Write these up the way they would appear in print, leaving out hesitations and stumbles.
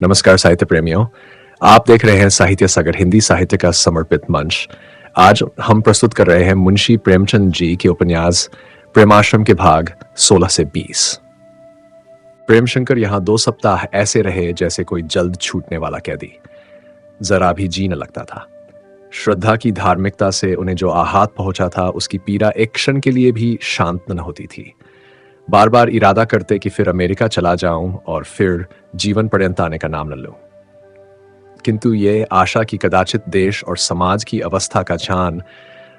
नमस्कार साहित्य प्रेमियों। आप देख रहे हैं साहित्य सागर, हिंदी साहित्य का समर्पित मंच। आज हम प्रस्तुत कर रहे हैं मुंशी प्रेमचंद जी के उपन्यास प्रेमाश्रम के भाग 16 से 20। प्रेमशंकर यहाँ 2 सप्ताह ऐसे रहे जैसे कोई जल्द छूटने वाला कैदी। जरा भी जी न लगता था। श्रद्धा की धार्मिकता से उन्हें जो आघात पहुंचा था, उसकी पीड़ा एक क्षण के लिए भी शांत न होती थी। बार बार इरादा करते कि फिर अमेरिका चला जाऊं और फिर जीवन पर्यंत आने का नाम न लूं। किंतु ये आशा कि कदाचित देश और समाज की अवस्था का जान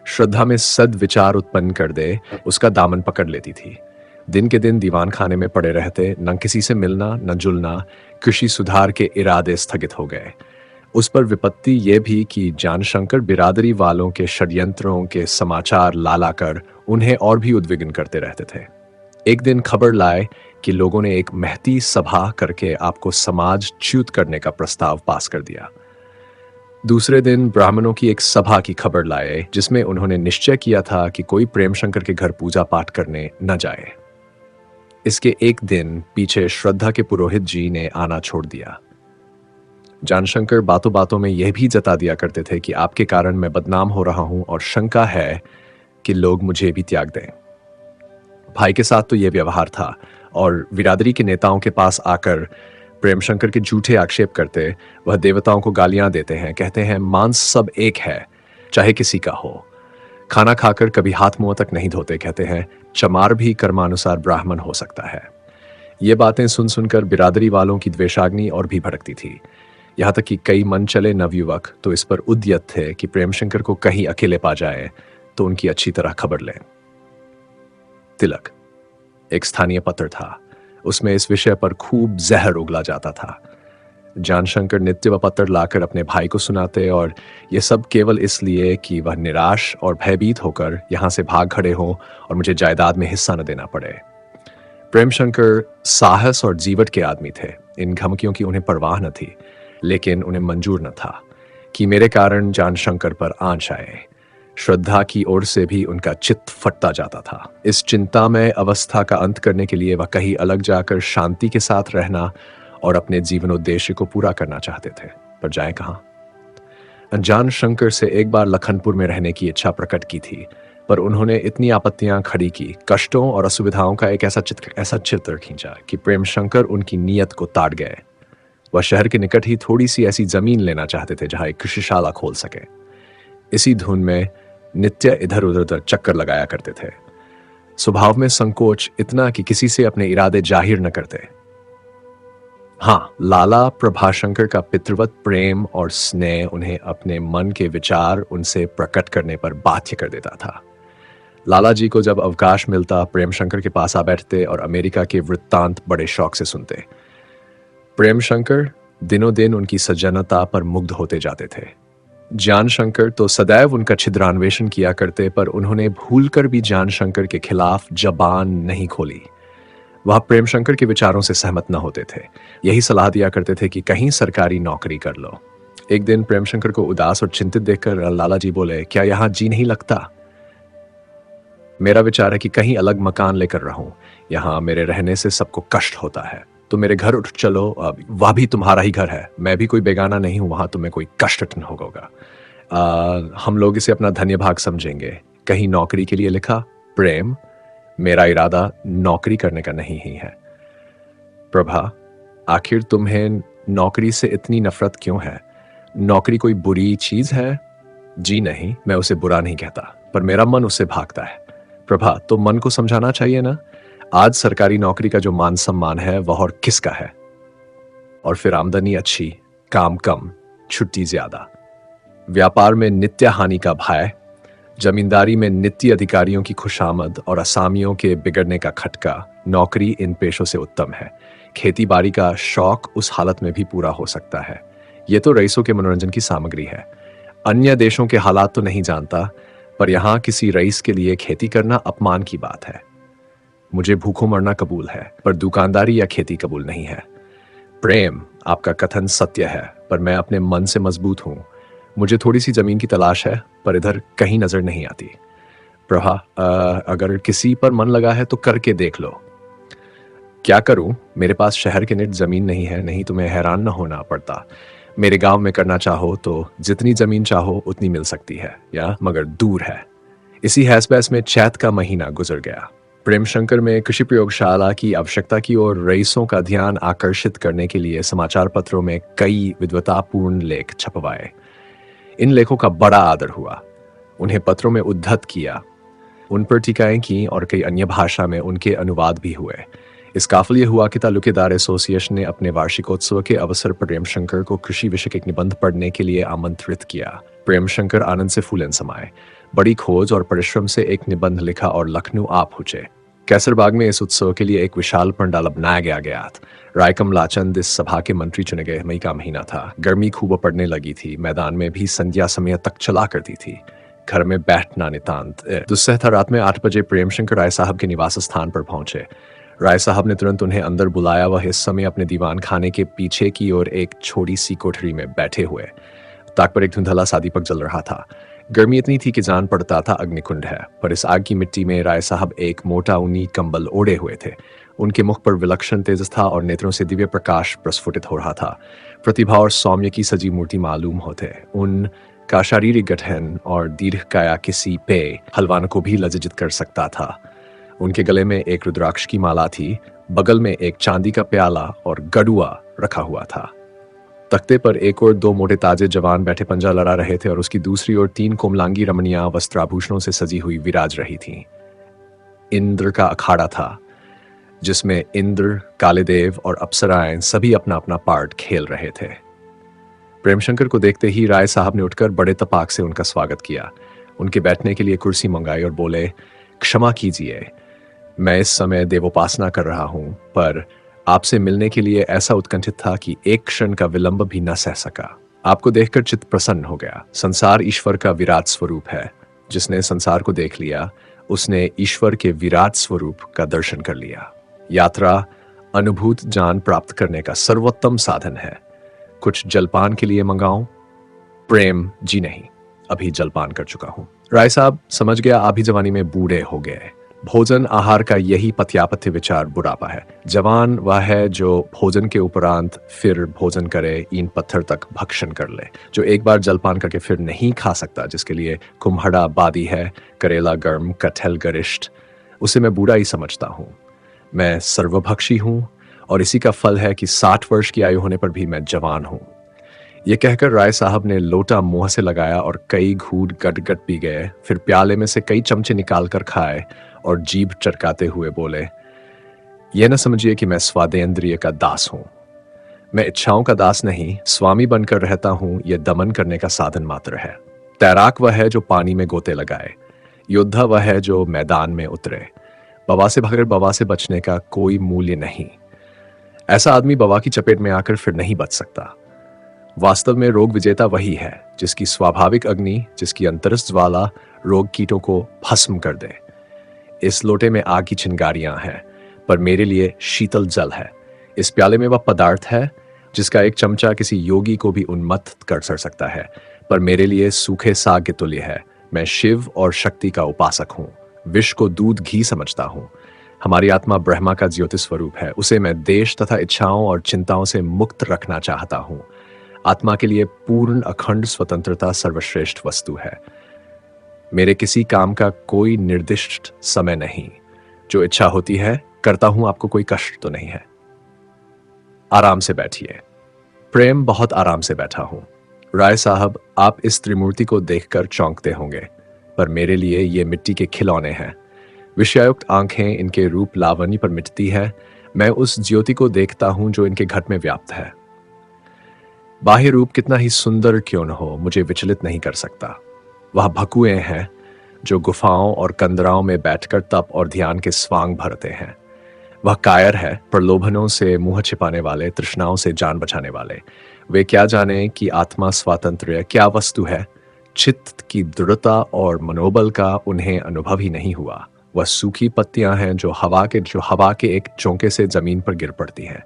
श्रद्धा में सद्विचार उत्पन्न कर दे, उसका दामन पकड़ लेती थी। दिन के दिन दीवान खाने में पड़े रहते, न किसी से मिलना न जुलना। कृषि सुधार के इरादे स्थगित हो गए। उस पर विपत्ति ये भी कि जानशंकर बिरादरी वालों के षड्यंत्रों के समाचार ला लाकर उन्हें और भी उद्विग्न करते रहते थे। एक दिन खबर लाए कि लोगों ने एक महती सभा करके आपको समाज च्युत करने का प्रस्ताव पास कर दिया। दूसरे दिन ब्राह्मणों की एक सभा की खबर लाए, जिसमें उन्होंने निश्चय किया था कि कोई प्रेमशंकर के घर पूजा पाठ करने न जाए। इसके एक दिन पीछे श्रद्धा के पुरोहित जी ने आना छोड़ दिया। जानशंकर बातों बातों में यह भी जता दिया करते थे कि आपके कारण मैं बदनाम हो रहा हूं और शंका है कि लोग मुझे भी त्याग दें। भाई के साथ तो यह व्यवहार था, और बिरादरी के नेताओं के पास आकर प्रेमशंकर के झूठे आक्षेप करते। वह देवताओं को गालियां देते हैं, कहते हैं मांस सब एक है, चाहे किसी का हो। खाना खाकर कभी हाथ मुंह तक नहीं धोते, कहते हैं चमार भी कर्मानुसार ब्राह्मण हो सकता है। ये बातें सुन सुनकर बिरादरी वालों की द्वेषाग्नि और भी भड़कती थी। यहाँ तक कि कई मन चले नवयुवक तो इस पर उद्यत थे कि प्रेमशंकर को कहीं अकेले पा जाए तो उनकी अच्छी तरह खबर लें। तिलक एक स्थानीय पत्र था। उसमें इस विषय पर खूब जहर उगला जाता था। जानशंकर नित्य वह पत्र लाकर अपने भाई को सुनाते, और यह सब केवल इसलिए कि वह निराश और भयभीत होकर यहां से भाग खड़े हों और मुझे जायदाद में हिस्सा न देना पड़े। प्रेमशंकर साहस और जीवट के आदमी थे। इन धमकियों की उन्हें परवाह न थी, लेकिन उन्हें मंजूर न था कि मेरे कारण जानशंकर पर आंच आए। श्रद्धा की ओर से भी उनका चित्त फटता जाता था। इस चिंतामय अवस्था का अंत करने के लिए वह कहीं अलग जाकर शांति के साथ रहना और अपने जीवनोद्देश्य को पूरा करना चाहते थे, पर जाएं कहां। जानशंकर से एक बार लखनपुर में रहने की इच्छा प्रकट की थी, पर उन्होंने इतनी आपत्तियां खड़ी की, कष्टों और असुविधाओं का एक ऐसा चित्र खींचा कि प्रेमशंकर उनकी नीयत को ताड़ गए। वह शहर के निकट ही थोड़ी सी ऐसी जमीन लेना चाहते थे जहां एक कृषिशाला खोल सके। इसी धुन में नित्य इधर उधर चक्कर लगाया करते थे। स्वभाव में संकोच इतना कि किसी से अपने इरादे जाहिर न करते। हाँ, लाला प्रभाशंकर का पितृवत प्रेम और स्नेह उन्हें अपने मन के विचार उनसे प्रकट करने पर बाध्य कर देता था। लाला जी को जब अवकाश मिलता, प्रेमशंकर के पास आ बैठते और अमेरिका के वृत्तांत बड़े शौक से सुनते। प्रेमशंकर दिनों दिन उनकी सज्जनता पर मुग्ध होते जाते थे। जानशंकर तो सदैव उनका छिद्रान्वेषण किया करते, पर उन्होंने भूलकर भी जानशंकर के खिलाफ जबान नहीं खोली। वह प्रेमशंकर के विचारों से सहमत न होते थे। यही सलाह दिया करते थे कि कहीं सरकारी नौकरी कर लो। एक दिन प्रेमशंकर को उदास और चिंतित देखकर लाला जी बोले, क्या यहां जी नहीं लगता? मेरा विचार है कि कहीं अलग मकान लेकर रहूं। यहां मेरे रहने से सबको कष्ट होता है। तो मेरे घर उठ चलो, वह भी तुम्हारा ही घर है। मैं भी कोई बेगाना नहीं हूं, वहां तुम्हें कोई कष्ट न होगा। हम लोग इसे अपना धन्य भाग समझेंगे। कहीं नौकरी के लिए लिखा, प्रेम। मेरा इरादा नौकरी करने का नहीं ही है। प्रभा, आखिर तुम्हें नौकरी से इतनी नफरत क्यों है? नौकरी कोई बुरी चीज है? जी नहीं, मैं उसे बुरा नहीं कहता, पर मेरा मन उससे भागता है। प्रभा, तो मन को समझाना चाहिए ना। आज सरकारी नौकरी का जो मान सम्मान है वह और किसका है? और फिर आमदनी अच्छी, काम कम, छुट्टी ज्यादा, व्यापार में नित्य हानि का भय, जमींदारी में नित्य अधिकारियों की खुशामद और असामियों के बिगड़ने का खटका। नौकरी इन पेशों से उत्तम है। खेती बाड़ी का शौक उस हालत में भी पूरा हो सकता है। ये तो रईसों के मनोरंजन की सामग्री है। अन्य देशों के हालात तो नहीं जानता, पर यहां किसी रईस के लिए खेती करना अपमान की बात है। मुझे भूखों मरना कबूल है, पर दुकानदारी या खेती कबूल नहीं है। प्रेम, आपका कथन सत्य है, पर मैं अपने मन से मजबूत हूं। मुझे थोड़ी सी जमीन की तलाश है, पर इधर कहीं नजर नहीं आती। प्रभा, अगर किसी पर मन लगा है तो करके देख लो। क्या करूं? मेरे पास शहर के निट जमीन नहीं है, नहीं तुम्हें हैरान न होना पड़ता। मेरे गांव में करना चाहो तो जितनी जमीन चाहो उतनी मिल सकती है, या मगर दूर है। इसी हैस-बहस में चैत का महीना गुजर गया। प्रेमशंकर में कृषि प्रयोगशाला की आवश्यकता की ओर रईसों का ध्यान आकर्षित करने के लिए समाचार पत्रों में कई विद्वतापूर्ण लेख छपवाए। इन लेखों का बड़ा आदर हुआ। उन्हें पत्रों में उद्धत किया, उन पर टीकाएं की और कई अन्य भाषा में उनके अनुवाद भी हुए। इस काफिल ये हुआ कि तालुकेदार एसोसिएशन ने अपने वार्षिकोत्सव के अवसर पर प्रेमशंकर को कृषि विषय एक निबंध पढ़ने के लिए आमंत्रित किया। प्रेमशंकर आनंद से फूलन समाये। बड़ी खोज और परिश्रम से एक निबंध लिखा और लखनऊ आ पहुंचे। कैसरबाग में इस उत्सव के लिए एक विशाल पंडाल बनाया गया। राय कमलाचंद इस सभा के मंत्री चुने गए। मई का महीना था। गर्मी खूब पड़ने लगी थी। मैदान में भी संध्या समय तक चला करती थी। घर में बैठना नितांत दुस्सह था। रात में 8 बजे प्रेमशंकर राय साहब के निवास स्थान पर पहुंचे। राय साहब ने तुरंत उन्हें अंदर बुलाया। वह इस समय अपने दीवान खाने के पीछे की ओर एक छोटी सी कोठरी में बैठे हुए। ताक पर एक धुंधला सा दीपक जल रहा था। गर्मी इतनी थी कि जान पड़ता था अग्निकुंड है, पर इस आग की मिट्टी में राय साहब एक मोटा ऊनी कंबल ओढ़े हुए थे। उनके मुख पर विलक्षण तेजस था और नेत्रों से दिव्य प्रकाश प्रस्फुटित हो रहा था। प्रतिभा और सौम्य की सजी मूर्ति मालूम होते। उनका शारीरिक गठन और दीर्घकाया किसी पे हलवान को भी लज्जित कर सकता था। उनके गले में एक रुद्राक्ष की माला थी। बगल में एक चांदी का प्याला और गडुआ रखा हुआ था। तख्ते पर एक और 2 मोटे ताजे जवान बैठे पंजा लड़ा रहे थे और उसकी दूसरी ओर 3 कोमलांगी रमणियां वस्त्राभूषणों से सजी हुई विराज रही थीं। इंद्र का अखाड़ा था, जिसमें इंद्र, कालेदेव और अप्सराएं सभी अपना अपना पार्ट खेल रहे थे। प्रेमशंकर को देखते ही राय साहब ने उठकर बड़े तपाक से उनका स्वागत किया। उनके बैठने के लिए कुर्सी मंगाई और बोले, क्षमा कीजिए, मैं इस समय देवोपासना कर रहा हूं, पर आपसे मिलने के लिए ऐसा उत्कंठित था कि एक क्षण का विलंब भी न सह सका। आपको देखकर चित्त प्रसन्न हो गया। संसार ईश्वर का विराट स्वरूप है। जिसने संसार को देख लिया, उसने ईश्वर के विराट स्वरूप का दर्शन कर लिया। यात्रा अनुभूत ज्ञान प्राप्त करने का सर्वोत्तम साधन है। कुछ जलपान के लिए मंगाऊं? प्रेम जी नहीं, अभी जलपान कर चुका हूं। राय साहब समझ गया आप ही जवानी में बूढ़े हो गए। भोजन आहार का यही पथ्यापथ्य विचार बुढ़ापा है। जवान वह है जो भोजन के उपरांत फिर भोजन करे, ईंट पत्थर तक भक्षण कर ले, जो एक बार जलपान करके फिर नहीं खा सकता, जिसके लिए कुम्हड़ा बादी है, करेला गर्म, कटहल गरिष्ठ, उसे मैं बूढ़ा ही समझता हूँ। मैं सर्वभक्षी हूँ और इसी का फल है कि 60 वर्ष की आयु होने पर भी मैं जवान हूँ। ये कहकर राय साहब ने लोटा मुंह से लगाया और कई घूंट गट पी गए। फिर प्याले में से कई चमचे निकाल कर खाए और जीभ चरकाते हुए बोले, यह न समझिए कि मैं स्वादेंद्रिय का दास हूं। मैं इच्छाओं का दास नहीं, स्वामी बनकर रहता हूं। यह दमन करने का साधन मात्र है। तैराक वह है जो पानी में गोते लगाए। योद्धा वह है जो मैदान में उतरे। बवा से भागर बवा से बचने का कोई मूल्य नहीं। ऐसा आदमी बवा की चपेट में आकर फिर नहीं बच सकता। वास्तव में रोग विजेता वही है जिसकी स्वाभाविक अग्नि, जिसकी अंतरस्थ ज्वाला रोग कीटों को भस्म कर दे। इस लोटे में आग की चिंगारियां हैं, पर मेरे लिए शीतल जल है। इस प्याले में वह पदार्थ है जिसका एक चमचा किसी योगी को भी उन्मत्त कर सकता है, पर मेरे लिए सूखे साग के तुल्य है। मैं शिव और शक्ति का उपासक हूं। विष को दूध घी समझता हूं। हमारी आत्मा ब्रह्मा का ज्योति स्वरूप है। उसे मैं देश तथा इच्छाओं और चिंताओं से मुक्त रखना चाहता हूं। आत्मा के लिए पूर्ण अखंड स्वतंत्रता सर्वश्रेष्ठ वस्तु है। मेरे किसी काम का कोई निर्दिष्ट समय नहीं। जो इच्छा होती है करता हूं। आपको कोई कष्ट तो नहीं है। आराम से बैठिए। प्रेम बहुत आराम से बैठा हूं। राय साहब, आप इस त्रिमूर्ति को देखकर चौंकते होंगे, पर मेरे लिए ये मिट्टी के खिलौने हैं। विषयायुक्त आंखें इनके रूप लावण्य पर मिटती है। मैं उस ज्योति को देखता हूं जो इनके घट में व्याप्त है। बाह्य रूप कितना ही सुंदर क्यों न हो, मुझे विचलित नहीं कर सकता। वह भकुए हैं जो गुफाओं और कंदराओं में बैठकर तप और ध्यान के स्वांग भरते हैं। वह कायर है, प्रलोभनों से मुंह छिपाने वाले, तृष्णाओं से जान बचाने वाले। वे क्या जाने कि आत्मा स्वातंत्र्य क्या वस्तु है। चित्त की दृढ़ता और मनोबल का उन्हें अनुभव ही नहीं हुआ। वह सूखी पत्तियां हैं जो हवा के एक चौंके से जमीन पर गिर पड़ती हैं।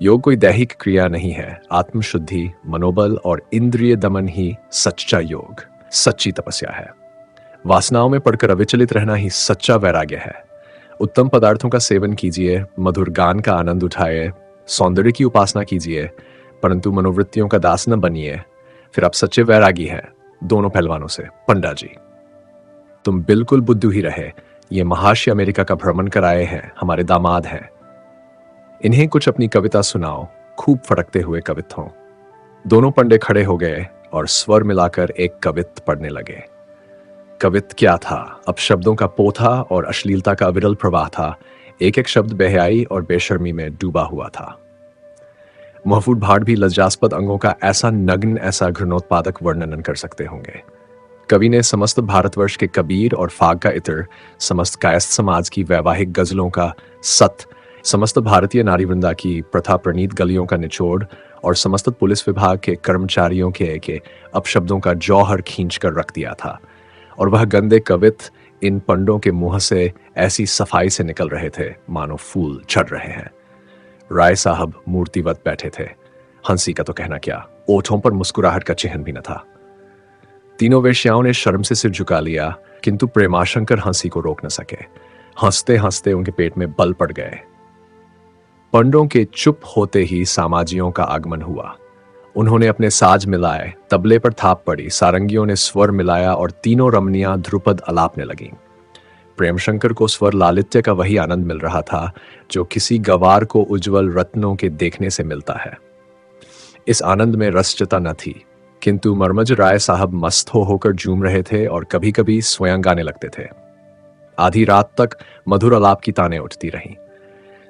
योग कोई दैहिक क्रिया नहीं है। आत्मशुद्धि, मनोबल और इंद्रिय दमन ही सच्चा योग, सच्ची तपस्या है। वासनाओं में पड़कर अविचलित रहना ही सच्चा वैराग्य है। उत्तम पदार्थों का सेवन कीजिए, मधुर गान का आनंद उठाइए, सौंदर्य की उपासना कीजिए, परंतु मनोवृत्तियों का दास न बनिए। फिर आप सच्चे वैरागी हैं। दोनों पहलवानों से, पंडा जी, तुम बिल्कुल बुद्धू ही रहे। ये महाशय अमेरिका का भ्रमण कराए हैं, हमारे दामाद हैं। इन्हें कुछ अपनी कविता सुनाओ, खूब फटकते हुए कवित्वों। दोनों पंडे खड़े हो गए और स्वर मिलाकर एक कवित पढ़ने लगे। कवित क्या था? अब शब्दों का पोथा और अश्लीलता का अविरल प्रवाह था। एक एक शब्द बेहयाई और बेशर्मी में डूबा हुआ था। महफूज भाट भी लज्जास्पद अंगों का ऐसा नग्न, ऐसा घृणोत्पादक वर्णन कर सकते होंगे। कवि ने समस्त भारतवर्ष के कबीर और फाग का इत्र, समस्त कायस्थ समाज की वैवाहिक गजलों का सत, समस्त भारतीय नारी वृंदा की प्रथा प्रणीत गलियों का निचोड़ और समस्त पुलिस विभाग के कर्मचारियों के अपशब्दों का जौहर खींच कर रख दिया था। और वह गंदे कवित इन पंडों के मुंह से ऐसी सफाई से निकल रहे थे मानो फूल झड़ रहे हैं। राय साहब मूर्तिवत बैठे थे। हंसी का तो कहना क्या, ओठों पर मुस्कुराहट का चिन्ह भी न था। तीनों वेश्याओं ने शर्म से सिर झुका लिया, किंतु प्रेमाशंकर हंसी को रोक न सके। हंसते हंसते उनके पेट में बल पड़ गए। पंडों के चुप होते ही सामाजियों का आगमन हुआ। उन्होंने अपने साज मिलाए, तबले पर थाप पड़ी, सारंगियों ने स्वर मिलाया और तीनों रमनियां ध्रुपद अलापने लगीं। प्रेमशंकर को स्वर लालित्य का वही आनंद मिल रहा था जो किसी गवार को उज्जवल रत्नों के देखने से मिलता है। इस आनंद में रसचता न थी, किंतु मरमज राय साहब मस्त होकर झूम रहे थे और कभी कभी स्वयं गाने लगते थे। आधी रात तक मधुर अलाप की तानें उठती रहीं।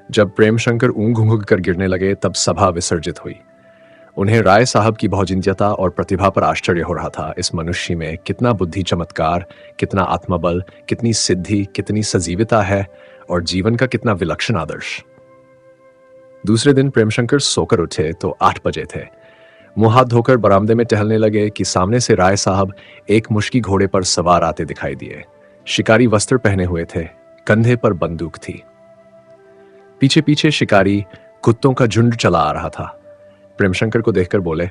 जब प्रेमशंकर ऊंघ ऊंघ कर गिरने लगे तब सभा विसर्जित हुई। उन्हें राय साहब की बहुचिंत्यता और प्रतिभा पर आश्चर्य हो रहा था। इस मनुष्य में कितना बुद्धि चमत्कार, कितना आत्मबल, कितनी सिद्धि, कितनी सजीवता है और जीवन का कितना विलक्षण आदर्श। दूसरे दिन प्रेमशंकर सोकर उठे तो 8 बजे थे। मुंह हाथ धोकर बरामदे में टहलने लगे कि सामने से राय साहब एक मुश्की घोड़े पर सवार आते दिखाई दिए। शिकारी वस्त्र पहने हुए थे, कंधे पर बंदूक थी। पीछे पीछे शिकारी कुत्तों का झुंड चला आ रहा था। प्रेमशंकर को देखकर बोले,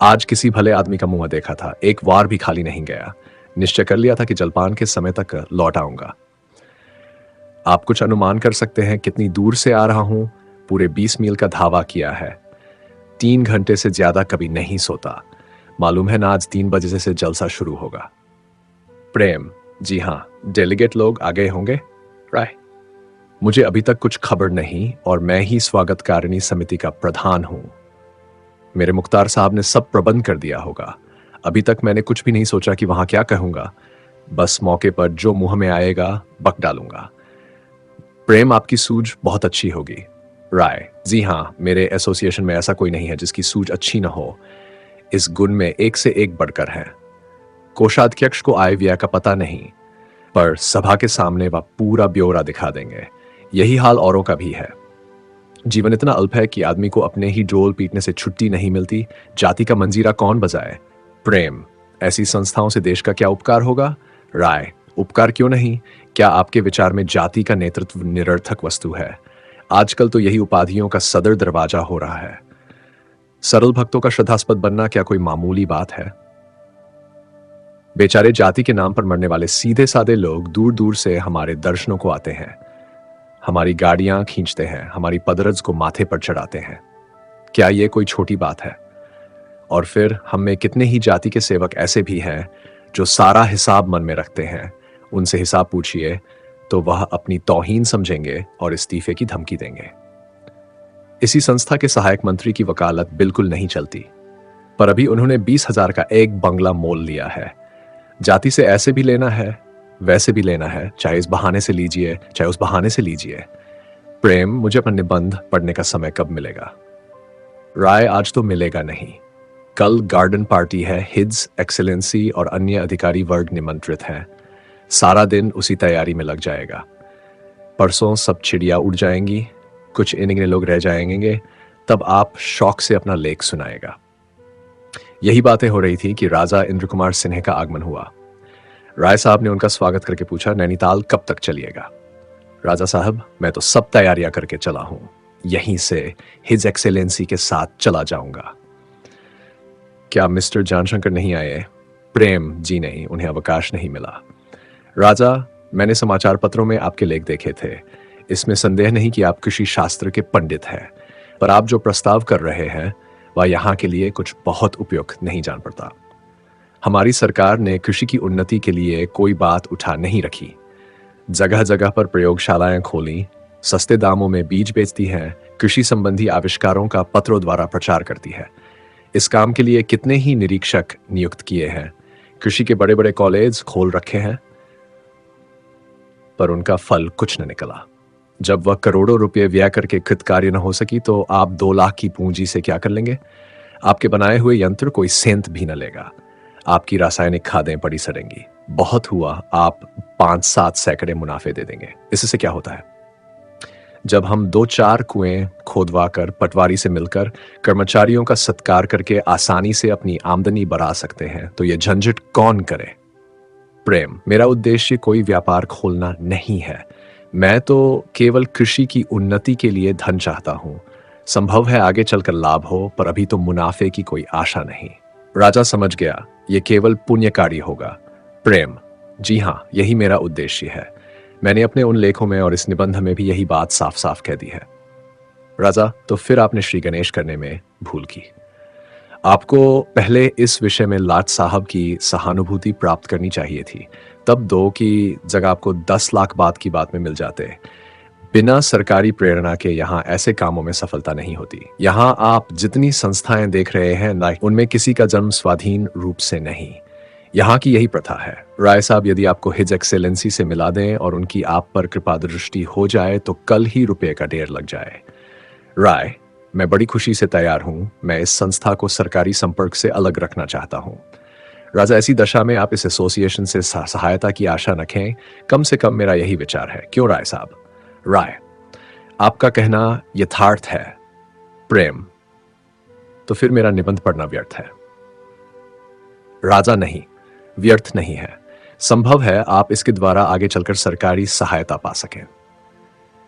आज किसी भले आदमी का मुंह देखा था, एक वार भी खाली नहीं गया। निश्चय कर लिया था कि जलपान के समय तक लौट आऊंगा। आप कुछ अनुमान कर सकते हैं कितनी दूर से आ रहा हूं? पूरे 20 मील का धावा किया है। 3 घंटे से ज्यादा कभी नहीं सोता। मालूम है ना, आज 3 बजे से जलसा शुरू होगा। प्रेम, जी हां, डेलीगेट लोग आ गए होंगे। राय, मुझे अभी तक कुछ खबर नहीं और मैं ही स्वागतकारिणी समिति का प्रधान हूं। मेरे मुख्तार साहब ने सब प्रबंध कर दिया होगा। अभी तक मैंने कुछ भी नहीं सोचा कि वहां क्या कहूंगा। बस मौके पर जो मुंह में आएगा बक डालूंगा। प्रेम, आपकी सूझ बहुत अच्छी होगी। राय, जी हां, मेरे एसोसिएशन में ऐसा कोई नहीं है जिसकी सूझ अच्छी न हो। इस गुण में एक से एक बढ़कर है। कोषाध्यक्ष को आय व्यय का पता नहीं, पर सभा के सामने वह पूरा ब्यौरा दिखा देंगे। यही हाल औरों का भी है। जीवन इतना अल्प है कि आदमी को अपने ही डोल पीटने से छुट्टी नहीं मिलती। जाति का मंजीरा कौन बजाए? प्रेम, ऐसी संस्थाओं से देश का क्या उपकार होगा? राय, उपकार क्यों नहीं? क्या आपके विचार में जाति का नेतृत्व निरर्थक वस्तु है? आजकल तो यही उपाधियों का सदर दरवाजा हो रहा है। सरल भक्तों का श्रद्धास्पद बनना क्या कोई मामूली बात है? बेचारे जाति के नाम पर मरने वाले सीधे साधे लोग दूर दूर से हमारे दर्शनों को आते हैं, हमारी गाड़ियां खींचते हैं, हमारी पदरज को माथे पर चढ़ाते हैं। क्या यह कोई छोटी बात है? और फिर हम में कितने ही जाति के सेवक ऐसे भी हैं जो सारा हिसाब मन में रखते हैं। उनसे हिसाब पूछिए तो वह अपनी तौहीन समझेंगे और इस्तीफे की धमकी देंगे। इसी संस्था के सहायक मंत्री की वकालत बिल्कुल नहीं चलती, पर अभी उन्होंने 20,000 का एक बंगला मोल लिया है। जाति से ऐसे भी लेना है, वैसे भी लेना है, चाहे इस बहाने से लीजिए, चाहे उस बहाने से लीजिए। प्रेम, मुझे अपना निबंध पढ़ने का समय कब मिलेगा? राय, आज तो मिलेगा नहीं। कल गार्डन पार्टी है, हिज एक्सेलेंसी और अन्य अधिकारी वर्ग निमंत्रित हैं। सारा दिन उसी तैयारी में लग जाएगा। परसों सब चिड़िया उड़ जाएंगी, कुछ इनगिने लोग रह जाएंगे, तब आप शौक से अपना लेख सुनाएगा। यही बातें हो रही थी कि राजा इंद्र कुमार सिन्हा का आगमन हुआ। राय साहब ने उनका स्वागत करके पूछा, नैनीताल कब तक चलिएगा? राजा साहब, मैं तो सब तैयारियां करके चला हूं, यहीं से हिज एक्सेलेंसी के साथ चला जाऊंगा। क्या मिस्टर जानशंकर नहीं आए? प्रेम, जी नहीं, उन्हें अवकाश नहीं मिला। राजा, मैंने समाचार पत्रों में आपके लेख देखे थे। इसमें संदेह नहीं कि आप कृषि शास्त्र के पंडित हैं, पर आप जो प्रस्ताव कर रहे हैं वह यहाँ के लिए कुछ बहुत उपयुक्त नहीं जान पड़ता। हमारी सरकार ने कृषि की उन्नति के लिए कोई बात उठा नहीं रखी। जगह जगह पर प्रयोगशालाएं खोली, सस्ते दामों में बीज बेचती हैं, कृषि संबंधी आविष्कारों का पत्रों द्वारा प्रचार करती है। इस काम के लिए कितने ही निरीक्षक नियुक्त किए हैं, कृषि के बड़े बड़े कॉलेज खोल रखे हैं, पर उनका फल कुछ न निकला। जब वह करोड़ों रुपए व्यय करके कृत कार्य न हो सकी तो आप 2 लाख की पूंजी से क्या कर लेंगे? आपके बनाए हुए यंत्र कोई सेंध भी न लेगा। आपकी रासायनिक खादें पड़ी सड़ेंगी। बहुत हुआ आप 5-7 सैकड़े मुनाफे दे देंगे। इससे क्या होता है? जब हम 2-4 कुएं खोदवा कर पटवारी से मिलकर कर्मचारियों का सत्कार करके आसानी से अपनी आमदनी बढ़ा सकते हैं, तो यह झंझट कौन करे? प्रेम, मेरा उद्देश्य कोई व्यापार खोलना नहीं है। मैं तो केवल कृषि की उन्नति के लिए धन चाहता हूं। संभव है आगे चलकर लाभ हो, पर अभी तो मुनाफे की कोई आशा नहीं। राजा समझ गया, यह केवल पुण्यकारी होगा। प्रेम, जी हां, यही मेरा उद्देश्य है। मैंने अपने उन लेखों में और इस निबंध में भी यही बात साफ साफ कह दी है। राजा, तो फिर आपने श्री गणेश करने में भूल की। आपको पहले इस विषय में लाट साहब की सहानुभूति प्राप्त करनी चाहिए थी। तब 2 की जगह आपको 10 लाख बाद की बात में मिल जाते। बिना सरकारी प्रेरणा के यहाँ ऐसे कामों में सफलता नहीं होती। यहाँ आप जितनी संस्थाएं देख रहे हैं ना, उनमें किसी का जन्म स्वाधीन रूप से नहीं। यहाँ की यही प्रथा है। राय साहब, यदि आपको हिज एक्सेलेंसी से मिला दें और उनकी आप पर कृपा दृष्टि हो जाए तो कल ही रुपये का ढेर लग जाए। राय, मैं बड़ी खुशी से तैयार हूं। मैं इस संस्था को सरकारी संपर्क से अलग रखना चाहता हूं। राजा, ऐसी दशा में आप इस एसोसिएशन से सहायता की आशा रखें। कम से कम मेरा यही विचार है। क्यों राय साहब? राय, आपका कहना यथार्थ है। प्रेम, तो फिर मेरा निबंध पढ़ना व्यर्थ है। राजा, नहीं, व्यर्थ नहीं है। संभव है आप इसके द्वारा आगे चलकर सरकारी सहायता पा सकें।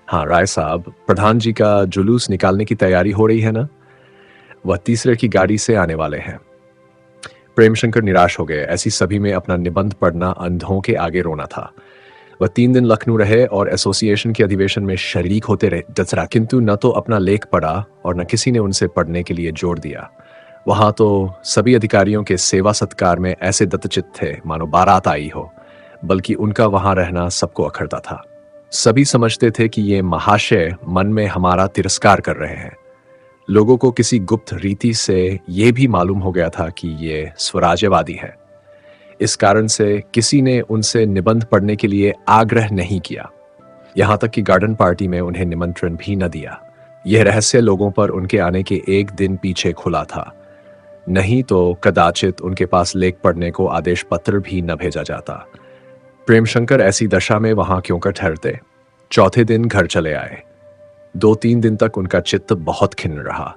हाँ राय साहब, प्रधान जी का जुलूस निकालने की तैयारी हो रही है ना? वह तीसरे की गाड़ी से आने वाले हैं। प्रेमशंकर निराश हो गए। ऐसी सभी में अपना निबंध पढ़ना अंधों के आगे रोना था। वह 3 दिन लखनऊ रहे और एसोसिएशन के अधिवेशन में शरीक होते रहे दसरा, किंतु न तो अपना लेख पढ़ा और न किसी ने उनसे पढ़ने के लिए जोर दिया। वहां तो सभी अधिकारियों के सेवा सत्कार में ऐसे दत्तचित्त थे मानो बारात आई हो, बल्कि उनका वहां रहना सबको अखरता था। सभी समझते थे कि ये महाशय मन में हमारा तिरस्कार कर रहे हैं। लोगों को किसी गुप्त रीति से यह भी मालूम हो गया था कि ये स्वराज्यवादी है। इस कारण से किसी ने उनसे निबंध पढ़ने के लिए आग्रह नहीं किया। यहां तक कि गार्डन पार्टी में उन्हें निमंत्रण भी न दिया। यह रहस्य लोगों पर उनके आने के 1 दिन पीछे खुला था। नहीं तो कदाचित उनके पास लेख पढ़ने को आदेश पत्र भी न भेजा जाता। प्रेमशंकर ऐसी दशा में वहां क्यों कर ठहरते? चौथे दिन घर चले आए। 2-3 दिन तक उनका चित्त बहुत खिन्न रहा,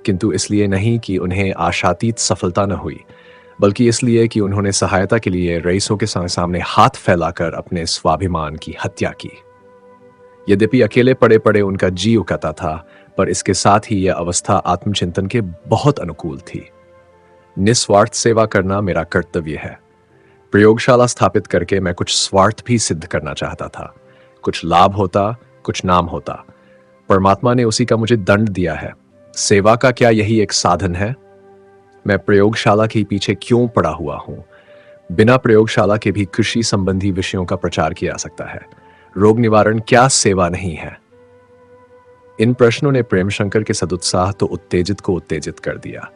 किंतु इसलिए नहीं कि उन्हें आशातीत सफलता न हुई, बल्कि इसलिए कि उन्होंने सहायता के लिए रईसों के सामने हाथ फैलाकर अपने स्वाभिमान की हत्या की। यद्यपि अकेले पड़े पड़े उनका जी उकता था, पर इसके साथ ही यह अवस्था आत्मचिंतन के बहुत अनुकूल थी। निस्वार्थ सेवा करना मेरा कर्तव्य है। प्रयोगशाला स्थापित करके मैं कुछ स्वार्थ भी सिद्ध करना चाहता था। कुछ लाभ होता, कुछ नाम होता। परमात्मा ने उसी का मुझे दंड दिया है। सेवा का क्या यही एक साधन है? मैं प्रयोगशाला के पीछे क्यों पड़ा हुआ हूं? बिना प्रयोगशाला के भी कृषि संबंधी विषयों का प्रचार किया जा सकता है। रोग निवारण क्या सेवा नहीं है? इन प्रश्नों ने प्रेमशंकर के सदुत्साह तो उत्तेजित को उत्तेजित कर दिया।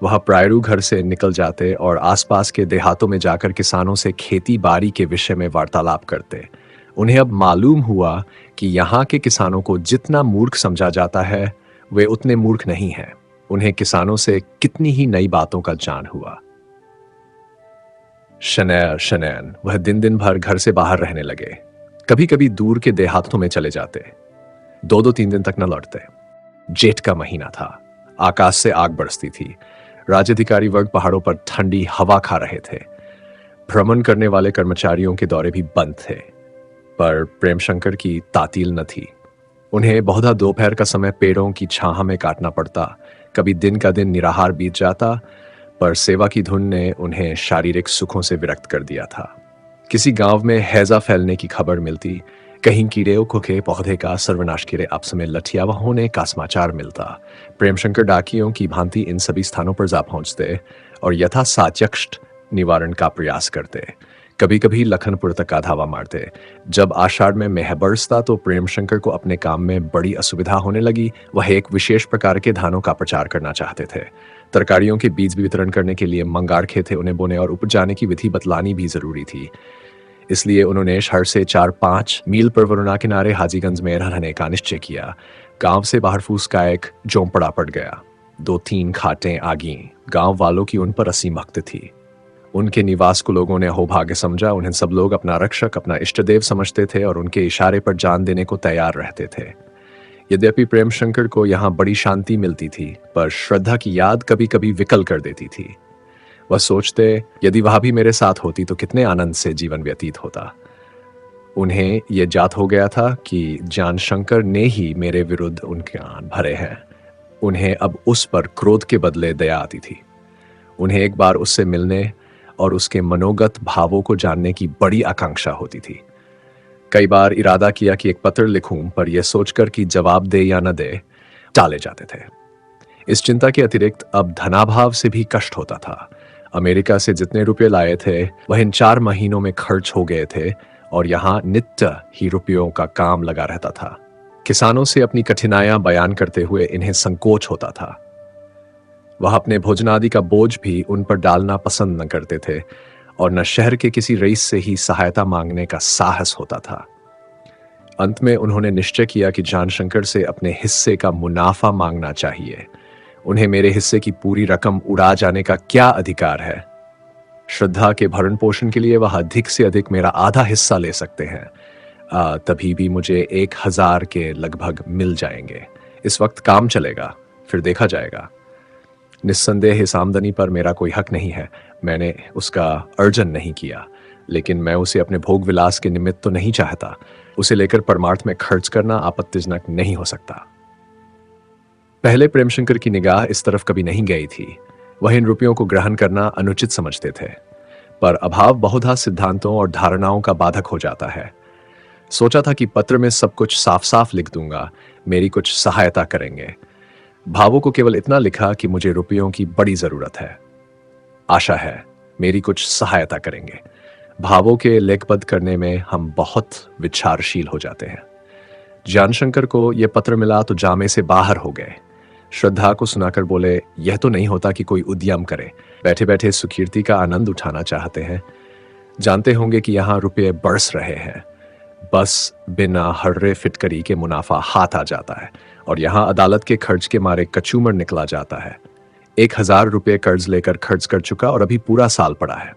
वह प्रायरू घर से निकल जाते और आसपास के देहातों में जाकर किसानों से खेती बाड़ी के विषय में वार्तालाप करते। उन्हें अब मालूम हुआ कि यहाँ के किसानों को जितना मूर्ख समझा जाता है, वे उतने मूर्ख नहीं हैं। उन्हें किसानों से कितनी ही नई बातों का ज्ञान हुआ। शनैन वह दिन दिन भर घर से बाहर रहने लगे। कभी कभी दूर के देहातों में चले जाते। 2-3 दिन तक न लौटते। जेठ का महीना था। आकाश से आग बरसती थी। राज्याधिकारी वर्ग पहाड़ों पर ठंडी हवा खा रहे थे। भ्रमण करने वाले कर्मचारियों के दौरे भी बंद थे, पर प्रेमशंकर की तातील न थी। उन्हें बहुधा दोपहर का समय पेड़ों की छाह में काटना पड़ता। कभी दिन का दिन निराहार बीत जाता, पर सेवा की धुन ने उन्हें शारीरिक सुखों से विरक्त कर दिया था। किसी गांव में हैजा फैलने की खबर मिलती, कहीं कीड़े के पौधे का सर्वनाश किरे आपस में लठियावा होने का समाचार मिलता। प्रेमशंकर डाकियों की भांति इन सभी स्थानों पर जा पहुंचते और यथा सात्यक्ष निवारण का प्रयास करते। कभी कभी लखनपुर तक का धावा मारते। जब आषाढ़ में मेह बरसता तो प्रेमशंकर को अपने काम में बड़ी असुविधा होने लगी। वह एक विशेष प्रकार के धानों का प्रचार करना चाहते थे। तरकारियों के बीज वितरण करने के लिए मंगार खेते उन्हें बोने और उपजाने की विधि बतलानी भी जरूरी थी। इसलिए उन्होंने शहर से 4-5 मील पर वरुणा किनारे हाजीगंज में रहने का निश्चय किया। गांव से बाहर फूस का एक झोंपड़ा पड़ गया। 2-3 खाटें आगी। गांव वालों की उन पर असीम भक्त थी। उनके निवास को लोगों ने अहोभाग्य समझा। उन्हें सब लोग अपना रक्षक, अपना इष्टदेव समझते थे और उनके इशारे पर जान देने को तैयार रहते थे। यद्यपि प्रेमशंकर को यहाँ बड़ी शांति मिलती थी, पर श्रद्धा की याद कभी कभी विकल कर देती थी। वह सोचते, यदि वह भी मेरे साथ होती तो कितने आनंद से जीवन व्यतीत होता। उन्हें यह जात हो गया था कि जानशंकर ने ही मेरे विरुद्ध उनके कान भरे हैं। उन्हें अब उस पर क्रोध के बदले दया आती थी। उन्हें एक बार उससे मिलने और उसके मनोगत भावों को जानने की बड़ी आकांक्षा होती थी। कई बार इरादा किया कि एक पत्र लिखूं, पर यह सोचकर कि जवाब दे या न दे, टाले जाते थे। इस चिंता के अतिरिक्त अब धनाभाव से भी कष्ट होता था। अमेरिका से जितने रुपए लाए थे वह इन 4 महीनों में खर्च हो गए थे और यहाँ नित्य ही रुपयों का काम लगा रहता था। किसानों से अपनी कठिनाइयां बयान करते हुए इन्हें संकोच होता था। वह अपने भोजनादि का बोझ भी उन पर डालना पसंद न करते थे और न शहर के किसी रईस से ही सहायता मांगने का साहस होता था। अंत में उन्होंने निश्चय किया कि जानशंकर से अपने हिस्से का मुनाफा मांगना चाहिए। उन्हें मेरे हिस्से की पूरी रकम उड़ा जाने का क्या अधिकार है? श्रद्धा के भरण पोषण के लिए वह अधिक से अधिक मेरा आधा हिस्सा ले सकते हैं। तभी भी मुझे 1000 के लगभग मिल जाएंगे। इस वक्त काम चलेगा, फिर देखा जाएगा। निस्संदेह इस आमदनी पर मेरा कोई हक नहीं है। मैंने उसका अर्जन नहीं किया, लेकिन मैं उसे अपने भोग विलास के निमित्त तो नहीं चाहता। उसे लेकर परमार्थ में खर्च करना आपत्तिजनक नहीं हो सकता। पहले प्रेमशंकर की निगाह इस तरफ कभी नहीं गई थी। वह इन रुपयों को ग्रहण करना अनुचित समझते थे, पर अभाव बहुधा सिद्धांतों और धारणाओं का बाधक हो जाता है। सोचा था कि पत्र में सब कुछ साफ साफ लिख दूंगा, मेरी कुछ सहायता करेंगे। भावों को केवल इतना लिखा कि मुझे रुपयों की बड़ी जरूरत है, आशा है मेरी कुछ सहायता करेंगे। भावों के लेखबद्ध करने में हम बहुत विचारशील हो जाते हैं। जानशंकर को यह पत्र मिला तो जामे से बाहर हो गए। श्रद्धा को सुनाकर बोले, यह तो नहीं होता कि कोई उद्यम करे, बैठे बैठे सुकीर्ति का आनंद उठाना चाहते हैं। जानते होंगे कि यहाँ रुपये बरस रहे हैं, बस बिना हर्रे फिटकरी के मुनाफा हाथ आ जाता है और यहाँ अदालत के खर्च के मारे कचूमर निकला जाता है। 1000 रुपये कर्ज लेकर खर्च कर चुका और अभी पूरा साल पड़ा है।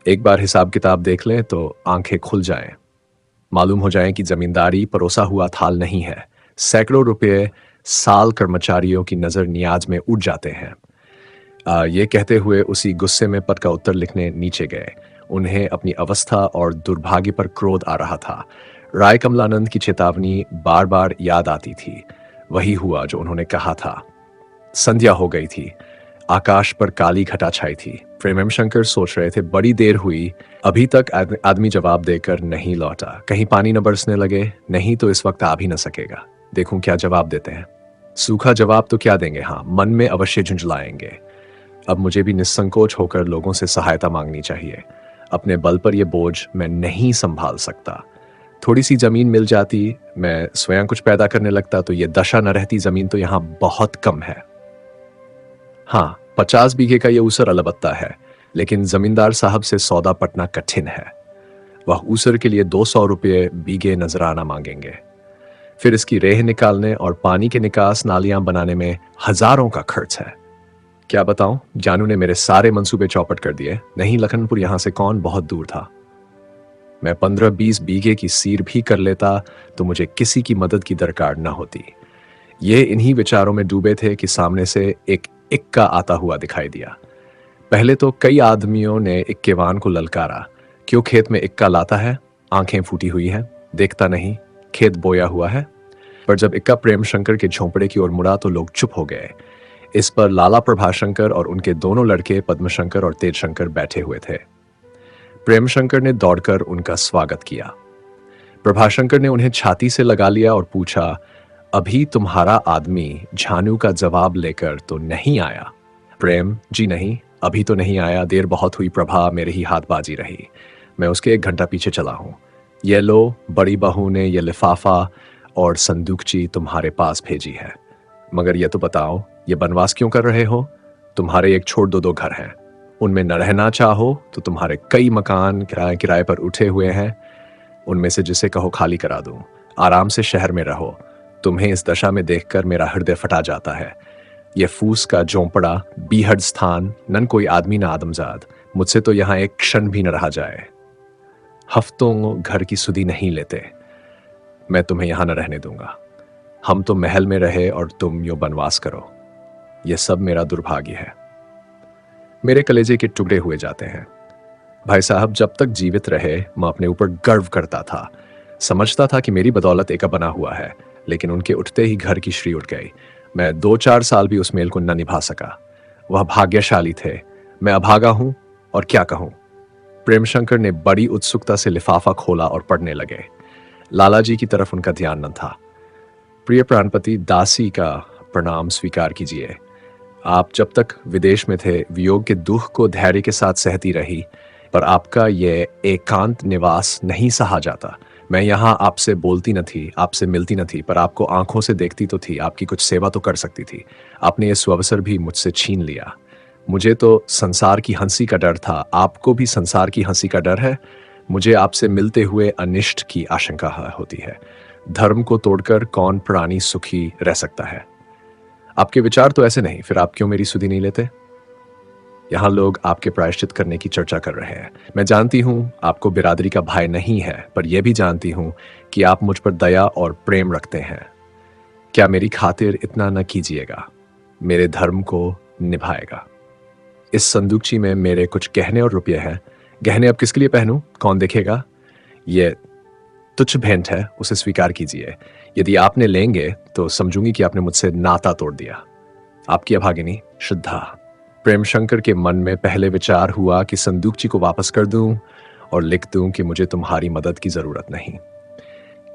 एक बार हिसाब किताब देख लें तो आंखें खुल जाएं। मालूम हो जाए कि जमींदारी परोसा हुआ थाल नहीं है। सैकड़ों रुपये साल कर्मचारियों की नजर नियाज में उड़ जाते हैं। ये कहते हुए उसी गुस्से में पद का उत्तर लिखने नीचे गए। उन्हें अपनी अवस्था और दुर्भाग्य पर क्रोध आ रहा था। राय कमलानंद की चेतावनी बार बार याद आती थी। वही हुआ जो उन्होंने कहा था। संध्या हो गई थी। आकाश पर काली घटा छाई थी। प्रेमशंकर सोच रहे थे, बड़ी देर हुई, अभी तक आदमी जवाब देकर नहीं लौटा। कहीं पानी न बरसने लगे, नहीं तो इस वक्त आ भी न सकेगा। देखूं क्या जवाब देते हैं। सूखा जवाब तो क्या देंगे, हाँ मन में अवश्य झुंझलाएंगे। अब मुझे भी निस्संकोच होकर लोगों से सहायता मांगनी चाहिए। अपने बल पर यह बोझ मैं नहीं संभाल सकता। थोड़ी सी जमीन मिल जाती, मैं स्वयं कुछ पैदा करने लगता तो यह दशा न रहती। जमीन तो यहां बहुत कम है। हाँ, 50 बीघे का यह ऊसर अलबत्ता है, लेकिन जमींदार साहब से सौदा पटना कठिन है। वह ऊसर के लिए 200 रुपये बीघे नजराना मांगेंगे। फिर इसकी रेह निकालने और पानी के निकास नालियां बनाने में हजारों का खर्च है। क्या बताऊं, जानू ने मेरे सारे मंसूबे चौपट कर दिए। नहीं, लखनपुर यहां से कौन बहुत दूर था। मैं 15-20 बीघे की सीर भी कर लेता तो मुझे किसी की मदद की दरकार न होती। ये इन्हीं विचारों में डूबे थे कि सामने से एक इक्का आता हुआ दिखाई दिया। पहले तो कई आदमियों ने इक्केवान को ललकारा, क्यों खेत में इक्का लाता है? आंखें फूटी हुई हैं, देखता नहीं, खेत बोया हुआ है। पर जब इक्का प्रेमशंकर के झोंपड़े की ओर मुड़ा तो लोग चुप हो गए। इस पर लाला प्रभाशंकर और उनके दोनों लड़के पद्मशंकर और तेजशंकर बैठे हुए थे। प्रेमशंकर ने दौड़कर उनका स्वागत किया। प्रभाशंकर ने उन्हें छाती से लगा लिया और पूछा, अभी तुम्हारा आदमी झानू का जवाब लेकर तो नहीं आया? प्रेम, जी नहीं, अभी तो नहीं आया, देर बहुत हुई प्रभा, मेरे ही हाथबाजी रही। मैं उसके 1 घंटा पीछे चला हूं। ये लो, बड़ी बहू ने ये लिफाफा और संदूकची तुम्हारे पास भेजी है। मगर ये तो बताओ, ये बनवास क्यों कर रहे हो? तुम्हारे एक छोड़ दो घर हैं, उनमें न रहना चाहो तो तुम्हारे कई मकान किराए पर उठे हुए हैं, उनमें से जिसे कहो खाली करा दूं। आराम से शहर में रहो। तुम्हें इस दशा में देखकर मेरा हृदय फटा जाता है। यह फूस का झोंपड़ा, बीहड़ स्थान, नन कोई आदमी ना आदमजाद, मुझसे तो यहां एक क्षण भी न रहा जाए। हफ्तों घर की सुधि नहीं लेते। मैं तुम्हें यहां न रहने दूंगा। हम तो महल में रहे और तुम यो बनवास करो। यह सब मेरा दुर्भाग्य है। मेरे कलेजे के टुकड़े हुए जाते हैं। भाई साहब, जब तक जीवित रहे मैं अपने ऊपर गर्व करता था, समझता था कि मेरी बदौलत एक बना हुआ है, लेकिन उनके उठते ही घर की श्री उठ गई। मैं 2-4 साल भी उस मेल को न निभा सका। वह भाग्यशाली थे, मैं अभागा हूं और क्या कहूं। प्रेमशंकर ने बड़ी उत्सुकता से लिफाफा खोला और पढ़ने लगे। लाला जी की तरफ उनका ध्यान न था। प्रिय प्राणपति, दासी का प्रणाम स्वीकार कीजिए। आप जब तक विदेश में थे वियोग के दुख को धैर्य के साथ सहती रही, पर आपका ये एकांत निवास नहीं सहा जाता। मैं यहाँ आपसे बोलती न थी, आपसे मिलती न थी, पर आपको आंखों से देखती तो थी, आपकी कुछ सेवा तो कर सकती थी। आपने ये सुअवसर भी मुझसे छीन लिया। मुझे तो संसार की हंसी का डर था, आपको भी संसार की हंसी का डर है। मुझे आपसे मिलते हुए अनिष्ट की आशंका होती है। धर्म को तोड़कर कौन प्राणी सुखी रह सकता है? आपके विचार तो ऐसे नहीं, फिर आप क्यों मेरी सुधि नहीं लेते? यहां लोग आपके प्रायश्चित करने की चर्चा कर रहे हैं। मैं जानती हूं आपको बिरादरी का भय नहीं है, पर यह भी जानती हूं कि आप मुझ पर दया और प्रेम रखते हैं। क्या मेरी खातिर इतना न कीजिएगा? मेरे धर्म को निभाएगा। इस संदूकची में मेरे कुछ गहने और रुपये हैं। गहने अब किसके लिए पहनूं? कौन देखेगा? यह तुच्छ भेंट है, उसे स्वीकार कीजिए। यदि आपने लेंगे तो समझूंगी कि आपने मुझसे नाता तोड़ दिया। आपकी अभागिनी श्रद्धा। प्रेमशंकर के मन में पहले विचार हुआ कि संदूकची को वापस कर दूं और लिख दूं कि मुझे तुम्हारी मदद की जरूरत नहीं।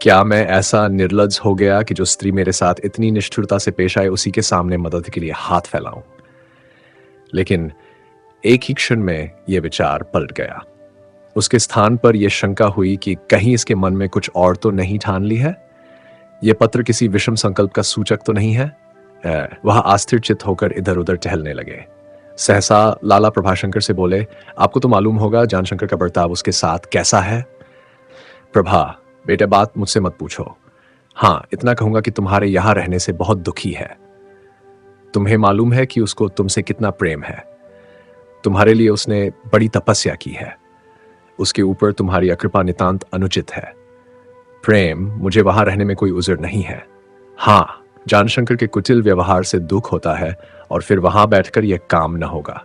क्या मैं ऐसा निर्लज्ज हो गया कि जो स्त्री मेरे साथ इतनी निष्ठुरता से पेश आए उसी के सामने मदद के लिए हाथ फैलाऊं? लेकिन एक ही क्षण में यह विचार पलट गया। उसके स्थान पर यह शंका हुई कि कहीं इसके मन में कुछ और तो नहीं ठान ली है। यह पत्र किसी विषम संकल्प का सूचक तो नहीं है। वह अस्थिर चित्त होकर इधर उधर टहलने लगे। सहसा लाला प्रभाशंकर से बोले, आपको तो मालूम होगा जानशंकर का बर्ताव उसके साथ कैसा है। प्रभा, बेटे बात मुझसे मत पूछो। हाँ, इतना कहूंगा कि तुम्हारे यहां रहने से बहुत दुखी है। तुम्हें मालूम है कि उसको तुमसे कितना प्रेम है। तुम्हारे लिए उसने बड़ी तपस्या की है। उसके ऊपर तुम्हारी अकृपा नितांत अनुचित है। प्रेम, मुझे वहां रहने में कोई उज़र नहीं है। हाँ, जानशंकर के कुटिल व्यवहार से दुख होता है और फिर वहां बैठकर यह काम न होगा।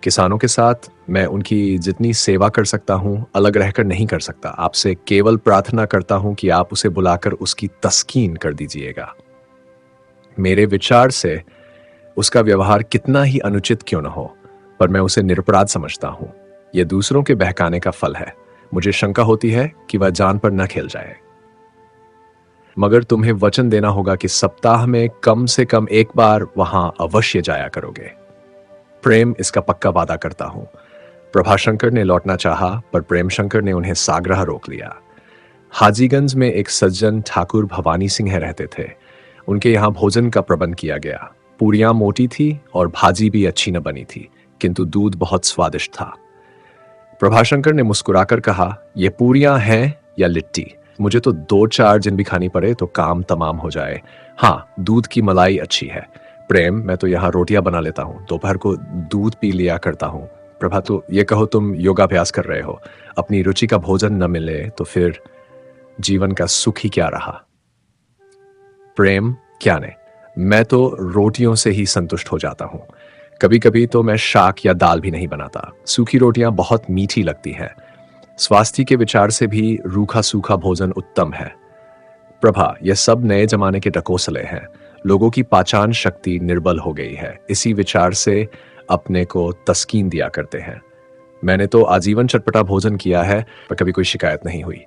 किसानों के साथ मैं उनकी जितनी सेवा कर सकता हूं अलग रहकर नहीं कर सकता। आपसे केवल प्रार्थना करता हूं कि आप उसे बुलाकर उसकी तस्कीन कर दीजिएगा। मेरे विचार से उसका व्यवहार कितना ही अनुचित क्यों न हो, पर मैं उसे निरपराध समझता हूं। यह दूसरों के बहकाने का फल है। मुझे शंका होती है कि वह जान पर न खेल जाए। मगर तुम्हें वचन देना होगा कि सप्ताह में कम से कम एक बार वहां अवश्य जाया करोगे। प्रेम, इसका पक्का वादा करता हूं। प्रभाशंकर ने लौटना चाहा, पर प्रेमशंकर ने उन्हें साग्रह रोक लिया। हाजीगंज में एक सज्जन ठाकुर भवानी सिंह रहते थे। उनके यहां भोजन का प्रबंध किया गया। पूरियां मोटी थी और भाजी भी अच्छी न बनी थी, किंतु दूध बहुत स्वादिष्ट था। प्रभाशंकर ने मुस्कुराकर कहा, ये पूरियां हैं या लिट्टी? मुझे तो 2-4 दिन भी खानी पड़े तो काम तमाम हो जाए। हाँ, दूध की मलाई अच्छी है। प्रेम, मैं तो यहाँ रोटियां बना लेता हूँ, दोपहर को दूध पी लिया करता हूँ। प्रभा, तो ये कहो तुम योगाभ्यास कर रहे हो। अपनी रुचि का भोजन न मिले तो फिर जीवन का सुख ही क्या रहा। प्रेम, क्या ने, मैं तो रोटियों से ही संतुष्ट हो जाता हूँ। कभी कभी तो मैं शाक या दाल भी नहीं बनाता। सूखी रोटियां बहुत मीठी लगती हैं। स्वास्थ्य के विचार से भी रूखा सूखा भोजन उत्तम है। प्रभा, यह सब नए जमाने के डकोसले हैं। लोगों की पाचन शक्ति निर्बल हो गई है, इसी विचार से अपने को तस्कीन दिया करते हैं। मैंने तो आजीवन चटपटा भोजन किया है, पर कभी कोई शिकायत नहीं हुई।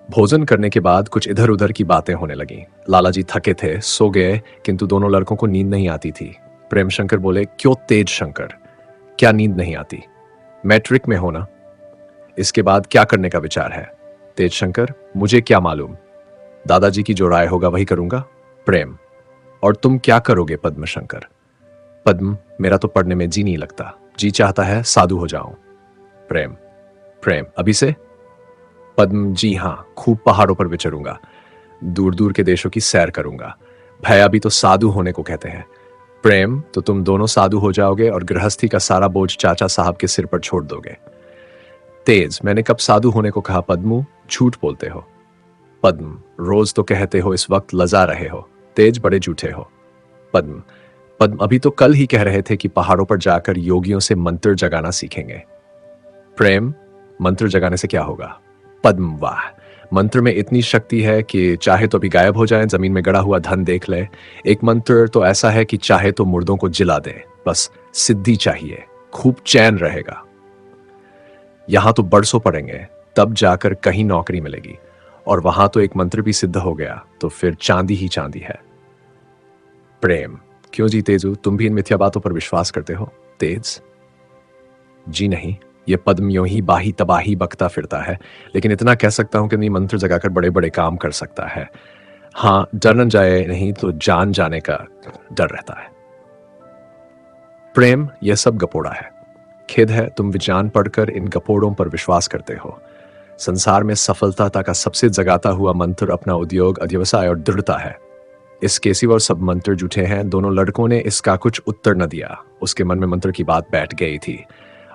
भोजन करने के बाद कुछ इधर उधर की बातें होने लगीं। लाला जी थके थे, सो गए, किंतु दोनों लड़कों को नींद नहीं आती थी। प्रेम शंकर बोले, क्यों तेज शंकर, क्या नींद नहीं आती? मैट्रिक में हो ना? इसके बाद क्या करने का विचार है? तेज शंकर, मुझे क्या मालूम, दादाजी की जो राय होगा वही करूंगा। प्रेम, और तुम क्या करोगे पद्म शंकर? पद्म, मेरा तो पढ़ने में जी नहीं लगता, जी चाहता है साधु हो जाऊं। प्रेम, प्रेम, अभी से? पद्म, जी हां, खूब पहाड़ों पर विचरूंगा, दूर दूर के देशों की सैर करूंगा। भैया भी तो साधु होने को कहते हैं। प्रेम, तो तुम दोनों साधु हो जाओगे और गृहस्थी का सारा बोझ चाचा साहब के सिर पर छोड़ दोगे। तेज, मैंने कब साधु होने को कहा पद्मू, झूठ बोलते हो। पद्म, रोज तो कहते हो, इस वक्त लजा रहे हो। तेज, बड़े झूठे हो। पद्म, पद्म, अभी तो कल ही कह रहे थे कि पहाड़ों पर जाकर योगियों से मंत्र जगाना सीखेंगे। प्रेम, मंत्र जगाने से क्या होगा? पद्म, वाह, मंत्र में इतनी शक्ति है कि चाहे तो अभी गायब हो जाए, जमीन में गड़ा हुआ धन देख ले। एक मंत्र तो ऐसा है कि चाहे तो मुर्दों को जिला दे, बस सिद्धि चाहिए, खूब चैन रहेगा। यहां तो बरसों पड़ेंगे, तब जाकर कहीं नौकरी मिलेगी, और वहां तो एक मंत्र भी सिद्ध हो गया तो फिर चांदी ही चांदी है। प्रेम, क्यों जी तेजू, तुम भी इन मिथ्या बातों पर विश्वास करते हो? तेज, जी नहीं, ये पद्म यूं ही बाही तबाही बकता फिरता है, लेकिन इतना कह सकता हूं कि नहीं, मंत्र जगाकर बड़े बड़े काम कर सकता है। हाँ, डर न जाए नहीं तो जान जाने का डर रहता है। प्रेम, यह सब गपोड़ा है। खेद है तुम विज्ञान पढ़कर इन गपोड़ों पर विश्वास करते हो। संसार में सफलता का सबसे जगाता हुआ मंत्र अपना उद्योग, अध्यवसाय और दृढ़ता है। इस केसिव और सब मंत्र झूठे हैं। दोनों लड़कों ने इसका कुछ उत्तर न दिया। उसके मन में मंत्र की बात बैठ गई थी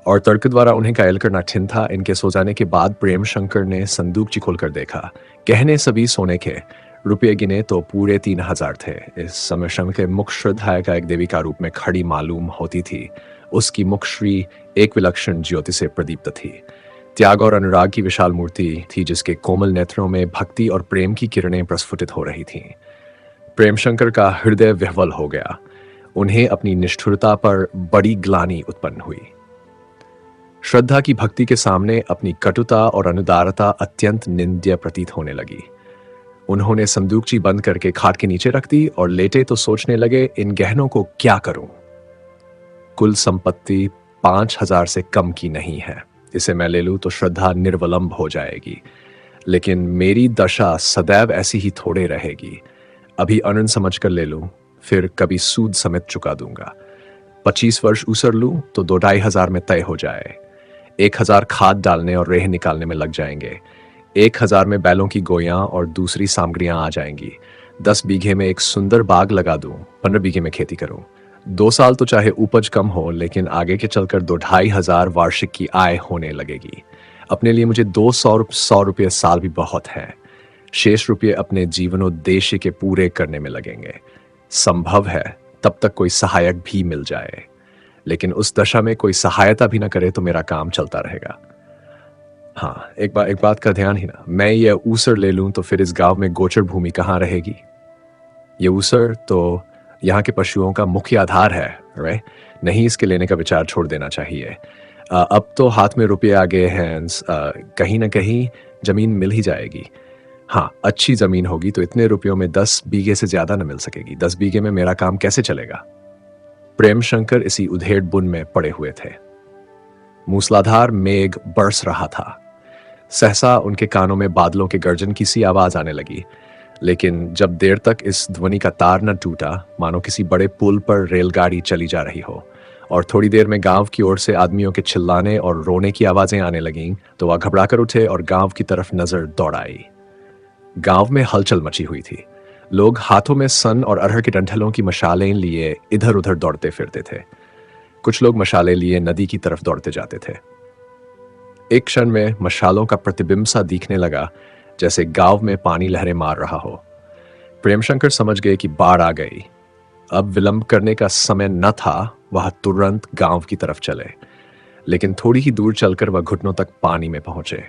और तर्क द्वारा उन्हें कायल करना ठिन था। इनके सो जाने के बाद प्रेम शंकर ने संदूकची खोलकर देखा। गहने सभी सोने के, रुपये गिने तो पूरे 3,000 थे। इस समय शंकर के मुख श्रद्धा का एक देवी का रूप में खड़ी मालूम होती थी। उसकी मुखश्री एक विलक्षण ज्योति से प्रदीप्त थी। त्याग और अनुराग की विशाल मूर्ति थी, जिसके कोमल नेत्रों में भक्ति और प्रेम की किरणें प्रस्फुटित हो रही थीं। प्रेम शंकर का हृदय विह्वल हो गया। उन्हें अपनी निष्ठुरता पर बड़ी ग्लानि उत्पन्न हुई। श्रद्धा की भक्ति के सामने अपनी कटुता और अनुदारता अत्यंत निंद्य प्रतीत होने लगी। उन्होंने संदूकची बंद करके खाट के नीचे रख दी और लेटे तो सोचने लगे, इन गहनों को क्या करूं? कुल संपत्ति 5,000 से कम की नहीं है। इसे मैं ले लूं तो श्रद्धा निर्वलंब हो जाएगी, लेकिन मेरी दशा सदैव ऐसी ही थोड़े रहेगी। अभी अनंत समझकर ले लूं, फिर कभी सूद समेत चुका दूंगा। 25 वर्ष उसर लूं तो 2,500 में तय हो जाए। 1,000 खाद डालने और रेह निकालने में लग जाएंगे। 1,000 में बैलों की गोयां और दूसरी सामग्रियां आ जाएंगी। 10 बीघे में एक सुंदर बाग लगा दूं, 15 बीघे में खेती करूं। 2 साल तो चाहे उपज कम हो, लेकिन आगे के चलकर 2,500 वार्षिक की आय होने लगेगी। अपने लिए मुझे 200 रुपये साल भी बहुत है। शेष रुपये अपने जीवनोद्देश्य के पूरे करने में लगेंगे। संभव है तब तक कोई सहायक भी मिल जाए, लेकिन उस दशा में कोई सहायता भी ना करे तो मेरा काम चलता रहेगा। हाँ, एक बात का ध्यान ही ना, मैं ये ऊसर ले लूं तो फिर इस गांव में गोचर भूमि कहाँ रहेगी? ये ऊसर तो यहाँ के पशुओं का मुख्य आधार है, राइट? नहीं, इसके लेने का विचार छोड़ देना चाहिए। अब तो हाथ में रुपये आ गए हैं, कहीं ना कहीं जमीन मिल ही जाएगी। हाँ, अच्छी जमीन होगी तो इतने रुपयों में 10 बीघे से ज्यादा न मिल सकेगी। 10 बीघे में मेरा काम कैसे चलेगा? प्रेम शंकर इसी उधेड़ बुन में पड़े हुए थे। मूसलाधार मेघ बरस रहा था। सहसा उनके कानों में बादलों के गर्जन की सी आवाज आने लगी, लेकिन जब देर तक इस ध्वनि का तार न टूटा, मानो किसी बड़े पुल पर रेलगाड़ी चली जा रही हो, और थोड़ी देर में गांव की ओर से आदमियों के चिल्लाने और रोने की आवाजें आने लगीं, तो वह घबरा कर उठे और गांव की तरफ नजर दौड़ाई। गांव में हलचल मची हुई थी। लोग हाथों में सन और अरहर के डंठलों की मशालें लिए इधर उधर दौड़ते फिरते थे। कुछ लोग मशालें लिए नदी की तरफ दौड़ते जाते थे। एक क्षण में मशालों का प्रतिबिंब सा दिखने लगा, जैसे गांव में पानी लहरें मार रहा हो। प्रेमशंकर समझ गए कि बाढ़ आ गई। अब विलंब करने का समय न था। वह तुरंत गांव की तरफ चले, लेकिन थोड़ी ही दूर चलकर वह घुटनों तक पानी में पहुंचे।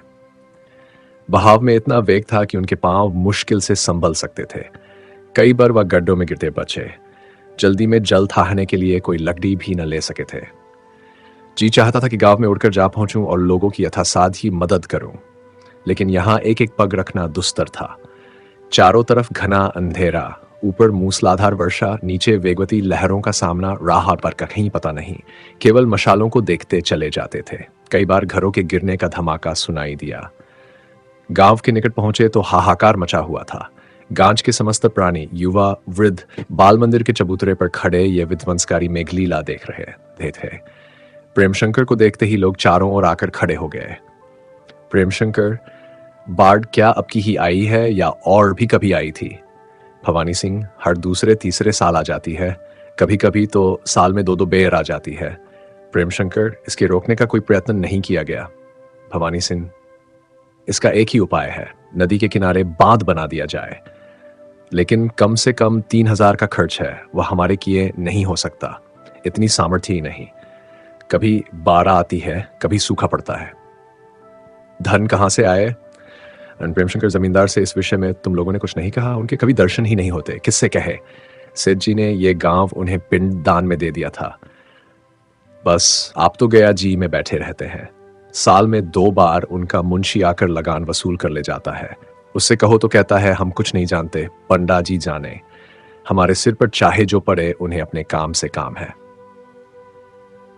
बहाव में इतना वेग था कि उनके पांव मुश्किल से संभल सकते थे। कई बार वह गड्ढों में गिरते बचे। जल्दी में जल थाहने के लिए कोई लकड़ी भी न ले सके थे। जी चाहता था कि गांव में उड़कर जा पहुंचूं और लोगों की यथासाध्य ही मदद करूं, लेकिन यहाँ एक एक पग रखना दुस्तर था। चारों तरफ घना अंधेरा, ऊपर मूसलाधार वर्षा, नीचे वेगवती लहरों का सामना, राह पर का कहीं पता नहीं। केवल मशालों को देखते चले जाते थे। कई बार घरों के गिरने का धमाका सुनाई दिया। गांव के निकट पहुंचे तो हाहाकार मचा हुआ था। गांज के समस्त प्राणी, युवा, वृद्ध, बाल मंदिर के चबूतरे पर खड़े ये विध्वंसकारी मेघलीला देख रहे थे। प्रेमशंकर को देखते ही लोग चारों ओर आकर खड़े हो गए। प्रेमशंकर, बाढ़ क्या अब की ही आई है या और भी कभी आई थी? भवानी सिंह, हर दूसरे तीसरे साल आ जाती है, कभी कभी तो साल में 2-2 बेर आ जाती है। प्रेमशंकर, इसके रोकने का कोई प्रयत्न नहीं किया गया। भवानी सिंह, इसका एक ही उपाय है, नदी के किनारे बांध बना दिया जाए, लेकिन कम से कम 3,000 का खर्च है, वह हमारे किए नहीं हो सकता, इतनी सामर्थ्य ही नहीं। कभी बाढ़ आती है, कभी सूखा पड़ता है। धन कहां से आए? प्रेमशंकर, जमींदार से इस विषय में तुम लोगों ने कुछ नहीं कहा? उनके कभी दर्शन ही नहीं होते, किससे कहे? सेठ जी ने ये गांव उन्हें पिंड दान में दे दिया था। बस आप तो गया जी में बैठे रहते हैं। साल में 2 बार उनका मुंशी आकर लगान वसूल कर ले जाता है। उससे कहो तो कहता है हम कुछ नहीं जानते, पंडा जी जाने। हमारे सिर पर चाहे जो पड़े, उन्हें अपने काम से काम है।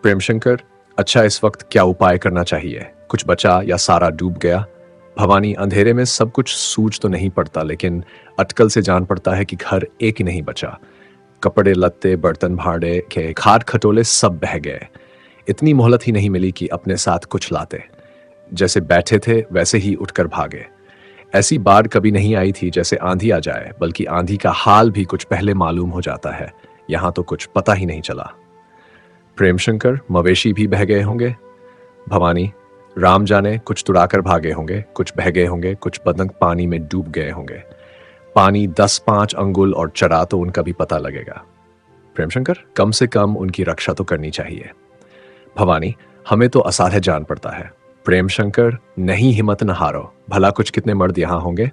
प्रेमशंकर, अच्छा इस वक्त क्या उपाय करना चाहिए? कुछ बचा या सारा डूब गया? भवानी, अंधेरे में सब कुछ सूझ तो नहीं पड़ता, लेकिन अटकल से जान पड़ता है कि घर एक ही नहीं बचा। कपड़े लत्ते, बर्तन भाड़े के खाट खटोले सब बह गए। इतनी मोहलत ही नहीं मिली कि अपने साथ कुछ लाते। जैसे बैठे थे वैसे ही उठकर भागे। ऐसी बाढ़ कभी नहीं आई थी जैसे आंधी आ जाए, बल्कि आंधी का हाल भी कुछ पहले मालूम हो जाता है। यहां तो कुछ पता ही नहीं चला। प्रेमशंकर, मवेशी भी बह गए होंगे? भवानी, राम जाने, कुछ तुड़ाकर भागे होंगे, कुछ बह गए होंगे, कुछ पतंग पानी में डूब गए होंगे। पानी 10-5 अंगुल और चढ़ा तो उनका भी पता लगेगा। प्रेमशंकर, कम से कम उनकी रक्षा तो करनी चाहिए। भवानी, हमें तो असाध्य जान पड़ता है। प्रेमशंकर, नहीं, हिम्मत न हारो, भला कुछ कितने मर्द यहां होंगे?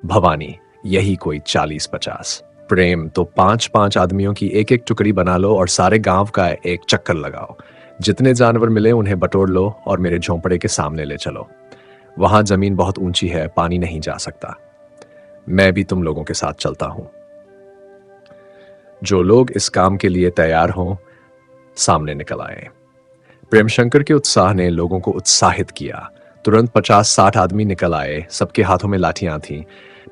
भवानी, यही कोई 40-50। प्रेम, तो 5-5 आदमियों की एक एक टुकड़ी बना लो और सारे गांव का एक चक्कर लगाओ। जितने जानवर मिले उन्हें बटोर लो और मेरे झोंपड़े के सामने ले चलो। वहां जमीन बहुत ऊंची है, पानी नहीं जा सकता। मैं भी तुम लोगों के साथ चलता हूं। जो लोग इस काम के लिए तैयार हों, सामने निकल आए। प्रेमशंकर के उत्साह ने लोगों को उत्साहित किया। तुरंत 50-60 आदमी निकल आए, सबके हाथों में लाठियां थीं।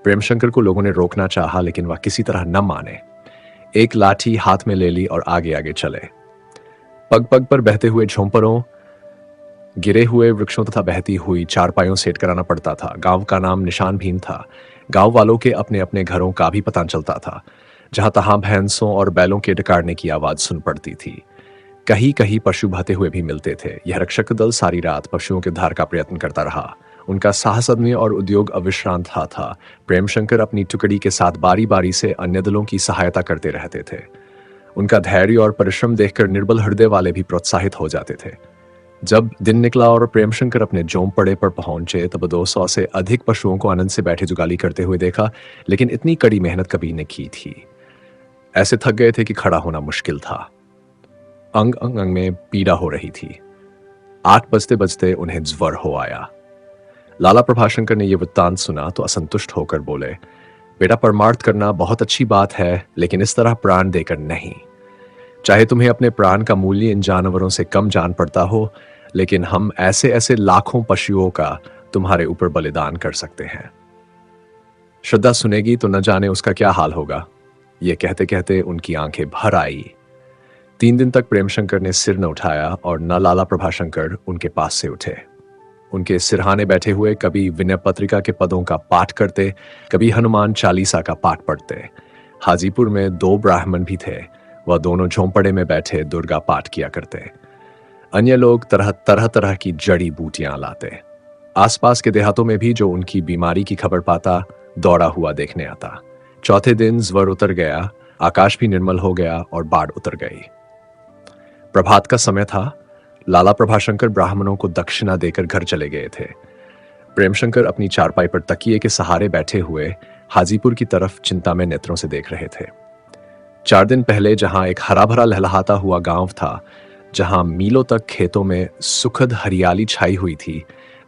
प्रेमशंकर को लोगों ने रोकना चाहा, लेकिन वह किसी तरह न माने। एक लाठी हाथ में ले ली और आगे आगे चले। पग पग पर बहते हुए झोंपड़ों, गिरे हुए वृक्षों तथा बहती हुई चारपाइयों सेट कराना पड़ता था। गांव का नाम निशानभीन था। गांव वालों के अपने अपने घरों का भी पता चलता था। जहां तहां भैंसों और बैलों के डकारने की आवाज सुन पड़ती थी। कहीं कहीं पशु बहते हुए भी मिलते थे। यह रक्षक दल सारी रात पशुओं के उद्धार का प्रयत्न करता रहा। उनका साहस अदम्य और उद्योग अविश्रांत था। प्रेमशंकर अपनी टुकड़ी के साथ बारी बारी से अन्य दलों की सहायता करते रहते थे। उनका धैर्य और परिश्रम देखकर निर्बल हृदय वाले भी प्रोत्साहित हो जाते थे। जब दिन निकला और प्रेमशंकर अपने झोंपड़े पर पहुंचे, तब 200 से अधिक पशुओं को आनंद से बैठे जुगाली करते हुए देखा, लेकिन इतनी कड़ी मेहनत कभी न की थी। ऐसे थक गए थे कि खड़ा होना मुश्किल था। अंग अंग अंग में पीड़ा हो रही थी। 8 बजते बजते उन्हें ज्वर हो आया। लाला प्रभाशंकर ने यह वृत्तांत सुना तो असंतुष्ट होकर बोले, बेटा, परमार्थ करना बहुत अच्छी बात है, लेकिन इस तरह प्राण देकर नहीं। चाहे तुम्हें अपने प्राण का मूल्य इन जानवरों से कम जान पड़ता हो, लेकिन हम ऐसे ऐसे लाखों पशुओं का तुम्हारे ऊपर बलिदान कर सकते हैं। श्रद्धा सुनेगी तो न जाने उसका क्या हाल होगा। ये कहते कहते उनकी आंखें भर आई। 3 दिन तक प्रेमशंकर ने सिर न उठाया और न लाला प्रभाशंकर उनके पास से उठे। उनके सिरहाने बैठे हुए कभी विनय पत्रिका के पदों का पाठ करते, कभी हनुमान चालीसा का पाठ पढ़ते। हाजीपुर में 2 ब्राह्मण भी थे। वह दोनों झोंपड़े में बैठे दुर्गा पाठ किया करते। अन्य लोग तरह तरह की जड़ी बूटियां लाते। आसपास के देहातों में भी जो उनकी बीमारी की खबर पाता, दौड़ा हुआ देखने आता। चौथे दिन ज्वर उतर गया, आकाश भी निर्मल हो गया और बाढ़ उतर गई। प्रभात का समय था। लाला प्रभाशंकर ब्राह्मणों को दक्षिणा देकर घर चले गए थे। प्रेमशंकर अपनी चारपाई पर तकिए के सहारे बैठे हुए हाजीपुर की तरफ चिंता में नेत्रों से देख रहे थे। 4 दिन पहले जहां एक हरा भरा लहलहाता हुआ गांव था, जहां मीलों तक खेतों में सुखद हरियाली छाई हुई थी,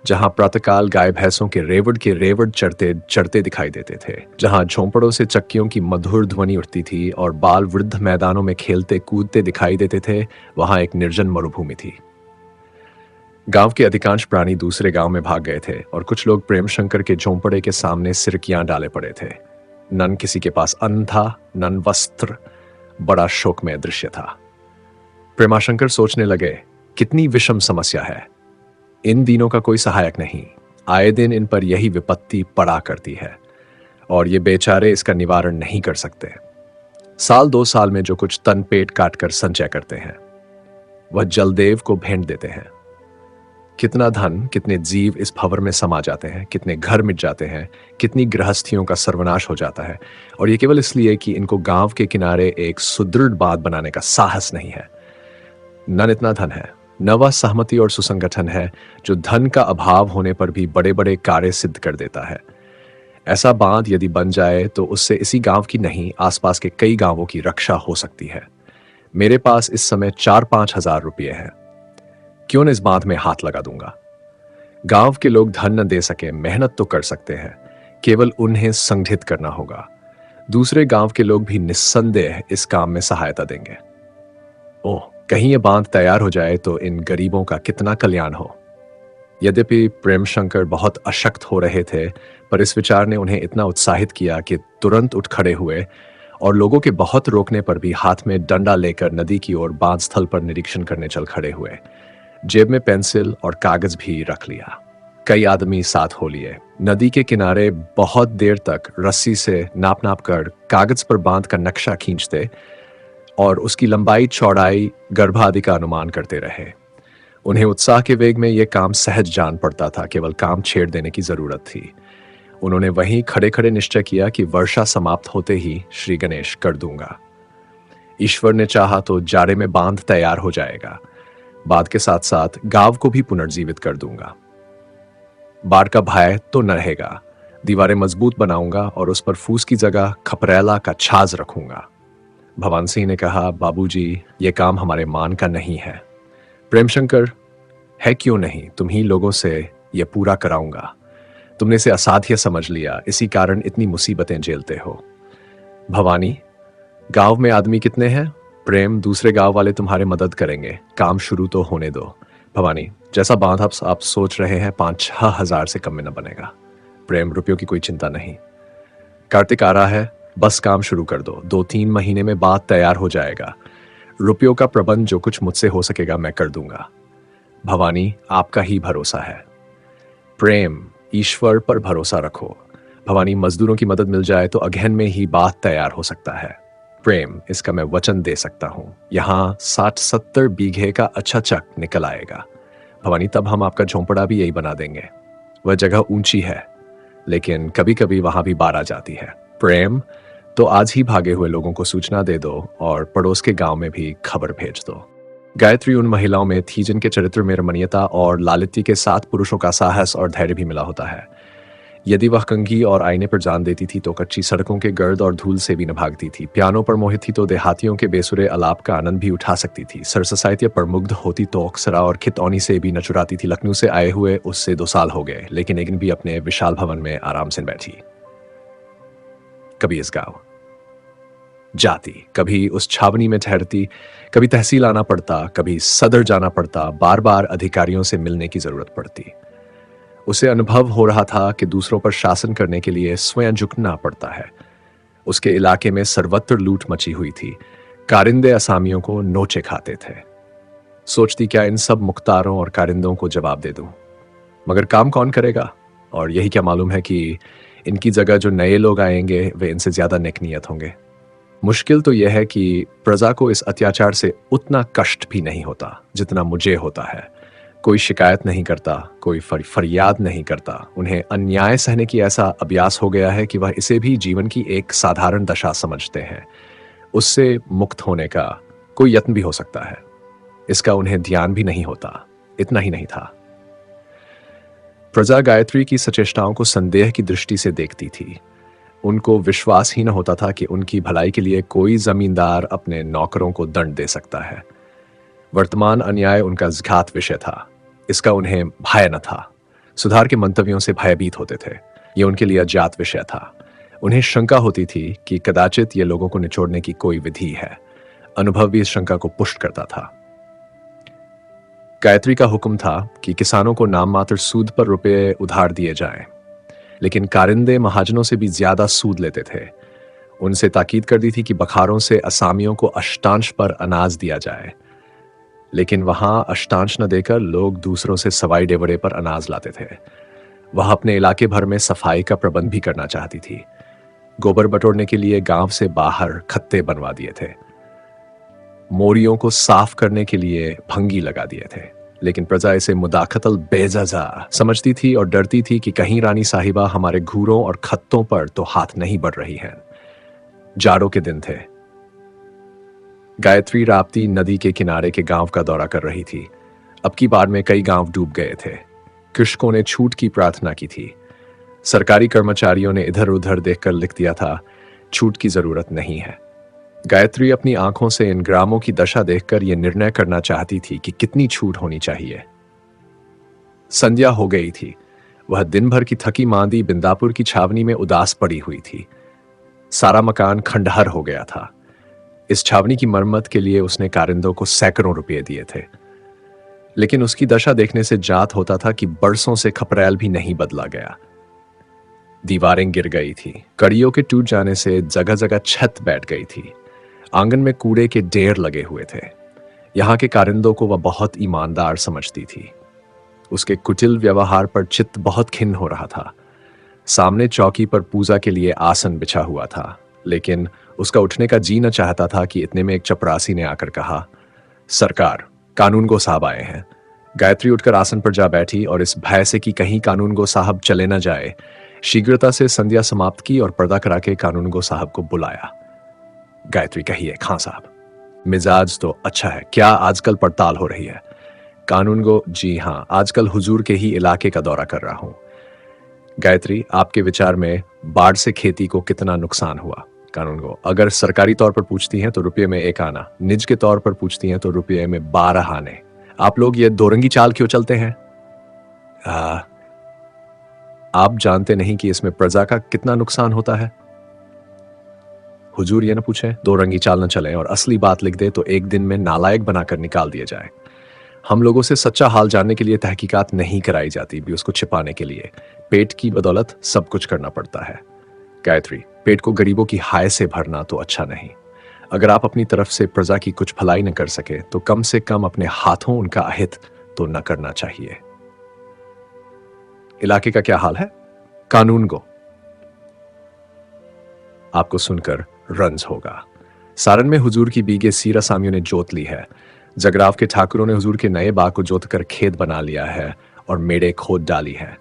जहां प्रातःकाल गाय भैंसों के रेवड़ चढ़ते चढ़ते दिखाई देते थे, जहां झोंपड़ों से चक्कियों की मधुर ध्वनि उठती थी और बाल वृद्ध मैदानों में खेलते कूदते दिखाई देते थे, वहां एक निर्जन मरुभूमि थी। गांव के अधिकांश प्राणी दूसरे गांव में भाग गए थे और कुछ लोग प्रेम शंकर के झोंपड़े के सामने सिरकियां डाले पड़े थे। नन किसी के पास अन्न था, नन वस्त्र। बड़ा शोकमय दृश्य था। प्रेमाशंकर सोचने लगे, कितनी विषम समस्या है। इन दिनों का कोई सहायक नहीं, आए दिन इन पर यही विपत्ति पड़ा करती है और ये बेचारे इसका निवारण नहीं कर सकते। साल 2 साल में जो कुछ तन पेट काटकर संचय करते हैं वह जलदेव को भेंट देते हैं। कितना धन, कितने जीव इस भंवर में समा जाते हैं, कितने घर मिट जाते हैं, कितनी गृहस्थियों का सर्वनाश हो जाता है, और ये केवल इसलिए कि इनको गांव के किनारे एक सुदृढ़ बात बनाने का साहस नहीं है। न इतना धन है, न वह सहमति और सुसंगठन है जो धन का अभाव होने पर भी बड़े बड़े कार्य सिद्ध कर देता है। ऐसा बांध यदि बन जाए तो उससे इसी गांव की नहीं, आसपास के कई गांवों की रक्षा हो सकती है। मेरे पास इस समय 4-5 हजार रुपये हैं, क्यों न इस बांध में हाथ लगा दूंगा। गांव के लोग धन न दे सके, मेहनत तो कर सकते हैं, केवल उन्हें संगठित करना होगा। दूसरे गांव के लोग भी निस्संदेह इस काम में सहायता देंगे। ओह, कहीं ये बांध तैयार हो जाए तो इन गरीबों का कितना कल्याण हो। यद्यपि प्रेम शंकर बहुत अशक्त हो रहे थे, पर इस विचार ने उन्हें इतना उत्साहित किया कि तुरंत उठ खड़े हुए और लोगों के बहुत रोकने पर भी हाथ में डंडा लेकर नदी की ओर बांध स्थल पर निरीक्षण करने चल खड़े हुए। जेब में पेंसिल और कागज भी रख लिया। कई आदमी साथ हो लिए। नदी के किनारे बहुत देर तक रस्सी से नाप नाप कर कागज पर बांध का नक्शा खींचते और उसकी लंबाई, चौड़ाई, गर्भादि का अनुमान करते रहे। उन्हें उत्साह के वेग में यह काम सहज जान पड़ता था, केवल काम छेड़ देने की जरूरत थी। उन्होंने वहीं खड़े खड़े निश्चय किया कि वर्षा समाप्त होते ही श्री गणेश कर दूंगा। ईश्वर ने चाहा तो जाड़े में बांध तैयार हो जाएगा। बांध के साथ साथ गांव को भी पुनर्जीवित कर दूंगा। बाढ़ का भय तो न रहेगा। दीवारें मजबूत बनाऊंगा और उस पर फूस की जगह खपरेला का छाज रखूंगा। भवान सिंह ने कहा, बाबूजी, ये काम हमारे मान का नहीं है। प्रेमशंकर, है क्यों नहीं, तुम ही लोगों से यह पूरा कराऊंगा। तुमने इसे असाध्य समझ लिया, इसी कारण इतनी मुसीबतें झेलते हो। भवानी, गांव में आदमी कितने हैं? प्रेम, दूसरे गांव वाले तुम्हारे मदद करेंगे, काम शुरू तो होने दो। भवानी, जैसा बांध आप सोच रहे हैं 5-6 हजार से कम में न बनेगा। प्रेम, रुपयों की कोई चिंता नहीं। कार्तिक आ रहा है, बस काम शुरू कर दो। 2-3 महीने में बात तैयार हो जाएगा। रुपयों का प्रबंध जो कुछ मुझसे हो सकेगा मैं कर दूंगा। भवानी, आपका ही भरोसा है। प्रेम, ईश्वर पर भरोसा रखो। भवानी, मजदूरों की मदद मिल जाए तो अगहन में ही बात तैयार हो सकता है। प्रेम, इसका मैं वचन दे सकता हूं, यहां 60-70 बीघे का अच्छा चक निकल आएगा। भवानी, तब हम आपका झोंपड़ा भी यही बना देंगे। वह जगह ऊंची है, लेकिन कभी कभी वहां भी बाढ़ आ जाती है। प्रेम, तो आज ही भागे हुए लोगों को सूचना दे दो और पड़ोस के गांव में भी खबर भेज दो। गायत्री उन महिलाओं में थी जिनके चरित्र में रमणीयता और लालित्य के साथ पुरुषों का साहस और धैर्य भी मिला होता है। यदि वह कंघी और आईने पर जान देती थी तो कच्ची सड़कों के गर्द और धूल से भी न भागती थी। पियानो पर मोहित थी तो देहातियों के बेसुरे आलाप का आनंद भी उठा सकती थी। सरस साहित्य पर मुग्ध होती तो अक्सरा और खितौनी से भी न चुराती थी। लखनऊ से आए हुए उससे 2 साल हो गए, लेकिन एक दिन भी अपने विशाल भवन में आराम से बैठी। कभी इस गांव जाती, कभी उस छावनी में ठहरती, कभी तहसील आना पड़ता, कभी सदर जाना पड़ता, बार बार अधिकारियों से मिलने की जरूरत पड़ती। उसे अनुभव हो रहा था कि दूसरों पर शासन करने के लिए स्वयं झुकना पड़ता है। उसके इलाके में सर्वत्र लूट मची हुई थी। कारिंदे असामियों को नोचे खाते थे। सोचती क्या इन सब मुख्तारों और कारिंदों को जवाब दे दूं, मगर काम कौन करेगा? और यही क्या मालूम है कि इनकी जगह जो नए लोग आएंगे वे इनसे ज्यादा नेकनियत होंगे। मुश्किल तो यह है कि प्रजा को इस अत्याचार से उतना कष्ट भी नहीं होता जितना मुझे होता है। कोई शिकायत नहीं करता, कोई फरियाद नहीं करता। उन्हें अन्याय सहने की ऐसा अभ्यास हो गया है कि वह इसे भी जीवन की एक साधारण दशा समझते हैं। उससे मुक्त होने का कोई यत्न भी हो सकता है, इसका उन्हें ध्यान भी नहीं होता। इतना ही नहीं था, प्रजा गायत्री की सचेष्टाओं को संदेह की दृष्टि से देखती थी। उनको विश्वास ही न होता था कि उनकी भलाई के लिए कोई जमींदार अपने नौकरों को दंड दे सकता है। वर्तमान अन्याय उनका घात विषय था, इसका उन्हें भय न था। सुधार के मंतव्यों से भयभीत होते थे। ये उनके लिए अज्ञात विषय था। उन्हें शंका होती थी कि कदाचित ये लोगों को निचोड़ने की कोई विधि है। अनुभव भी इस शंका को पुष्ट करता था। गायत्री का हुक्म था कि किसानों को नाम मात्र सूद पर रुपए उधार दिए जाएं, लेकिन कारिंदे महाजनों से भी ज्यादा सूद लेते थे। उनसे ताकीद कर दी थी कि बखारों से असामियों को अष्टांश पर अनाज दिया जाए, लेकिन वहां अष्टांश न देकर लोग दूसरों से सवाई डेवड़े पर अनाज लाते थे। वह अपने इलाके भर में सफाई का प्रबंध भी करना चाहती थी। गोबर बटोरने के लिए गांव से बाहर खत्ते बनवा दिए थे। मोरियों को साफ करने के लिए भंगी लगा दिए थे, लेकिन प्रजा इसे मुदाखतल बेजजा समझती थी और डरती थी कि कहीं रानी साहिबा हमारे घूरों और खत्तों पर तो हाथ नहीं बढ़ रही हैं। जाड़ों के दिन थे। गायत्री राप्ती नदी के किनारे के गांव का दौरा कर रही थी। अब की बार में कई गांव डूब गए थे। कृषकों ने छूट की प्रार्थना की थी। सरकारी कर्मचारियों ने इधर उधर देखकर लिख दिया था, छूट की जरूरत नहीं है। गायत्री अपनी आंखों से इन ग्रामों की दशा देखकर यह निर्णय करना चाहती थी कि कितनी छूट होनी चाहिए। संध्या हो गई थी। वह दिन भर की थकी मांदी बिंदापुर की छावनी में उदास पड़ी हुई थी। सारा मकान खंडहर हो गया था। इस छावनी की मरम्मत के लिए उसने कारिंदों को सैकड़ों रुपए दिए थे, लेकिन उसकी दशा देखने से जात होता था कि बरसों से खपरैल भी नहीं बदला गया। दीवारें गिर गई थी। कड़ियों के टूट जाने से जगह जगह छत बैठ गई थी। आंगन में कूड़े के ढेर लगे हुए थे। यहां के कारिंदों को वह बहुत ईमानदार समझती थी। उसके कुटिल व्यवहार पर चित्त बहुत खिन्न हो रहा था। सामने चौकी पर पूजा के लिए आसन बिछा हुआ था, लेकिन उसका उठने का जी न चाहता था कि इतने में एक चपरासी ने आकर कहा, सरकार, कानूनगो साहब आए हैं। गायत्री उठकर आसन पर जा बैठी और इस भय से कि कहीं कानूनगो साहब चले न जाए, शीघ्रता से संध्या समाप्त की और पर्दा करा के कानूनगो साहब को बुलाया। गायत्री, कहिए खां साहब। मिजाज तो अच्छा है, क्या आजकल पड़ताल हो रही है? कानूनगो, जी हां, आजकल हुजूर के ही इलाके का दौरा कर रहा हूं। गायत्री, आपके विचार में बाढ़ से खेती को कितना नुकसान हुआ? कानूनगो, अगर सरकारी तौर पर पूछती हैं तो रुपये में 1 आना, निज के तौर पर पूछती हैं तो रुपये में 12 आने। आप लोग ये दोरंगी चाल क्यों चलते हैं? आप जानते नहीं कि इसमें प्रजा का कितना नुकसान होता है? हुजूर ये न पूछे, दोरंगी चाल न चले और असली बात लिख दे तो एक दिन में नालायक बनाकर निकाल दिया जाए। हम लोगों से सच्चा हाल जानने के लिए तहकीकात नहीं कराई जाती, भी उसको छिपाने के लिए पेट की बदौलत सब कुछ करना पड़ता है। गायत्री, पेट को गरीबों की हाय से भरना तो अच्छा नहीं। अगर आप अपनी तरफ से प्रजा की कुछ भलाई न कर सके तो कम से कम अपने हाथों उनका अहित तो न करना चाहिए। इलाके का क्या हाल है? कानूनगो, आपको सुनकर रंज होगा। सारण में हुजूर की बीगे सीरा सामियों ने जोत ली है। जगराव के ठाकुरों ने हुजूर के नए बाग को जोत कर खेत बना लिया है और मेड़े खोद डाली है।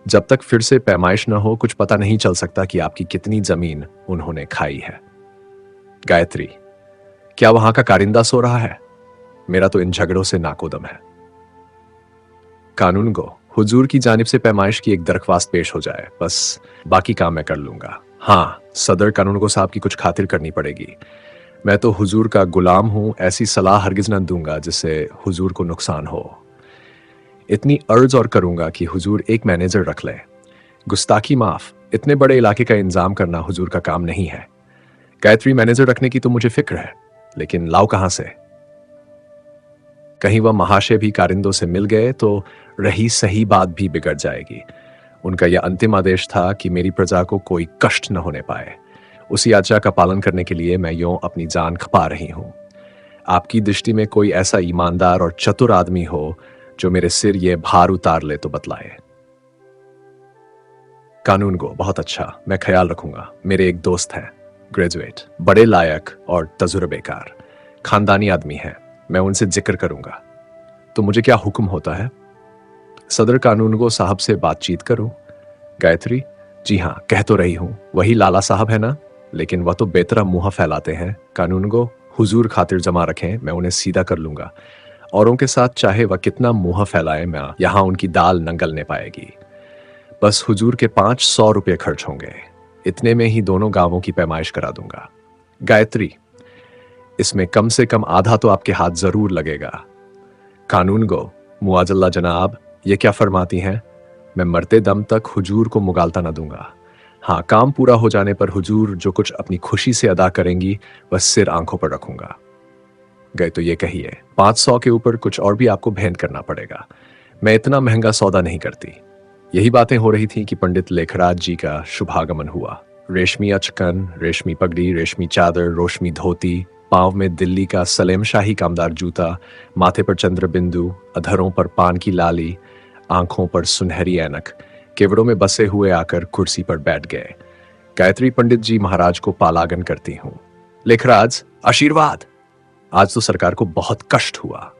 जब तक फिर से पैमाइश न हो, कुछ पता नहीं चल सकता कि आपकी कितनी जमीन उन्होंने खाई है। गायत्री, क्या वहां का कारिंदा सो रहा है? मेरा तो इन झगड़ों से नाकोदम है। कानूनगो, हुजूर की जानिब से पैमाइश की एक दरख्वास्त पेश हो जाए, बस बाकी काम मैं कर लूंगा। हाँ, सदर कानूनगो साहब की कुछ खातिर करनी पड़ेगी। मैं तो हुजूर का गुलाम हूं, ऐसी सलाह हरगिज न दूंगा जिससे हुजूर को नुकसान हो। इतनी अर्ज और करूंगा कि हुजूर एक मैनेजर रख ले। गुस्ताखी माफ, इतने बड़े इलाके का इंतजाम करना हुजूर का काम नहीं है। गायत्री, मैनेजर रखने की तो मुझे फिक्र है, लेकिन लाओ कहां से? कहीं वह महाशय भी कारिंदों से मिल गए तो रही सही बात भी बिगड़ जाएगी। उनका यह अंतिम आदेश था कि मेरी प्रजा को कोई कष्ट न होने पाए। उसी आज्ञा का पालन करने के लिए मैं यूं अपनी जान खपा रही हूं। आपकी दृष्टि में कोई ऐसा ईमानदार और चतुर आदमी हो जो मेरे सिर ये भार उतार ले तो बतलाए। कानूनगो, बहुत अच्छा, मैं ख्याल रखूंगा। मेरे एक दोस्त हैं, ग्रेजुएट, बड़े लायक और तजुर्बेकार, खानदानी आदमी हैं। मैं उनसे जिक्र करूंगा। तो मुझे क्या हुक्म होता है? सदर कानूनगो साहब से बातचीत करूं? गायत्री, जी हां, कह तो रही हूं, वही लाला साहब है ना, लेकिन वह तो बेतरा मुंह फैलाते हैं। कानूनगो, हुजूर खातिर जमा रखें, मैं उन्हें सीधा कर लूंगा। औरों के साथ चाहे वह कितना मुंह फैलाए, मैं यहां उनकी दाल न गलने पाएगी। बस हुजूर के 500 रुपये खर्च होंगे। इतने में ही दोनों गांवों की पैमाइश करा दूंगा। गायत्री, इसमें कम से कम आधा तो आपके हाथ जरूर लगेगा। कानून गो, मुआजल्ला जनाब, ये क्या फरमाती हैं? मैं मरते दम तक हुजूर को मुगालता न दूंगा। हाँ, काम पूरा हो जाने पर हुजूर जो कुछ अपनी खुशी से अदा करेंगी वह सिर आंखों पर रखूंगा। गए तो ये कहिए, 500 के ऊपर कुछ और भी आपको भेंट करना पड़ेगा। मैं इतना महंगा सौदा नहीं करती। यही बातें हो रही थी कि पंडित लेखराज जी का शुभागमन हुआ। रेशमी अचकन, रेशमी पगड़ी, रेशमी चादर, रेशमी धोती, पांव में दिल्ली का सलेमशाही कामदार जूता, माथे पर चंद्र बिंदु, अधरों पर पान की लाली, आंखों पर सुनहरी ऐनक, केवड़ों में बसे हुए आकर कुर्सी पर बैठ गए। गायत्री पंडित जी महाराज को पालागन करती हूँ। लेखराज, आशीर्वाद। आज तो सरकार को बहुत कष्ट हुआ।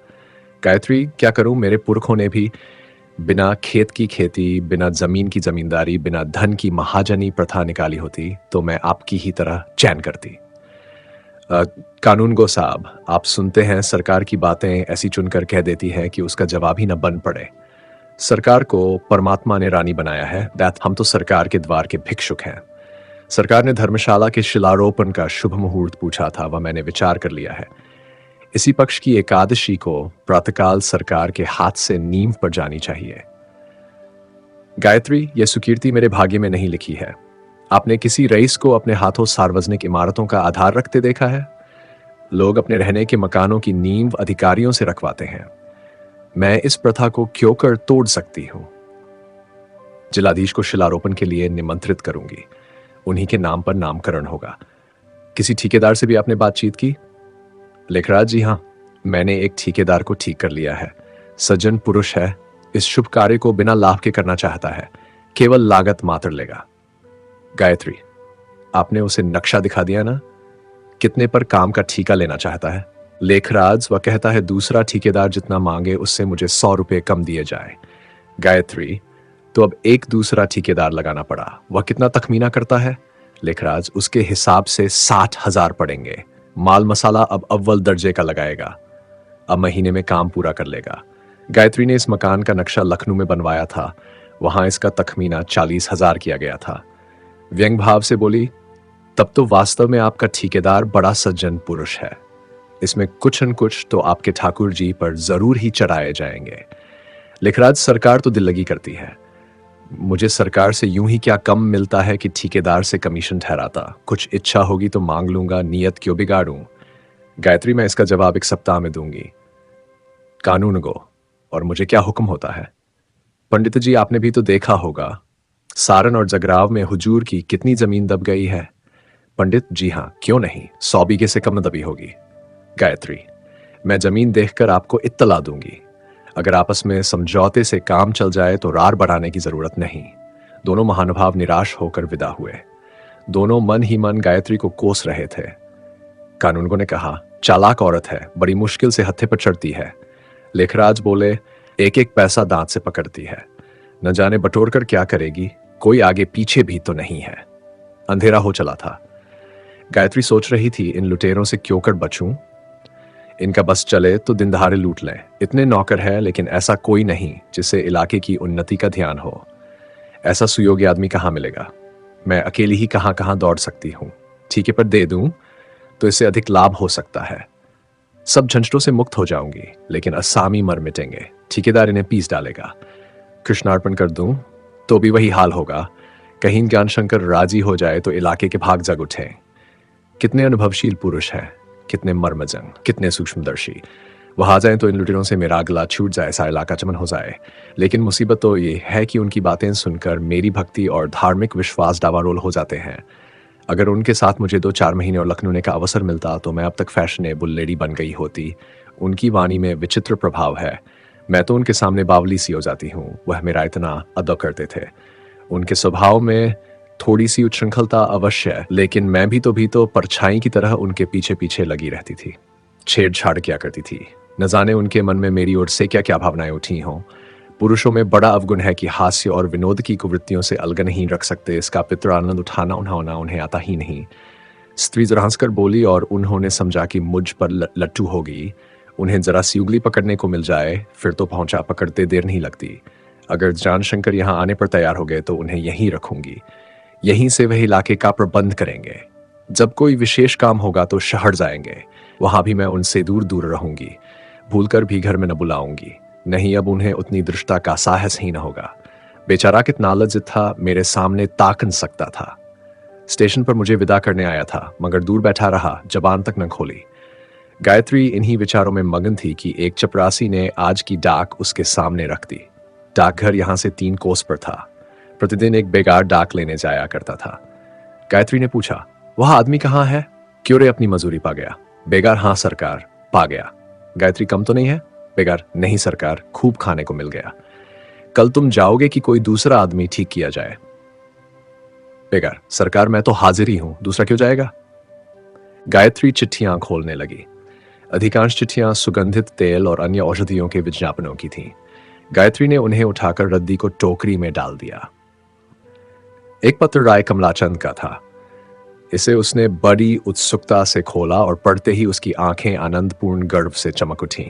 गायत्री, क्या करूं, मेरे पुरखों ने भी बिना खेत की खेती, बिना जमीन की जमींदारी, बिना धन की महाजनी प्रथा निकाली होती तो मैं आपकी ही तरह चैन करती। कानून गो साहब, आप सुनते हैं सरकार की बातें ऐसी चुनकर कह देती है कि उसका जवाब ही न बन पड़े। सरकार को परमात्मा ने रानी बनाया है, दैट हम तो सरकार के द्वार के भिक्षुक हैं। सरकार ने धर्मशाला के शिलारोपण का शुभ मुहूर्त पूछा था, वह मैंने विचार कर लिया है। इसी पक्ष की एकादशी को प्रातःकाल सरकार के हाथ से नींव पर जानी चाहिए। गायत्री, यह सुकीर्ति मेरे भाग्य में नहीं लिखी है। आपने किसी रईस को अपने हाथों सार्वजनिक इमारतों का आधार रखते देखा है? लोग अपने रहने के मकानों की नींव अधिकारियों से रखवाते हैं। मैं इस प्रथा को क्यों कर तोड़ सकती हूं? जिलाधीश को शिलारोपण के लिए निमंत्रित करूंगी। उन्हीं के नाम पर नामकरण होगा। किसी ठेकेदार से भी आपने बातचीत की? लेखराज जी, हाँ, मैंने एक ठेकेदार को ठीक कर लिया है। सज्जन पुरुष है, इस शुभ कार्य को बिना लाभ के करना चाहता है, केवल लागत मात्र लेगा। गायत्री, आपने उसे नक्शा दिखा दिया ना? कितने पर काम का ठेका लेना चाहता है? लेखराज, वह कहता है दूसरा ठेकेदार जितना मांगे उससे मुझे 100 रुपए कम दिए जाए। गायत्री, तो अब एक दूसरा ठेकेदार लगाना पड़ा। वह कितना तखमीना करता है? लेखराज, उसके हिसाब से 60,000 पड़ेंगे। माल मसाला अब अव्वल दर्जे का लगाएगा। अब महीने में काम पूरा कर लेगा। गायत्री ने इस मकान का नक्शा लखनऊ में बनवाया था, वहां इसका तखमीना 40,000 किया गया था। व्यंग भाव से बोली, तब तो वास्तव में आपका ठेकेदार बड़ा सज्जन पुरुष है। इसमें कुछ न कुछ तो आपके ठाकुर जी पर जरूर ही चढ़ाए जाएंगे। लेखराज, सरकार तो दिल लगी करती है। मुझे सरकार से यूं ही क्या कम मिलता है कि ठेकेदार से कमीशन ठहराता। कुछ इच्छा होगी तो मांग लूंगा, नियत क्यों बिगाड़ूं? गायत्री, मैं इसका जवाब 1 सप्ताह में दूंगी। कानून गो, और मुझे क्या हुक्म होता है? पंडित जी, आपने भी तो देखा होगा सारन और जगराव में हुजूर की कितनी जमीन दब गई है। पंडित जी, हाँ, क्यों नहीं, 100 बीघे से कम न दबी होगी। गायत्री, मैं जमीन देखकर आपको इत्तला दूंगी। अगर आपस में समझौते से काम चल जाए तो रार बढ़ाने की जरूरत नहीं। दोनों महानुभाव निराश होकर विदा हुए। दोनों मन ही मन गायत्री को कोस रहे थे। कानूनगो ने कहा, चालाक औरत है, बड़ी मुश्किल से हत्थे पर चढ़ती है। लेखराज बोले, एक एक पैसा दांत से पकड़ती है, न जाने बटोर कर क्या करेगी, कोई आगे पीछे भी तो नहीं है। अंधेरा हो चला था। गायत्री सोच रही थी, इन लुटेरों से क्यों कर बचूं? इनका बस चले तो दिन दहाड़े लूट लें। इतने नौकर है, लेकिन ऐसा कोई नहीं जिससे इलाके की उन्नति का ध्यान हो। ऐसा सुयोग्य आदमी कहाँ मिलेगा? मैं अकेली ही कहाँ कहाँ दौड़ सकती हूँ। ठीके पर दे दूं तो इससे अधिक लाभ हो सकता है। सब झंझटों से मुक्त हो जाऊंगी, लेकिन असामी मर मिटेंगे। ठेकेदार इन्हें पीस डालेगा। कृष्णार्पण कर दूं तो भी वही हाल होगा। कहीं ज्ञान शंकर राजी हो जाए तो इलाके के भाग जग उठे। कितने अनुभवशील पुरुष हैं, कितने मर्मजंग, कितने सूक्ष्मदर्शी। वह आ जाए तो इन लुटेरों से मेरा गला छूट जाए, सारा इलाका चमन हो जाए। लेकिन मुसीबत तो ये है कि उनकी बातें सुनकर मेरी भक्ति और धार्मिक विश्वास डावाडोल हो जाते हैं। अगर उनके साथ मुझे 2-4 महीने और लखनऊ का अवसर मिलता तो मैं अब तक फैशनेबल लेडी बन गई होती। उनकी वाणी में विचित्र प्रभाव है। मैं तो उनके सामने बावली सी हो जाती हूँ। वह मेरा इतना अदब करते थे। उनके स्वभाव में थोड़ी सी उच्छृंखलता अवश्य है, लेकिन मैं भी तो परछाई की तरह उनके पीछे पीछे लगी रहती थी, छेड़छाड़ किया करती थी। न जाने उनके मन में मेरी ओर से क्या क्या भावनाएं उठी हों। पुरुषों में बड़ा अवगुण है कि हास्य और विनोद की कुवृत्तियों से अलग नहीं रख सकते। इसका पितर आनंद उठाना उन्होंना उन्हें आता ही नहीं। स्त्री जरा हंसकर बोली और उन्होंने समझा कि मुझ पर लट्टू होगी। उन्हें जरा सी उंगली पकड़ने को मिल जाए फिर तो पहुंचा पकड़ते देर नहीं लगती। अगर जान शंकर यहाँ आने पर तैयार हो गए तो उन्हें यहीं रखूंगी। यहीं से वह इलाके का प्रबंध करेंगे। जब कोई विशेष काम होगा तो शहर जाएंगे। वहां भी मैं उनसे दूर दूर रहूंगी, भूलकर भी घर में न बुलाऊंगी। नहीं, अब उन्हें उतनी दृष्टा का साहस ही न होगा। बेचारा कितना लज्जित था, मेरे सामने ताक न सकता था। स्टेशन पर मुझे विदा करने आया था, मगर दूर बैठा रहा, जबान तक न खोली। गायत्री इन्हीं विचारों में मगन थी कि एक चपरासी ने आज की डाक उसके सामने रख दी। डाकघर यहां से 3 कोस पर था। प्रतिदिन एक बेगार डाक लेने जाया करता था। गायत्री ने पूछा, वह आदमी कहाँ है? क्यों रे अपनी मजूरी पा गया? बेगार, हाँ सरकार, पा गया। गायत्री, कम तो नहीं है? बेगार, नहीं सरकार, खूब खाने को मिल गया। कल तुम जाओगे कि कोई दूसरा आदमी ठीक किया जाए? बेगार, सरकार मैं तो हाजिर ही हूं, दूसरा क्यों जाएगा? गायत्री चिट्ठियां खोलने लगी। अधिकांश चिट्ठियां सुगंधित तेल और अन्य औषधियों के विज्ञापनों की थीं। गायत्री ने उन्हें उठाकर रद्दी को टोकरी में डाल दिया। एक पत्र राय कमलाचंद का था। इसे उसने बड़ी उत्सुकता से खोला और पढ़ते ही उसकी आंखें आनंदपूर्ण गर्व से चमक उठीं।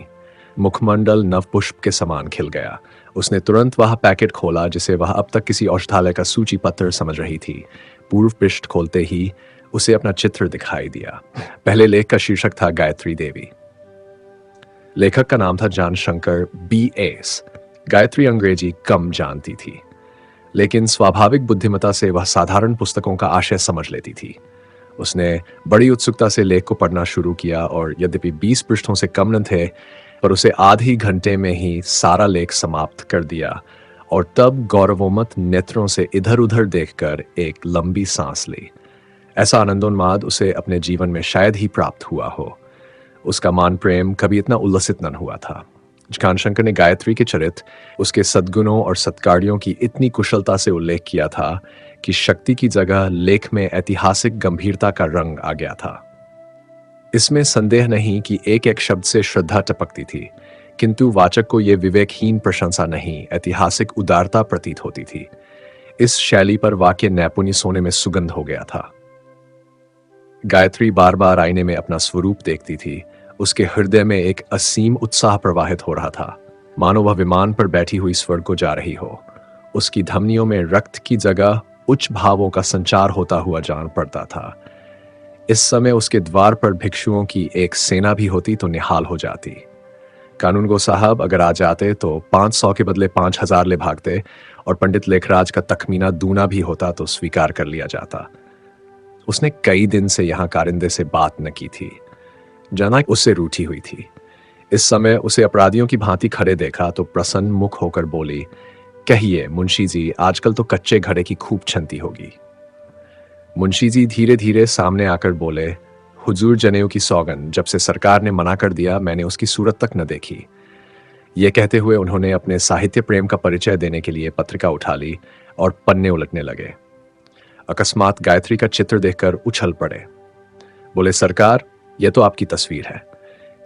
मुखमंडल नवपुष्प के समान खिल गया। उसने तुरंत वह पैकेट खोला जिसे वह अब तक किसी औषधालय का सूची पत्र समझ रही थी। पूर्व पृष्ठ खोलते ही उसे अपना चित्र दिखाई दिया। पहले लेख का शीर्षक था गायत्री देवी। लेखक का नाम था जॉन शंकर B.S. गायत्री अंग्रेजी कम जानती थी, लेकिन स्वाभाविक बुद्धिमत्ता से वह साधारण पुस्तकों का आशय समझ लेती थी। उसने बड़ी उत्सुकता से लेख को पढ़ना शुरू किया और यद्यपि 20 पृष्ठों से कम न थे, पर उसे आधी घंटे में ही सारा लेख समाप्त कर दिया और तब गौरवोन्मत्त नेत्रों से इधर उधर देखकर एक लंबी सांस ली। ऐसा आनंदोन्माद उसे अपने जीवन में शायद ही प्राप्त हुआ हो। उसका मान प्रेम कभी इतना उल्लसित न हुआ था। कानशंकर ने गायत्री के चरित्र, उसके सद्गुणों और सत्कार्यों की इतनी कुशलता से उल्लेख किया था कि शक्ति की जगह लेख में ऐतिहासिक गंभीरता का रंग आ गया था। इसमें संदेह नहीं कि एक एक शब्द से श्रद्धा टपकती थी, किंतु वाचक को यह विवेकहीन प्रशंसा नहीं, ऐतिहासिक उदारता प्रतीत होती थी। इस शैली पर वाक्य नैपुण्य सोने में सुगंध हो गया था। गायत्री बार बार आईने में अपना स्वरूप देखती थी। उसके हृदय में एक असीम उत्साह प्रवाहित हो रहा था, मानो वह विमान पर बैठी हुई स्वर्ग को जा रही हो। उसकी धमनियों में रक्त की जगह उच्च भावों का संचार होता हुआ जान पड़ता था। इस समय उसके द्वार पर भिक्षुओं की एक सेना भी होती तो निहाल हो जाती। कानूनगो साहब अगर आ जाते तो 500 के बदले 5000 ले भागते और पंडित लेखराज का तखमीना दूना भी होता तो स्वीकार कर लिया जाता। उसने कई दिन से यहां कारिंदे से बात न की थी। जाना उससे रूठी हुई थी। इस समय उसे अपराधियों की भांति खड़े देखा तो प्रसन्न मुख होकर बोली, कहिए मुंशी जी, आजकल तो कच्चे घड़े की खूब छंती होगी। मुंशी जी धीरे धीरे सामने आकर बोले, हुजूर जनेऊ की सौगंध, जब से सरकार ने मना कर दिया मैंने उसकी सूरत तक न देखी। ये कहते हुए उन्होंने अपने साहित्य प्रेम का परिचय देने के लिए पत्रिका उठा ली और पन्ने उलटने लगे। अकस्मात गायत्री का चित्र देखकर उछल पड़े। बोले, सरकार, यह तो आपकी तस्वीर है।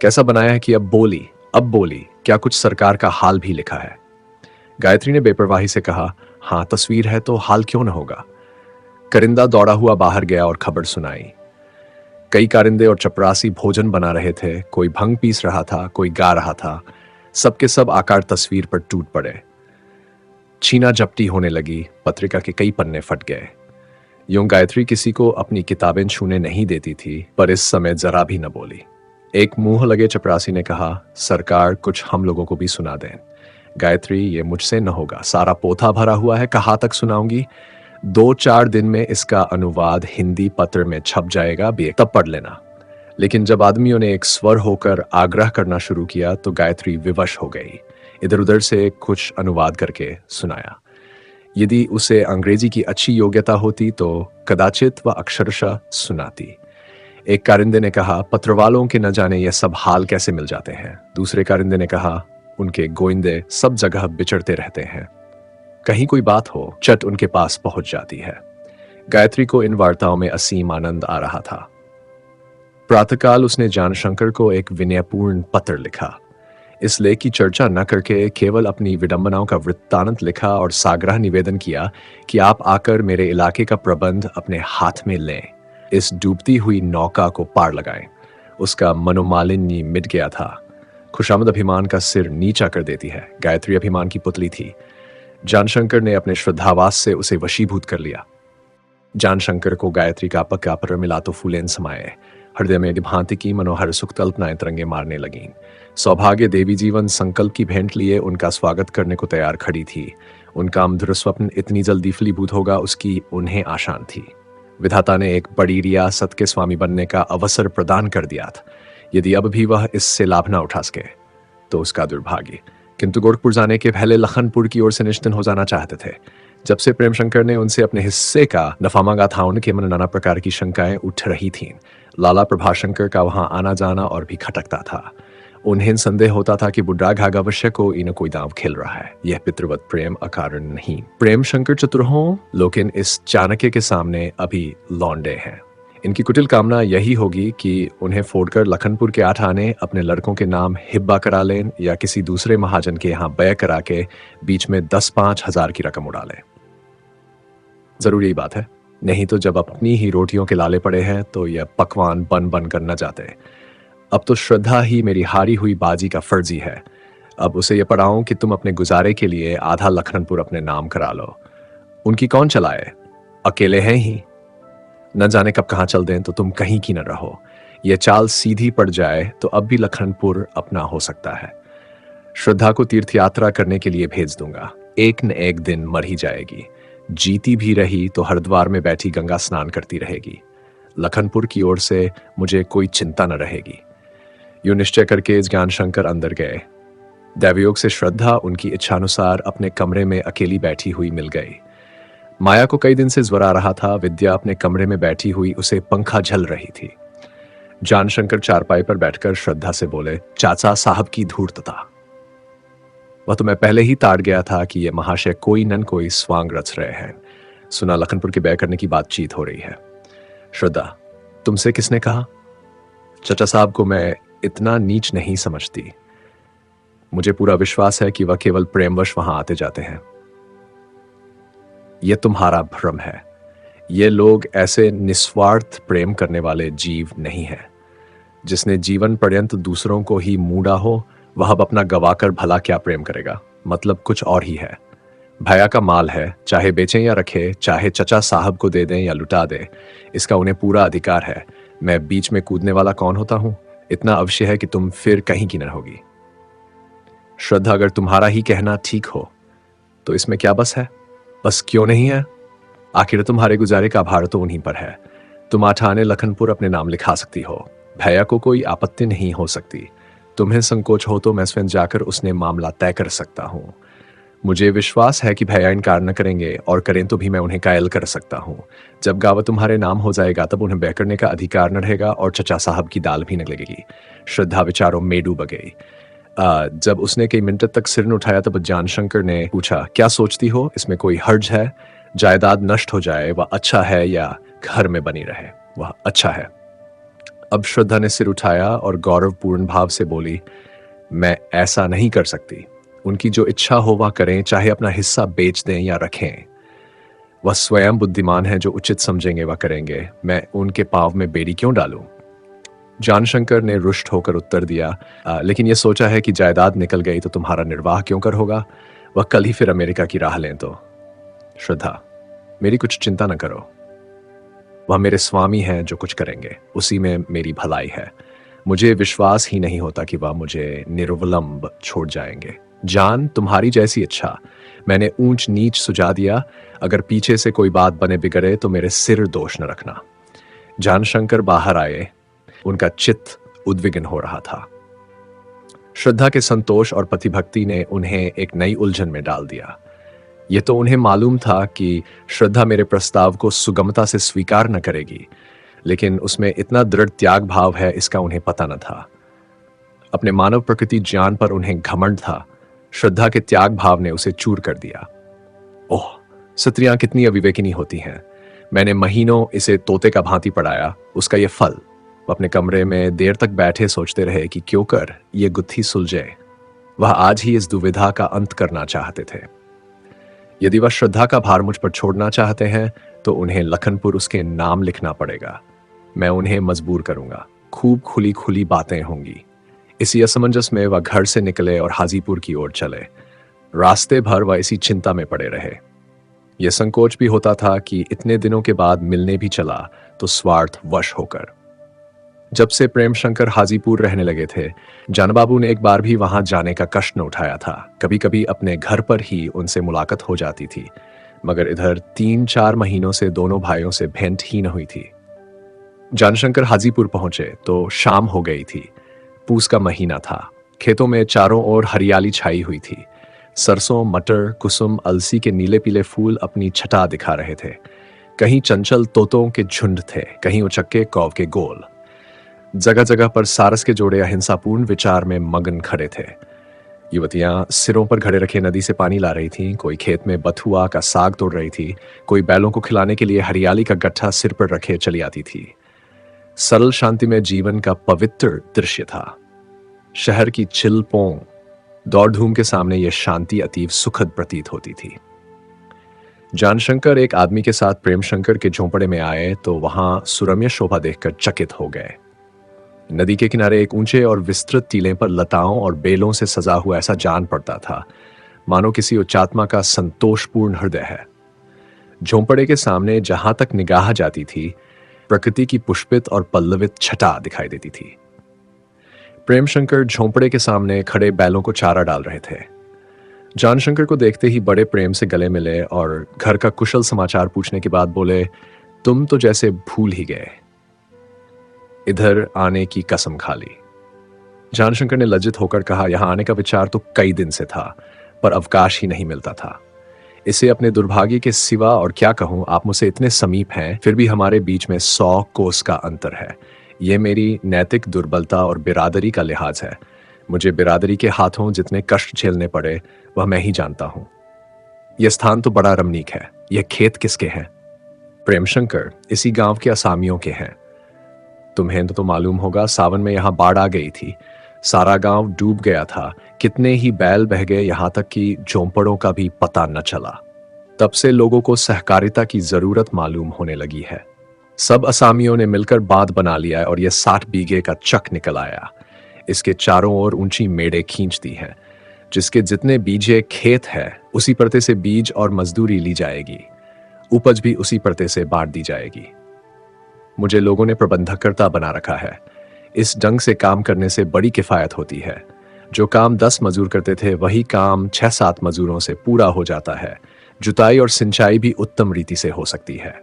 कैसा बनाया है कि अब बोली, क्या कुछ सरकार का हाल भी लिखा है? गायत्री ने बेपरवाही से कहा, हाँ तस्वीर है तो हाल क्यों न होगा। करिंदा दौड़ा हुआ बाहर गया और खबर सुनाई। कई कारिंदे और चपरासी भोजन बना रहे थे, कोई भंग पीस रहा था, कोई गा रहा था। सबके सब आकार तस्वीर पर टूट पड़े। छीना झपटी होने लगी, पत्रिका के कई पन्ने फट गए। यूं गायत्री किसी को अपनी किताबें छूने नहीं देती थी, पर इस समय जरा भी न बोली। एक मुंह लगे चपरासी ने कहा, सरकार कुछ हम लोगों को भी सुना दें। गायत्री, ये मुझसे न होगा, सारा पोथा भरा हुआ है, कहाँ तक सुनाऊंगी। 2-4 दिन में इसका अनुवाद हिंदी पत्र में छप जाएगा, भी तब पढ़ लेना। लेकिन जब आदमियों ने एक स्वर होकर आग्रह करना शुरू किया तो गायत्री विवश हो गई। इधर उधर से कुछ अनुवाद करके सुनाया। यदि उसे अंग्रेजी की अच्छी योग्यता होती तो कदाचित वह अक्षरशः सुनाती। एक कारिंदे ने कहा, पत्रवालों के न जाने ये सब हाल कैसे मिल जाते हैं। दूसरे कारिंदे ने कहा, उनके गोइंदे सब जगह बिचरते रहते हैं, कहीं कोई बात हो चट उनके पास पहुंच जाती है। गायत्री को इन वार्ताओं में असीम आनंद आ रहा था। प्रातःकाल उसने जॉन शंकर को एक विनयपूर्ण पत्र लिखा। इस लेख की चर्चा न करके केवल अपनी विडंबनाओं का वृत्तांत लिखा और साग्रह निवेदन किया कि आप आकर मेरे इलाके का प्रबंध अपने हाथ में लें, इस डूबती हुई नौका को पार लगाएं। उसका मनोमालिन्य मिट गया था। खुशामद अभिमान का सिर नीचा कर देती है। गायत्री अभिमान की पुतली थी। जॉन शंकर ने अपने श्रद्धावास से उसे वशीभूत कर लिया। जॉन शंकर को गायत्री का पक्का पत्र मिला तो फूलेन समाये। हृदय में भांति की मनोहर सुख कल्पनाएं तरंगे मारने लगीं। सौभाग्य देवी जीवन संकल्प की भेंट लिए उनका स्वागत करने को तैयार खड़ी थी। उनका मधुर स्वप्न इतनी जल्दी फलीभूत होगा, उसकी उन्हें आशान थी। विधाता ने एक बड़ी रियासत के स्वामी बनने का अवसर प्रदान कर दिया था। यदि अब भी वह इससे लाभ न उठा सके तो उसका दुर्भाग्य। किंतु गोरखपुर जाने के पहले लखनपुर की ओर से निश्चिंत हो जाना चाहते थे। जब से प्रेम शंकर ने उनसे अपने हिस्से का नफा मांगा था, उनके मन नाना प्रकार की शंकाएं उठ रही थीं। लाला प्रभाशंकर का वहां आना जाना और भी खटकता था। उन्हें संदेह होता था कि बुड्ढा घाघावश्य को इन कोई दांव खेल रहा है। यह पितृवत प्रेम अकारण नहीं। प्रेम शंकर चतुर हों, लेकिन इस चाणक्य के सामने अभी लौंडे हैं। इनकी कुटिल कामना यही होगी कि उन्हें फोड़कर लखनपुर के 8 आने अपने लड़कों के नाम हिब्बा करा लें या किसी दूसरे महाजन के यहाँ व्यय करा के बीच में 10-5 हजार की रकम उड़ा लें। जरूर यही बात है, नहीं तो जब अपनी ही रोटियों के लाले पड़े हैं तो यह पकवान बन बन कर न जाते। अब तो श्रद्धा ही मेरी हारी हुई बाजी का फर्जी है। अब उसे यह पढ़ाऊं कि तुम अपने गुजारे के लिए आधा लखनपुर अपने नाम करा लो। उनकी कौन चलाए, अकेले हैं ही। न जाने कब कहां चल दें तो तुम कहीं की न रहो। यह चाल सीधी पड़ जाए तो अब भी लखनपुर अपना हो सकता है। श्रद्धा को तीर्थ यात्रा करने के लिए भेज दूंगा। एक न एक दिन मर ही जाएगी। जीती भी रही तो हरिद्वार में बैठी गंगा स्नान करती रहेगी। लखनपुर की ओर से मुझे कोई चिंता न रहेगी। यूं निश्चय करके ज्ञान शंकर अंदर गए। दैवयोग से श्रद्धा उनकी इच्छानुसार अपने कमरे में अकेली बैठी हुई मिल गई। माया को कई दिन से ज्वर आ रहा था। विद्या अपने कमरे में बैठी हुई उसे पंखा झल रही थी। ज्ञान शंकर चारपाई पर बैठकर श्रद्धा से बोले, चाचा साहब की धूर्तता। वह तो मैं पहले ही ताड़ गया था कि यह महाशय कोई न कोई स्वांग रच रहे हैं। सुना लखनपुर के व्यय करने की बातचीत हो रही है। श्रद्धा, तुमसे किसने कहा? चाचा साहब को मैं इतना नीच नहीं समझती। मुझे पूरा विश्वास है कि वह केवल प्रेमवश वहां आते जाते हैं। यह तुम्हारा भ्रम है। ये लोग ऐसे निस्वार्थ प्रेम करने वाले जीव नहीं हैं। जिसने जीवन पर्यंत दूसरों को ही मूडा हो, वह अब अपना गवाकर भला क्या प्रेम करेगा? मतलब कुछ और ही है। भैया का माल है, चाहे बेचें या रखें, चाहे चचा साहब को दे दें या लुटा दें, इसका उन्हें पूरा अधिकार है। मैं बीच में कूदने वाला कौन होता हूं? इतना अवश्य है कि तुम फिर कहीं की न होगी। श्रद्धा, अगर तुम्हारा ही कहना ठीक हो तो इसमें क्या बस है? बस क्यों नहीं है? आखिर तुम्हारे गुजारे का भार तो उन्हीं पर है। तुम 8 आने लखनपुर अपने नाम लिखा सकती हो। भैया को कोई आपत्ति नहीं हो सकती। तुम्हें संकोच हो तो मैं स्वयं जाकर उसने मामला तय कर सकता हूं। मुझे विश्वास है कि भैया इनकार न करेंगे, और करें तो भी मैं उन्हें कायल कर सकता हूं। जब गावा तुम्हारे नाम हो जाएगा तब उन्हें व्यय करने का अधिकार न रहेगा और चचा साहब की दाल भी न लगेगी। श्रद्धा विचारों में डूब गई। जब उसने कई मिनट तक सिर न उठाया तब ज्ञान शंकर ने पूछा, क्या सोचती हो? इसमें कोई हर्ज है? जायदाद नष्ट हो जाए वह अच्छा है या घर में बनी रहे? वह अच्छा है। अब श्रद्धा ने सिर उठाया और गौरवपूर्ण भाव से बोली, मैं ऐसा नहीं कर सकती। उनकी जो इच्छा हो वह करें, चाहे अपना हिस्सा बेच दें या रखें। वह स्वयं बुद्धिमान है, जो उचित समझेंगे वह करेंगे। मैं उनके पांव में बेड़ी क्यों डालूं? जानशंकर ने रुष्ट होकर उत्तर दिया, लेकिन यह सोचा है कि जायदाद निकल गई तो तुम्हारा निर्वाह क्यों कर होगा? वह कल ही फिर अमेरिका की राह लें तो। श्रद्धा, मेरी कुछ चिंता न करो। वह मेरे स्वामी हैं, जो कुछ करेंगे उसी में मेरी भलाई है। मुझे विश्वास ही नहीं होता कि वह मुझे निर्विलंब छोड़ जाएंगे। जान, तुम्हारी जैसी इच्छा। मैंने ऊंच नीच सुझा दिया। अगर पीछे से कोई बात बने बिगड़े तो मेरे सिर दोष न रखना। जानशंकर बाहर आए। उनका चित्त उद्विग्न हो रहा था। श्रद्धा के संतोष और पतिभक्ति ने उन्हें एक नई उलझन में डाल दिया। यह तो उन्हें मालूम था कि श्रद्धा मेरे प्रस्ताव को सुगमता से स्वीकार न करेगी, लेकिन उसमें इतना दृढ़ त्याग भाव है इसका उन्हें पता न था। अपने मानव प्रकृति ज्ञान पर उन्हें घमंड था। श्रद्धा के त्याग भाव ने उसे चूर कर दिया। ओह, स्त्रियां कितनी अविवेकिनी होती हैं। मैंने महीनों इसे तोते का भांति पढ़ाया, उसका यह फल। वह अपने कमरे में देर तक बैठे सोचते रहे कि क्यों कर ये गुत्थी सुलझे। वह आज ही इस दुविधा का अंत करना चाहते थे। यदि वह श्रद्धा का भार मुझ पर छोड़ना चाहते हैं तो उन्हें लखनपुर उसके नाम लिखना पड़ेगा। मैं उन्हें मजबूर करूंगा। खूब खुली खुली बातें होंगी। इसी असमंजस में वह घर से निकले और हाजीपुर की ओर चले। रास्ते भर वह इसी चिंता में पड़े रहे। यह संकोच भी होता था कि इतने दिनों के बाद मिलने भी चला तो स्वार्थ वश होकर। जब से प्रेम शंकर हाजीपुर रहने लगे थे, जानबाबू ने एक बार भी वहां जाने का कष्ट न उठाया था। कभी कभी अपने घर पर ही उनसे मुलाकात हो जाती थी, मगर इधर 3-4 महीनों से दोनों भाइयों से भेंट ही न हुई थी। जानशंकर हाजीपुर पहुंचे तो शाम हो गई थी। पूस का महीना था। खेतों में चारों ओर हरियाली छाई हुई थी। सरसों, मटर, कुसुम, अलसी के नीले पीले फूल अपनी छटा दिखा रहे थे। कहीं चंचल तोतों के झुंड थे, कहीं उचक्के कौव के गोल। जगह जगह पर सारस के जोड़े अहिंसापूर्ण विचार में मगन खड़े थे। युवतियां सिरों पर घड़े रखे नदी से पानी ला रही थीं, कोई खेत में बथुआ का साग तोड़ रही थी, कोई बैलों को खिलाने के लिए हरियाली का गट्ठा सिर पर रखे चली आती थी। सरल शांति में जीवन का पवित्र दृश्य था। शहर की चिल पोंग दौड़ धूम के सामने यह शांति अतीव सुखद प्रतीत होती थी। जानशंकर एक आदमी के साथ प्रेम शंकर के झोंपड़े में आए तो वहां सुरम्य शोभा देखकर चकित हो गए। नदी के किनारे एक ऊंचे और विस्तृत टीले पर लताओं और बेलों से सजा हुआ ऐसा जान पड़ता था, मानो किसी उच्चात्मा का संतोषपूर्ण हृदय है। झोंपड़े के सामने जहां तक निगाह जाती थी, प्रकृति की पुष्पित और पल्लवित छटा दिखाई देती थी। प्रेम शंकर झोंपड़े के सामने खड़े बैलों को चारा डाल रहे थे। जानशंकर को देखते ही बड़े प्रेम से गले मिले और घर का कुशल समाचार पूछने के बाद बोले, तुम तो जैसे भूल ही गए, इधर आने की कसम खा ली। जानशंकर ने लज्जित होकर कहा, यहां आने का विचार तो कई दिन से था, पर अवकाश ही नहीं मिलता था। इसे अपने दुर्भाग्य के सिवा और क्या कहूं, आप मुझसे इतने समीप हैं, फिर भी हमारे बीच में 100 कोस का अंतर है। यह मेरी नैतिक दुर्बलता और बिरादरी का लिहाज है। मुझे बिरादरी के हाथों जितने कष्ट झेलने पड़े वह मैं ही जानता हूं। यह स्थान तो बड़ा रमणीक है। यह खेत किसके हैं? प्रेमशंकर इसी गांव के असामियों के हैं। तुम्हें तो मालूम होगा, सावन में यहां बाढ़ आ गई थी, सारा गांव डूब गया था, कितने ही बैल बह गए, यहां तक कि झोंपड़ों का भी पता न चला। तब से लोगों को सहकारिता की जरूरत मालूम होने लगी है। सब असामियों ने मिलकर बांध बना लिया है और यह 60 बीघे का चक निकल आया। इसके चारों ओर ऊंची मेड़े खींच दी हैं। जिसके जितने बीजे खेत है, उसी परते से बीज और मजदूरी ली जाएगी। उपज भी उसी परते से बांट दी जाएगी। मुझे लोगों ने प्रबंधकर्ता बना रखा है। इस ढंग से काम करने से बड़ी किफायत होती है। जो काम 10 मजदूर करते थे, वही काम 6-7 मजदूरों से पूरा हो जाता है। जुताई और सिंचाई भी उत्तम रीति से हो सकती है।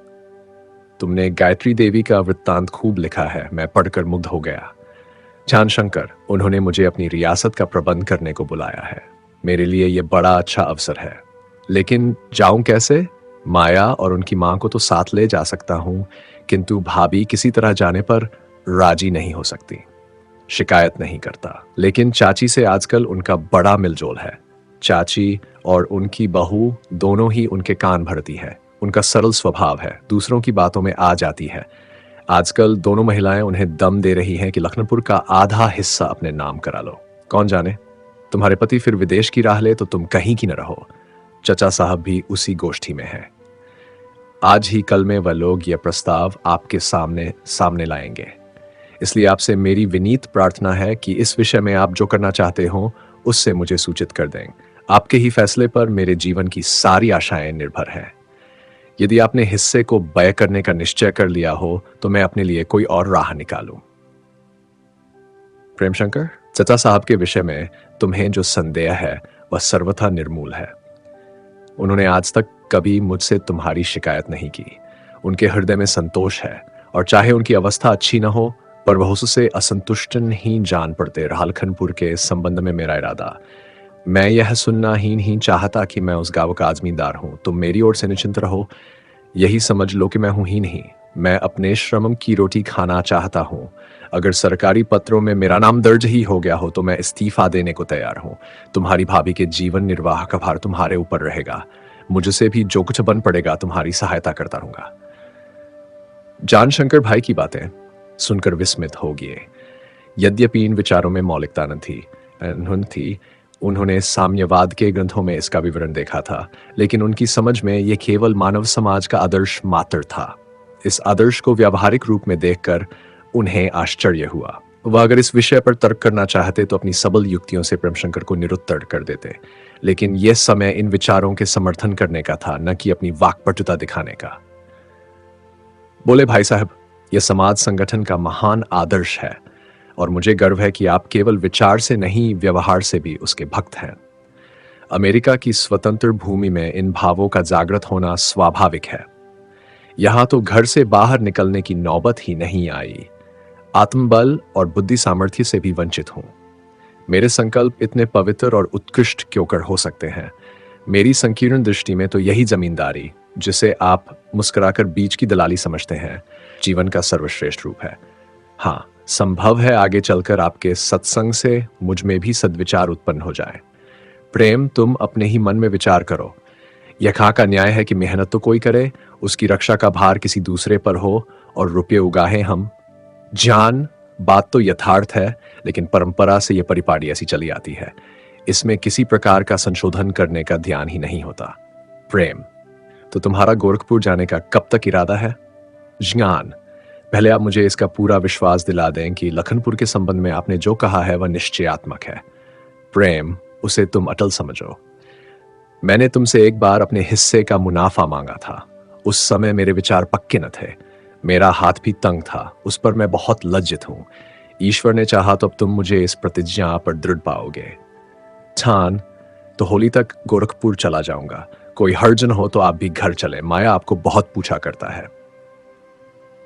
तुमने गायत्री देवी का वृत्तांत खूब लिखा है, मैं पढ़कर मुग्ध हो गया। जानशंकर, उन्होंने मुझे अपनी रियासत का प्रबंध करने को बुलाया है। मेरे लिए यह बड़ा अच्छा अवसर है, लेकिन जाऊं कैसे? माया और उनकी मां को तो साथ ले जा सकता हूं, किंतु भाभी किसी तरह जाने पर राजी नहीं हो सकती। शिकायत नहीं करता, लेकिन चाची से आजकल उनका बड़ा मिलजोल है। चाची और उनकी बहू दोनों ही उनके कान भरती है। उनका सरल स्वभाव है, दूसरों की बातों में आ जाती है। आजकल दोनों महिलाएं उन्हें दम दे रही हैं कि लखनपुर का आधा हिस्सा अपने नाम करा लो। कौन जाने, तुम्हारे पति फिर विदेश की राह ले तो तुम कहीं की न रहो। चचा साहब भी उसी गोष्ठी में है। आज ही कल में वह लोग यह प्रस्ताव आपके सामने सामने लाएंगे। इसलिए आपसे मेरी विनीत प्रार्थना है कि इस विषय में आप जो करना चाहते हो उससे मुझे सूचित कर दें। आपके ही फैसले पर मेरे जीवन की सारी आशाएं निर्भर हैं। यदि आपने हिस्से को व्यय करने का निश्चय कर लिया हो तो मैं अपने लिए कोई और राह निकालूं। प्रेमशंकर, चचा साहब के विषय में तुम्हें जो संदेह है वह सर्वथा निर्मूल है। उन्होंने आज तक कभी मुझसे तुम्हारी शिकायत नहीं की। उनके हृदय में संतोष है, और चाहे उनकी अवस्था अच्छी न हो, पर वह उससे असंतुष्ट नहीं जान पड़ते। लखनपुर के संबंध में मेरा इरादा, मैं यह सुनना ही नहीं चाहता कि मैं उस गांव का आजमीदार हूं। तुम मेरी ओर से निश्चिंत रहो। यही समझ लो कि मैं हूं ही नहीं। मैं अपने श्रम की रोटी खाना चाहता हूं। अगर सरकारी पत्रों में मेरा नाम दर्ज ही हो गया हो तो मैं इस्तीफा देने को तैयार हूं। तुम्हारी भाभी के जीवन निर्वाह का भार तुम्हारे ऊपर रहेगा। मुझसे भी जो कुछ बन पड़ेगा तुम्हारी सहायता करता रहूंगा। जानशंकर भाई की बातें सुनकर विस्मित हो गए। यद्यपि इन विचारों में मौलिकता न थी, उन्होंने साम्यवाद के ग्रंथों में इसका विवरण देखा था, लेकिन उनकी समझ में यह केवल मानव समाज का आदर्श मात्र था। इस आदर्श को व्यावहारिक रूप में देखकर उन्हें आश्चर्य हुआ। वह अगर इस विषय पर तर्क करना चाहते तो अपनी सबल युक्तियों से प्रेमशंकर को निरुत्तर कर देते, लेकिन यह समय इन विचारों के समर्थन करने का था, न कि अपनी वाक्पटुता दिखाने का। बोले, भाई साहब, यह समाज संगठन का महान आदर्श है और मुझे गर्व है कि आप केवल विचार से नहीं व्यवहार से भी उसके भक्त हैं। अमेरिका की स्वतंत्र भूमि में इन भावों का जागृत होना स्वाभाविक है। यहाँ तो घर से बाहर निकलने की नौबत ही नहीं आई। आत्मबल और बुद्धि सामर्थ्य से भी वंचित हूं। मेरे संकल्प इतने पवित्र और उत्कृष्ट क्यों कर हो सकते हैं? मेरी संकीर्ण दृष्टि में तो यही जमींदारी, जिसे आप मुस्कुराकर बीज की दलाली समझते हैं, जीवन का सर्वश्रेष्ठ रूप है। हाँ, संभव है आगे चलकर आपके सत्संग से मुझ में भी सद्विचार उत्पन्न हो जाए। प्रेम, तुम अपने ही मन में विचार करो। यह कहाँ का न्याय है कि मेहनत तो कोई करे, उसकी रक्षा का भार किसी दूसरे पर हो और रुपये उगाहे हम। जान, बात तो यथार्थ है, लेकिन परंपरा से यह परिपाटी ऐसी चली आती है। इसमें किसी प्रकार का संशोधन करने का ध्यान ही नहीं होता। प्रेम, तो तुम्हारा गोरखपुर जाने का कब तक इरादा है? ज्ञान, पहले आप मुझे इसका पूरा विश्वास दिला दें कि लखनपुर के संबंध में आपने जो कहा है वह निश्चयात्मक है। प्रेम, उसे तुम अटल समझो। मैंने तुमसे एक बार अपने हिस्से का मुनाफा मांगा था। उस समय मेरे विचार पक्के न थे। मेरा हाथ भी तंग था। उस पर मैं बहुत लज्जित हूं। ईश्वर ने चाहा तो अब तुम मुझे इस प्रतिज्ञा पर दृढ़ पाओगे। ठान, तो होली तक गोरखपुर चला जाऊंगा। कोई हर्ज न हो तो आप भी घर चले। माया आपको बहुत पूछा करता है।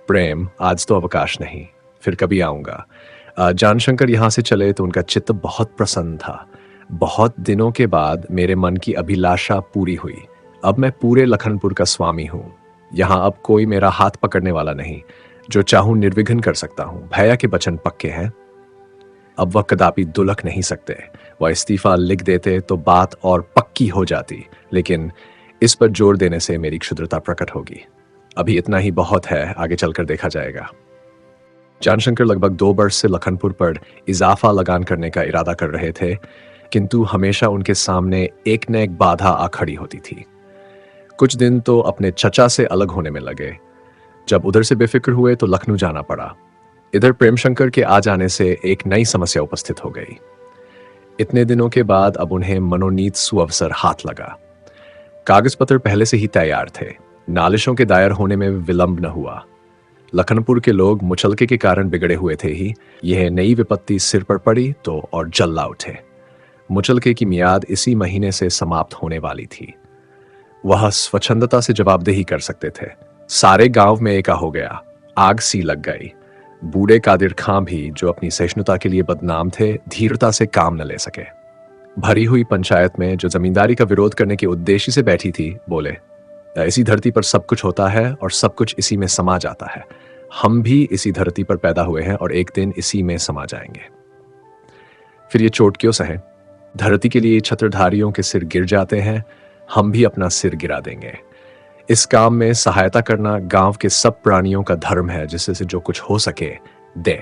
प्रेम, आज तो अवकाश नहीं, फिर कभी आऊंगा। जानशंकर यहां से चले तो उनका चित्त बहुत प्रसन्न था। बहुत दिनों के बाद मेरे मन की अभिलाषा पूरी हुई। अब मैं पूरे लखनपुर का स्वामी हूं। यहां अब कोई मेरा हाथ पकड़ने वाला नहीं। जो चाहूं निर्विघ्न कर सकता हूं। भैया के वचन पक्के हैं। अब वह कदापि दुलक नहीं सकते। वह इस्तीफा लिख देते तो बात और पक्की हो जाती, लेकिन इस पर जोर देने से मेरी क्षुद्रता प्रकट होगी। अभी इतना ही बहुत है, आगे चलकर देखा जाएगा। जानशंकर लगभग 2 वर्ष से लखनपुर पर इजाफा लगान करने का इरादा कर रहे थे, किंतु हमेशा उनके सामने एक न एक बाधा आ खड़ी होती थी। कुछ दिन तो अपने चचा से अलग होने में लगे। जब उधर से बेफिक्र हुए तो लखनऊ जाना पड़ा। इधर प्रेमशंकर के आ जाने से एक नई समस्या उपस्थित हो गई। इतने दिनों के बाद अब उन्हें मनोनीत सुअवसर हाथ लगा। कागज पत्र पहले से ही तैयार थे। नालिशों के दायर होने में विलंब न हुआ। लखनपुर के लोग मुचलके के कारण बिगड़े हुए थे ही। यह नई विपत्ति सिर पर पड़ी तो और जल्ला उठे। मुचलके की मियाद इसी महीने से समाप्त होने वाली थी। वह स्वच्छंदता से जवाबदेही कर सकते थे। सारे गांव में एका हो गया। आग सी लग गई। बूढ़े कादिर खां भी, जो अपनी सहिष्णुता के लिए बदनाम थे, धीरता से काम न ले सके। भरी हुई पंचायत में जो जमींदारी का विरोध करने के उद्देश्य से बैठी थी, बोले, इसी धरती पर सब कुछ होता है और सब कुछ इसी में समा जाता है। हम भी इसी धरती पर पैदा हुए हैं और एक दिन इसी में समा जाएंगे। फिर ये चोट क्यों सहे? धरती के लिए छत्रधारियों के सिर गिर जाते हैं, हम भी अपना सिर गिरा देंगे। इस काम में सहायता करना गांव के सब प्राणियों का धर्म है, जिससे से जो कुछ हो सके दे।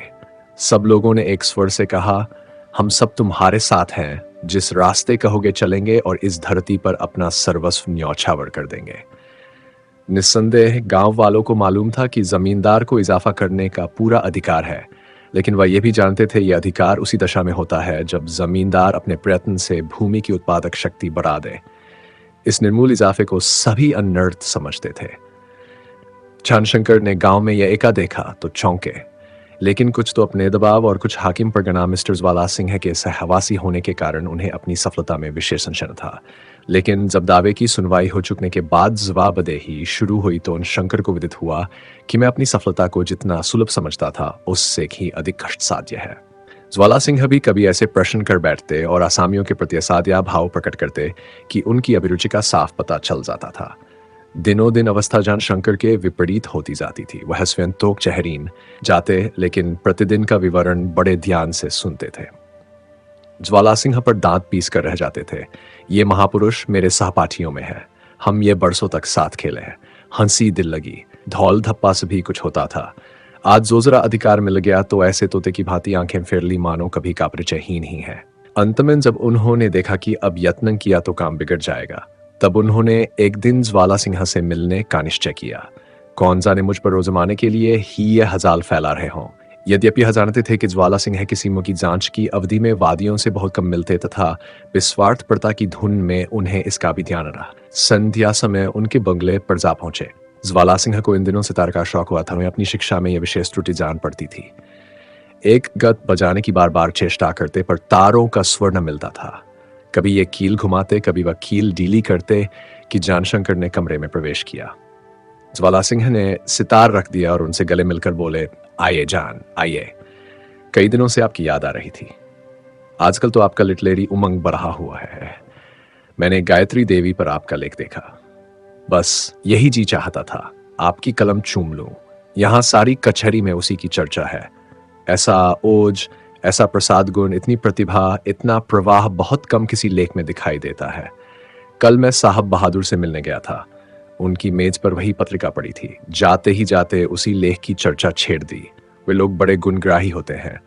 सब लोगों ने एक स्वर से कहा, हम सब तुम्हारे साथ हैं। जिस रास्ते कहोगे चलेंगे और इस धरती पर अपना सर्वस्व न्यौछावर कर देंगे। निस्संदेह गांव वालों को मालूम था कि जमींदार को इजाफा करने का पूरा अधिकार है, लेकिन वह यह भी जानते थे यह अधिकार उसी दशा में होता है जब जमींदार अपने प्रयत्न से भूमि की उत्पादक शक्ति बढ़ा दे। इस निर्मूल इजाफे को सभी अनर्थ समझते थे। जानशंकर ने गांव में यह एका देखा तो चौंके, लेकिन कुछ तो अपने दबाव और कुछ हाकिम परगना मिस्टर ज्वाला सिंह के सहवासी होने के कारण उन्हें अपनी सफलता में विशेष संशय था। लेकिन जब दावे की सुनवाई हो चुकने के बाद जवाबदेही शुरू हुई तो उन शंकर को विदित हुआ कि मैं अपनी सफलता को जितना सुलभ समझता था उससे ही अधिक कष्ट साध्य है। ज्वाला सिंह भी कभी ऐसे प्रश्न कर बैठते और आसामियों के प्रति असाध्या भाव प्रकट करते कि उनकी अभिरुचि का साफ पता चल जाता था। दिनों दिन अवस्था जान शंकर के विपरीत होती जाती थी। वह स्वयं तोक चेहरीन जाते, लेकिन प्रतिदिन का विवरण बड़े ध्यान से सुनते थे। ज्वाला सिंह पर दांत पीस कर रह जाते थे। ये महापुरुष मेरे सहपाठियों में है। हम ये बरसों तक साथ खेले हैं। हंसी दिल लगी, धौल धप्पा से भी कुछ होता था। आज जो जरा अधिकार मिल गया तो ऐसे तोते की भांति आंखें फेर ली मानो कभी का परिचयहीन ही है। अंत में जब उन्होंने देखा कि अब यत्न किया तो काम बिगड़ जाएगा, तब उन्होंने एक दिन ज्वाला सिंह से मिलने का निश्चय किया। कौन जाने मुझ पर रोजमाने के लिए ही यह हजाल फैला रहे हों। यद्यपि यह जानते थे कि ज्वाला सिंह किस्मों की जांच की अवधि में वादियों से बहुत कम मिलते तथा विस्वार्थपरता की धुन में उन्हें इसका भी ध्यान रहा। संध्या समय उनके बंगले पर जा पहुंचे। ज्वाला सिंह को इन दिनों सितार का शौक हुआ था। उन्हें अपनी शिक्षा में यह विशेष त्रुटि जान पड़ती थी। एक गत बजाने की बार बार चेष्टा करते, पर तारों का स्वर न मिलता था। कभी ये कील घुमाते, कभी वह कील ढीली करते कि जानशंकर ने कमरे में प्रवेश किया। ज्वाला सिंह ने सितार रख दिया और उनसे गले मिलकर बोले, आइए जान, आइए। कई दिनों से आपकी याद आ रही थी। आजकल तो आपका लिटरेरी उमंग बढ़ा हुआ है। मैंने गायत्री देवी पर आपका लेख देखा। बस यही जी चाहता था, आपकी कलम चूम लूं। यहां सारी कचहरी में उसी की चर्चा है। ऐसा ओज, ऐसा प्रसाद गुण, इतनी प्रतिभा, इतना प्रवाह बहुत कम किसी लेख में दिखाई देता है। कल मैं साहब बहादुर से मिलने गया था। उनकी मेज पर वही पत्रिका पड़ी थी। जाते ही जाते उसी लेख की चर्चा छेड़ दी। वे लोग बड़े गुणग्राही होते हैं।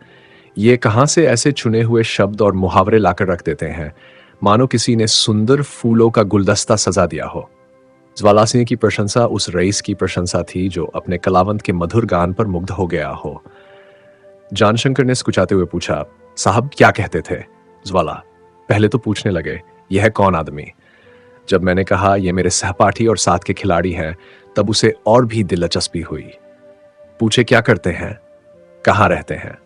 ये कहां से ऐसे चुने हुए शब्द और मुहावरे लाकर रख देते हैं, मानो किसी ने सुंदर फूलों का गुलदस्ता सजा दिया हो। ज्वाला सिंह की प्रशंसा उस रईस की प्रशंसा थी जो अपने कलावंत के मधुर गान पर मुग्ध हो गया हो। जानशंकर ने स्कुचाते हुए पूछा, साहब क्या कहते थे? ज्वाला पहले तो पूछने लगे, यह है कौन आदमी? जब मैंने कहा यह मेरे सहपाठी और साथ के खिलाड़ी हैं, तब उसे और भी दिलचस्पी हुई। पूछे क्या करते हैं, कहाँ रहते हैं?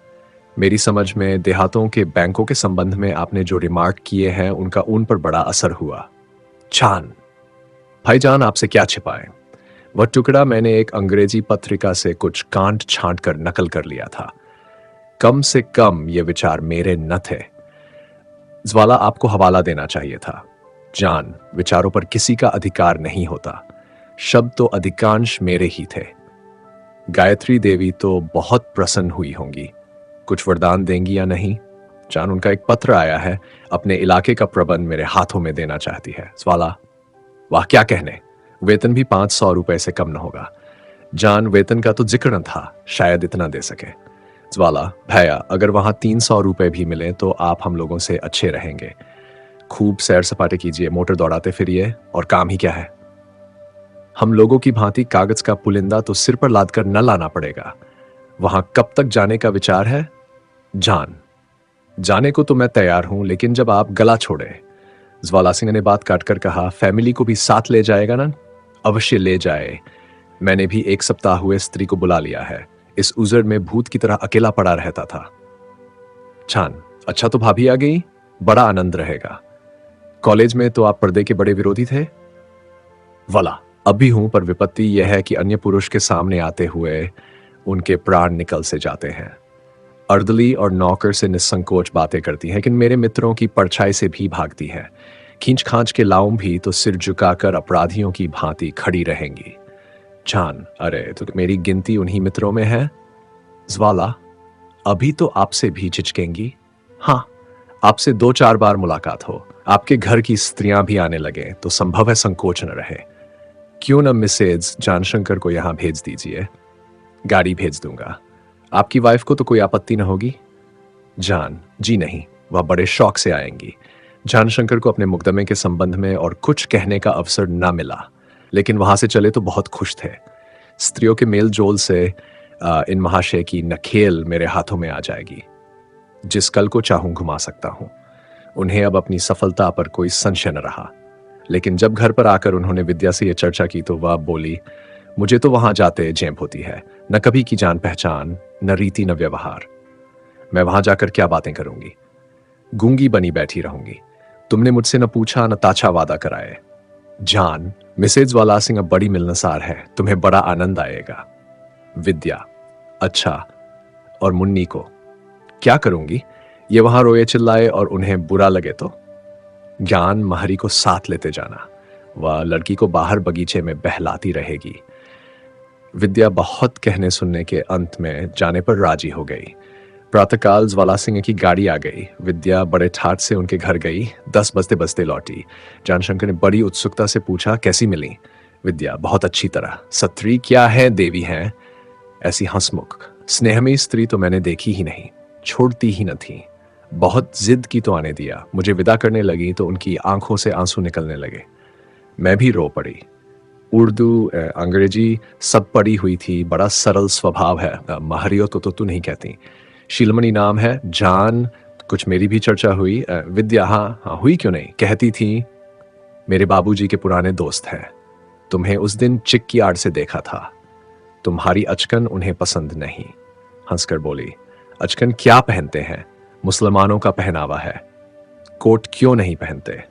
मेरी समझ में देहातों के बैंकों के संबंध में आपने जो रिमार्क किए हैं उनका उन पर बड़ा असर हुआ। छान भाईजान, आपसे क्या छिपाएं? वह टुकड़ा मैंने एक अंग्रेजी पत्रिका से कुछ कांट छांट कर नकल कर लिया था। कम से कम ये विचार मेरे न थे। ज्वाला आपको हवाला देना चाहिए था। जान, विचारों पर किसी का अधिकार नहीं होता। शब्द तो अधिकांश मेरे ही थे। गायत्री देवी तो बहुत प्रसन्न हुई होंगी। कुछ वरदान देंगी या नहीं? जान, उनका एक पत्र आया है। अपने इलाके का प्रबंध मेरे हाथों में देना चाहती है। ज्वाला वाह, क्या कहने। वेतन भी 500 रुपए से कम न होगा। जान, वेतन का तो जिक्र न था, शायद इतना दे सके। ज्वाला भैया, अगर वहां 300 रुपए भी मिले तो आप हम लोगों से अच्छे रहेंगे। खूब सैर सपाटे कीजिए, मोटर दौड़ाते फिरिए, और काम ही क्या है। हम लोगों की भांति कागज का पुलिंदा तो सिर पर लादकर न लाना पड़ेगा। वहां कब तक जाने का विचार है? जान, जाने को तो मैं तैयार हूं, लेकिन जब आप गला छोड़े। ज्वाला सिंह ने बात काटकर कहा, फैमिली को भी साथ ले जाएगा ना? अवश्य ले जाए। मैंने भी 1 सप्ताह हुए स्त्री को बुला लिया है। इस उजड़ में भूत की तरह अकेला पड़ा रहता था। छान, अच्छा तो भाभी आ गई, बड़ा आनंद रहेगा। कॉलेज में तो आप पर्दे के बड़े विरोधी थे। वाला अब भी हूं, पर विपत्ति यह है कि अन्य पुरुष के सामने आते हुए उनके प्राण निकल से जाते हैं। अर्दली और नौकर से निसंकोच बातें करती हैं, लेकिन मेरे मित्रों की परछाई से भी भागती है। खींच खांच के लाऊं भी तो सिर झुकाकर अपराधियों की भांति खड़ी रहेंगी। जान, अरे तो मेरी गिनती उन्हीं मित्रों में है। ज्वाला अभी तो आपसे भी झिझकेंगी। हाँ, आपसे 2-4 बार मुलाकात हो, आपके घर की स्त्रियां भी आने लगे तो संभव है संकोच न रहे। क्यों न मिसेज जानशंकर को यहां भेज दीजिए। गाड़ी भेज दूंगा। आपकी वाइफ को तो कोई आपत्ति न होगी? जान, जी नहीं, वह बड़े शौक से आएंगी। जानशंकर को अपने मुकदमे के संबंध में और कुछ कहने का अवसर न मिला, लेकिन वहां से चले तो बहुत खुश थे। स्त्रियों के मेल जोल से इन महाशय की नखेल मेरे हाथों में आ जाएगी। जिस कल को चाहूं घुमा सकता हूं। उन्हें अब अपनी सफलता पर कोई संशय न रहा। लेकिन जब घर पर आकर उन्होंने विद्या से यह चर्चा की तो वह बोली, मुझे तो वहां जाते जेंप होती है। न कभी की जान पहचान, न रीति, न व्यवहार। मैं वहां जाकर क्या बातें करूंगी? गूंगी बनी बैठी रहूंगी। तुमने मुझसे न पूछा न ताछा वादा कराए। जान, मिसेज वाला सिंह अब बड़ी मिलनसार है, तुम्हें बड़ा आनंद आएगा। विद्या, अच्छा, और मुन्नी को क्या करूंगी? ये वहां रोए चिल्लाए और उन्हें बुरा लगे तो? ज्ञान, महरी को साथ लेते जाना। वह लड़की को बाहर बगीचे में बहलाती रहेगी। विद्या बहुत कहने सुनने के अंत में जाने पर राजी हो गई। प्रातःकाल ज्वाला सिंह की गाड़ी आ गई। विद्या बड़े ठाठ से उनके घर गई। 10 बजते बजते लौटी। जानशंकर ने बड़ी उत्सुकता से पूछा, कैसी मिली? विद्या, बहुत अच्छी तरह। सत्री क्या है, देवी हैं। ऐसी हंसमुख स्नेहमयी स्त्री तो मैंने देखी ही नहीं। छोड़ती ही न थी। बहुत जिद की तो आने दिया। मुझे विदा करने लगी तो उनकी आंखों से आंसू निकलने लगे। मैं भी रो पड़ी। उर्दू, अंग्रेजी सब पढ़ी हुई थी। बड़ा सरल स्वभाव है। महरियों तो तू नहीं कहती। शीलमणि नाम है। जान, कुछ मेरी भी चर्चा हुई। विद्या, हाँ हाँ, हुई क्यों नहीं, कहती थी मेरे बाबूजी के पुराने दोस्त हैं। तुम्हें उस दिन चिक की आड़ से देखा था। तुम्हारी अचकन उन्हें पसंद नहीं। हंसकर बोली, अचकन क्या पहनते हैं? मुसलमानों का पहनावा है। कोट क्यों नहीं पहनते?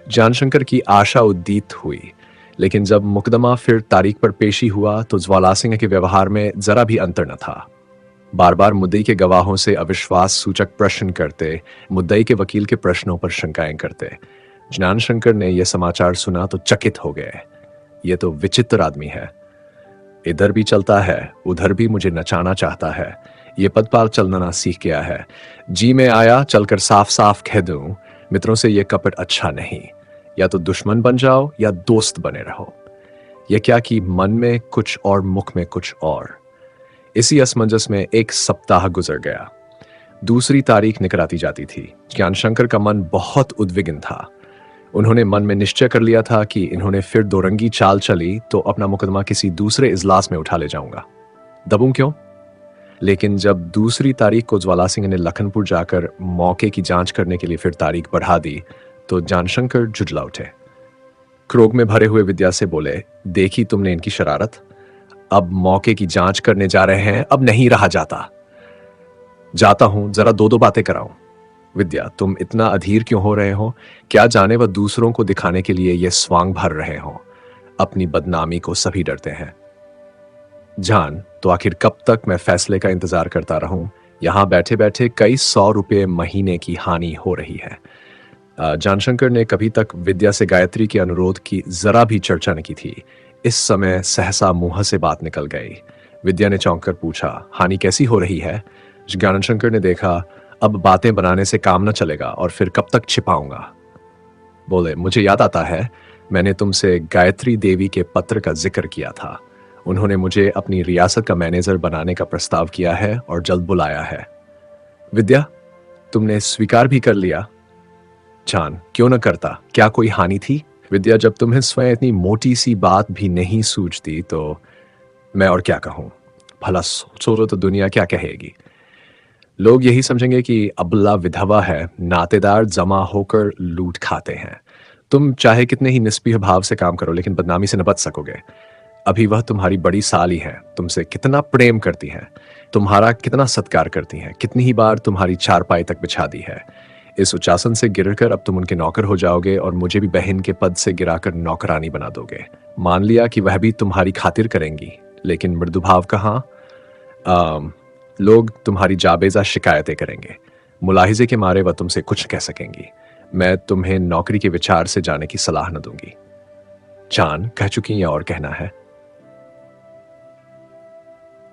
जानशंकर की आशा उद्दीत हुई, लेकिन जब मुकदमा फिर तारीख पर पेशी हुआ तो ज्वाला सिंह के व्यवहार में जरा भी अंतर न था। बार बार मुद्दई के गवाहों से अविश्वास सूचक प्रश्न करते, मुद्दई के वकील के प्रश्नों पर शंकाएं करते। ज्ञानशंकर ने यह समाचार सुना तो चकित हो गए। ये तो विचित्र आदमी है। इधर भी चलता है, उधर भी मुझे नचाना चाहता है। ये पदपाल चलना सीख गया है। जी में आया, चलकर साफ साफ कह दूं, मित्रों से यह कपट अच्छा नहीं। या तो दुश्मन बन जाओ या दोस्त बने रहो। यह क्या कि मन में कुछ और मुख में कुछ और। इसी असमंजस में एक सप्ताह गुजर गया। दूसरी तारीख निकल आती जाती थी। ज्ञानशंकर का मन बहुत उद्विग्न था। उन्होंने मन में निश्चय कर लिया था कि इन्होंने फिर दोरंगी चाल चली तो अपना मुकदमा किसी दूसरे इजलास में उठा ले जाऊंगा। दबूं क्यों? लेकिन जब दूसरी तारीख को ज्वाला सिंह ने लखनपुर जाकर मौके की जांच करने के लिए फिर तारीख बढ़ा दी तो जानशंकर झुंझला उठे। क्रोध में भरे हुए विद्या से बोले, देखी तुमने इनकी शरारत? अब मौके की जांच करने जा रहे हैं, अब नहीं रहा जाता। जाता हूं, जरा दो दो बातें कराऊं। विद्या, तुम इतना अधीर क्यों हो रहे हो? क्या जाने वह दूसरों को दिखाने के लिए ये स्वांग भर रहे हो। अपनी बदनामी को सभी डरते हैं। जान, तो आखिर कब तक मैं फैसले का इंतजार करता रहूं? यहां बैठे बैठे कई 100 रुपए महीने की हानि हो रही है। जानशंकर ने कभी तक विद्या से गायत्री के अनुरोध की जरा भी चर्चा नहीं की थी। इस समय सहसा मुंह से बात निकल गई। विद्या ने चौंक कर पूछा, हानि कैसी हो रही है? ज्ञानशंकर ने देखा, अब बातें बनाने से काम न चलेगा और फिर कब तक छिपाऊंगा। बोले, मुझे याद आता है, मैंने तुमसे गायत्री देवी के पत्र का जिक्र किया था। उन्होंने मुझे अपनी रियासत का मैनेजर बनाने का प्रस्ताव किया है और जल्द बुलाया है। विद्या, तुमने स्वीकार भी कर लिया? जान, क्यों न करता, क्या कोई हानि थी? विद्या, जब तुम्हें स्वयं इतनी मोटी सी बात भी नहीं सूझती तो मैं और क्या कहूं। भला सोचो तो दुनिया क्या कहेगी। लोग यही समझेंगे कि अबला विधवा है, नातेदार जमा होकर लूट खाते हैं। तुम चाहे कितने ही निष्पीह भाव से काम करो, लेकिन बदनामी से न बच सकोगे। अभी वह तुम्हारी बड़ी साली है, तुमसे कितना प्रेम करती है, तुम्हारा कितना सत्कार करती हैं, कितनी ही बार तुम्हारी चारपाई तक बिछा दी है। इस उच्चासन से गिरकर अब तुम उनके नौकर हो जाओगे और मुझे भी बहन के पद से गिराकर नौकरानी बना दोगे। मान लिया कि वह भी तुम्हारी खातिर करेंगी, लेकिन मृदुभाव कहाँ? लोग तुम्हारी जाबेजा शिकायतें करेंगे। मुलाहिजे के मारे वह तुमसे कुछ कह सकेंगी। मैं तुम्हें नौकरी के विचार से जाने की सलाह न दूंगी। जान, कह चुकी या और कहना है?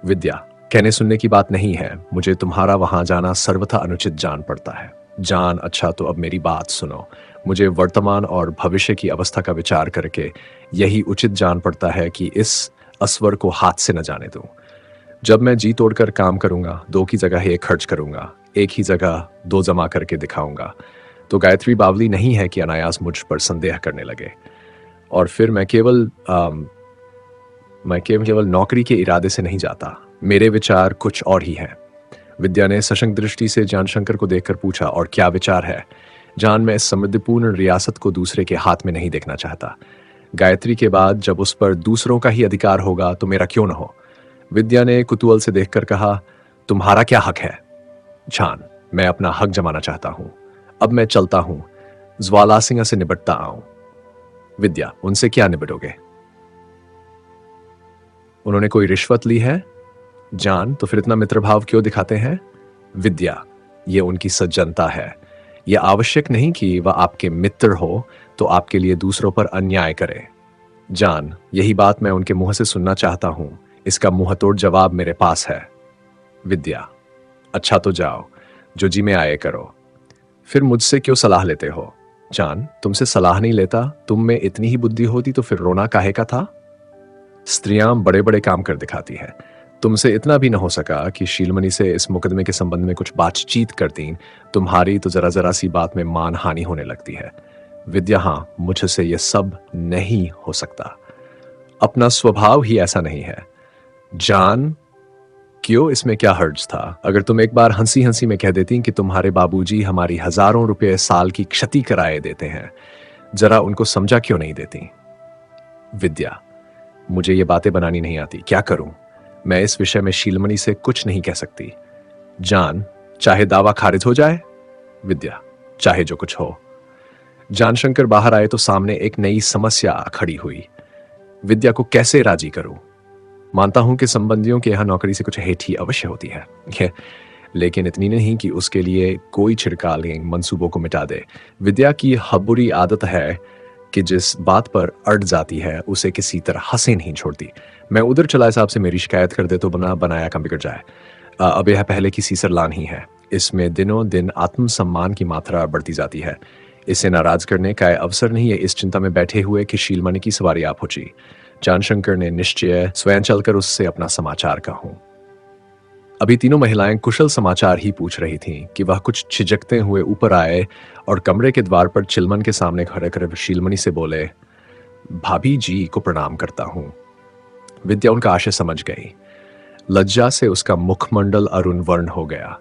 विद्या, कहने सुनने की बात नहीं है। मुझे तुम्हारा वहां जाना सर्वथा अनुचित जान पड़ता है। जान, अच्छा तो अब मेरी बात सुनो। मुझे वर्तमान और भविष्य की अवस्था का विचार करके यही उचित जान पड़ता है कि इस अस्वर को हाथ से न जाने दूं। जब मैं जी तोड़कर काम करूंगा, 2 की जगह 1 खर्च करूंगा, 1 ही जगह 2 जमा करके दिखाऊंगा, तो गायत्री बावली नहीं है कि अनायास मुझ पर संदेह करने लगे। और फिर मैं केवल नौकरी के इरादे से नहीं जाता। मेरे विचार कुछ और ही हैं। विद्या ने सशंक दृष्टि से जानशंकर को देखकर पूछा, और क्या विचार है? जान, मैं इस समृद्धिपूर्ण रियासत को दूसरे के हाथ में नहीं देखना चाहता। गायत्री के बाद जब उस पर दूसरों का ही अधिकार होगा तो मेरा क्यों न हो। विद्या ने कुतूहल से देखकर कहा, तुम्हारा क्या हक है? जान, मैं अपना हक जमाना चाहता हूं। अब मैं चलता हूं, ज्वाला सिंह से निपटता आऊं। विद्या, उनसे क्या निपटोगे? उन्होंने कोई रिश्वत ली है? जान, तो फिर इतना मित्रभाव क्यों दिखाते हैं? विद्या, ये उनकी सज्जनता है। यह आवश्यक नहीं कि वह आपके मित्र हो तो आपके लिए दूसरों पर अन्याय करे। जान, यही बात मैं उनके मुंह से सुनना चाहता हूं। इसका मुंहतोड़ जवाब मेरे पास है। विद्या, अच्छा तो जाओ, जो जी में आए करो। फिर मुझसे क्यों सलाह लेते हो? जान, तुमसे सलाह नहीं लेता। तुम में इतनी ही बुद्धि होती तो फिर रोना काहे का था? स्त्रियां बड़े बड़े काम कर दिखाती हैं। तुमसे इतना भी न हो सका कि शीलमणि से इस मुकदमे के संबंध में कुछ बातचीत करती। तुम्हारी तो जरा जरा सी बात में मान हानि होने लगती है। विद्या, हाँ, मुझसे यह सब नहीं हो सकता। अपना स्वभाव ही ऐसा नहीं है। जान, क्यों, इसमें क्या हर्ज था? अगर तुम एक बार हंसी हंसी में कह देती कि तुम्हारे बाबूजी हमारी हजारों रुपए साल की क्षति कराए देते हैं, जरा उनको समझा क्यों नहीं देती? विद्या, मुझे ये बातें बनानी नहीं आती, क्या करूं? मैं इस विषय में शीलमणि से कुछ नहीं कह सकती। जान, चाहे दावा खारिज हो जाए। विद्या, चाहे जो कुछ हो। जानशंकर बाहर आए तो सामने एक नई समस्या खड़ी हुई। विद्या को कैसे राजी करूं? मानता हूं कि संबंधियों के यहां नौकरी से कुछ हेठी अवश्य होती है, लेकिन इतनी नहीं कि उसके लिए कोई छिड़कालिंग मंसूबों को मिटा दे। विद्या की बुरी आदत है कि जिस बात पर अड़ जाती है उसे किसी तरह हंसे नहीं छोड़ती। मैं उधर चला साहब से मेरी शिकायत कर दे तो बना बनाया काम बिगड़ जाए। अब यह पहले की सीसर लान ही है। इसमें दिनों दिन आत्मसम्मान की मात्रा बढ़ती जाती है। इसे नाराज करने का अवसर नहीं है इस चिंता में बैठे हुए कि शीलमणि की सवारी आप पहुंची। जानशंकर ने निश्चय स्वयं चलकर उससे अपना समाचार कहूं। अभी तीनों महिलाएं कुशल समाचार ही पूछ रही थीं कि वह कुछ छिजकते हुए ऊपर आए और कमरे के द्वार पर चिलमन के सामने खड़े कर शीलमणि से बोले, भाभी जी को प्रणाम करता हूं। विद्या उनका आशय समझ गई। लज्जा से उसका मुखमंडल अरुण वर्ण हो गया।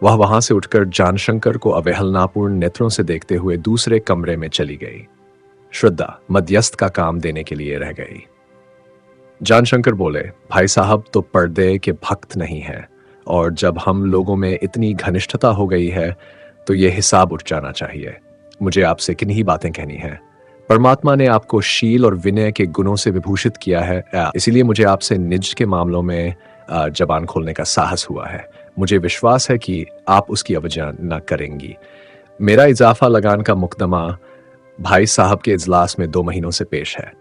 वह वहां से उठकर जानशंकर को अवहेलनापूर्ण नेत्रों से देखते हुए दूसरे कमरे में चली गई। श्रद्धा मध्यस्थ का काम देने के लिए रह गई। जानशंकर बोले, भाई साहब तो पर्दे के भक्त नहीं है, और जब हम लोगों में इतनी घनिष्ठता हो गई है तो यह हिसाब उठ जाना चाहिए। मुझे आपसे किन्हीं बातें कहनी है। परमात्मा ने आपको शील और विनय के गुणों से विभूषित किया है, इसीलिए मुझे आपसे निज के मामलों में जबान खोलने का साहस हुआ है। मुझे विश्वास है कि आप उसकी अवज्ञा करेंगी। मेरा इजाफा लगान का मुकदमा भाई साहब के इजलास में 2 महीनों से पेश है।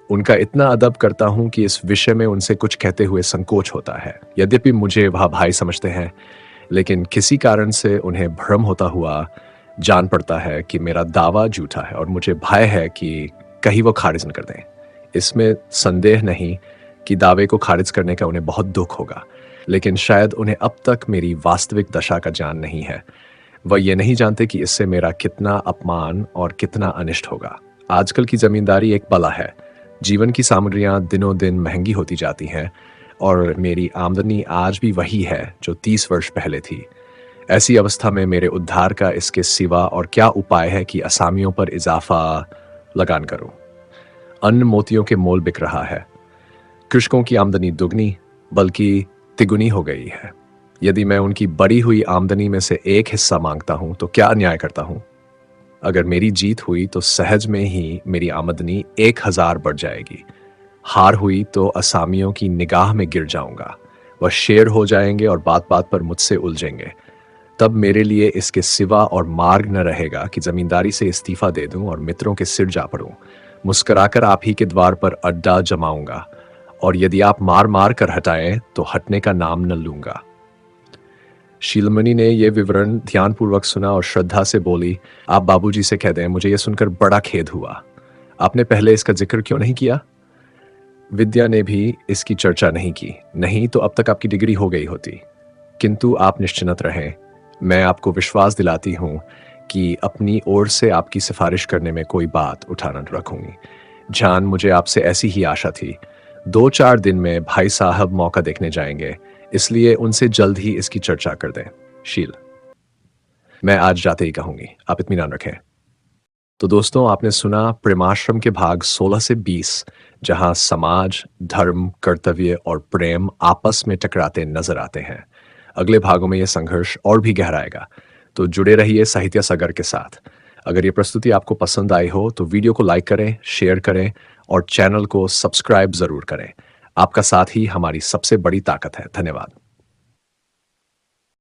उनका इतना अदब करता हूं कि इस विषय में उनसे कुछ कहते हुए संकोच होता है। यद्यपि मुझे वह भाई समझते हैं, लेकिन किसी कारण से उन्हें भ्रम होता हुआ जान पड़ता है कि मेरा दावा झूठा है और मुझे भय है कि कहीं वो खारिज न कर दें। इसमें संदेह नहीं कि दावे को खारिज करने का उन्हें बहुत दुख होगा, लेकिन शायद उन्हें अब तक मेरी वास्तविक दशा का ज्ञान नहीं है। वह ये नहीं जानते कि इससे मेरा कितना अपमान और कितना अनिष्ट होगा। आजकल की जमींदारी एक बला है। जीवन की सामग्रियां दिनों दिन महंगी होती जाती हैं और मेरी आमदनी आज भी वही है जो 30 वर्ष पहले थी। ऐसी अवस्था में मेरे उद्धार का इसके सिवा और क्या उपाय है कि असामियों पर इजाफा लगान करूं। अन्न मोतियों के मोल बिक रहा है। कृषकों की आमदनी दुगनी बल्कि तिगुनी हो गई है। यदि मैं उनकी बढ़ी हुई आमदनी में से एक हिस्सा मांगता हूं तो क्या अन्याय करता हूं? अगर मेरी जीत हुई तो सहज में ही मेरी आमदनी 1000 बढ़ जाएगी। हार हुई तो असामियों की निगाह में गिर जाऊंगा। वह शेर हो जाएंगे और बात बात पर मुझसे उलझेंगे। तब मेरे लिए इसके सिवा और मार्ग न रहेगा कि जमींदारी से इस्तीफा दे दूं और मित्रों के सिर जा पड़ूं। मुस्कुराकर आप ही के द्वार पर अड्डा जमाऊंगा, और यदि आप मार मार कर हटाएं तो हटने का नाम न लूंगा। शीलमणि ने यह विवरण ध्यानपूर्वक सुना और श्रद्धा से बोली, आप बाबूजी से कह दें, मुझे यह सुनकर बड़ा खेद हुआ। आपने पहले इसका जिक्र क्यों नहीं किया? विद्या ने भी इसकी चर्चा नहीं की, नहीं तो अब तक आपकी डिग्री हो गई होती। किंतु आप निश्चिंत रहें, मैं आपको विश्वास दिलाती हूं कि अपनी ओर से आपकी सिफारिश करने में कोई बात उठाना रखूंगी। जान, मुझे आपसे ऐसी ही आशा थी। 2-4 दिन में भाई साहब मौका देखने जाएंगे, इसलिए उनसे जल्द ही इसकी चर्चा कर दें। शील, मैं आज जाते ही कहूंगी, आप इत्मीनान रखें। तो दोस्तों, आपने सुना प्रेमाश्रम के भाग 16 से 20, जहां समाज, धर्म, कर्तव्य और प्रेम आपस में टकराते नजर आते हैं। अगले भागों में यह संघर्ष और भी गहराएगा, तो जुड़े रहिए साहित्य सागर के साथ। अगर ये प्रस्तुति आपको पसंद आई हो तो वीडियो को लाइक करें, शेयर करें और चैनल को सब्सक्राइब जरूर करें। आपका साथ ही हमारी सबसे बड़ी ताकत है। धन्यवाद।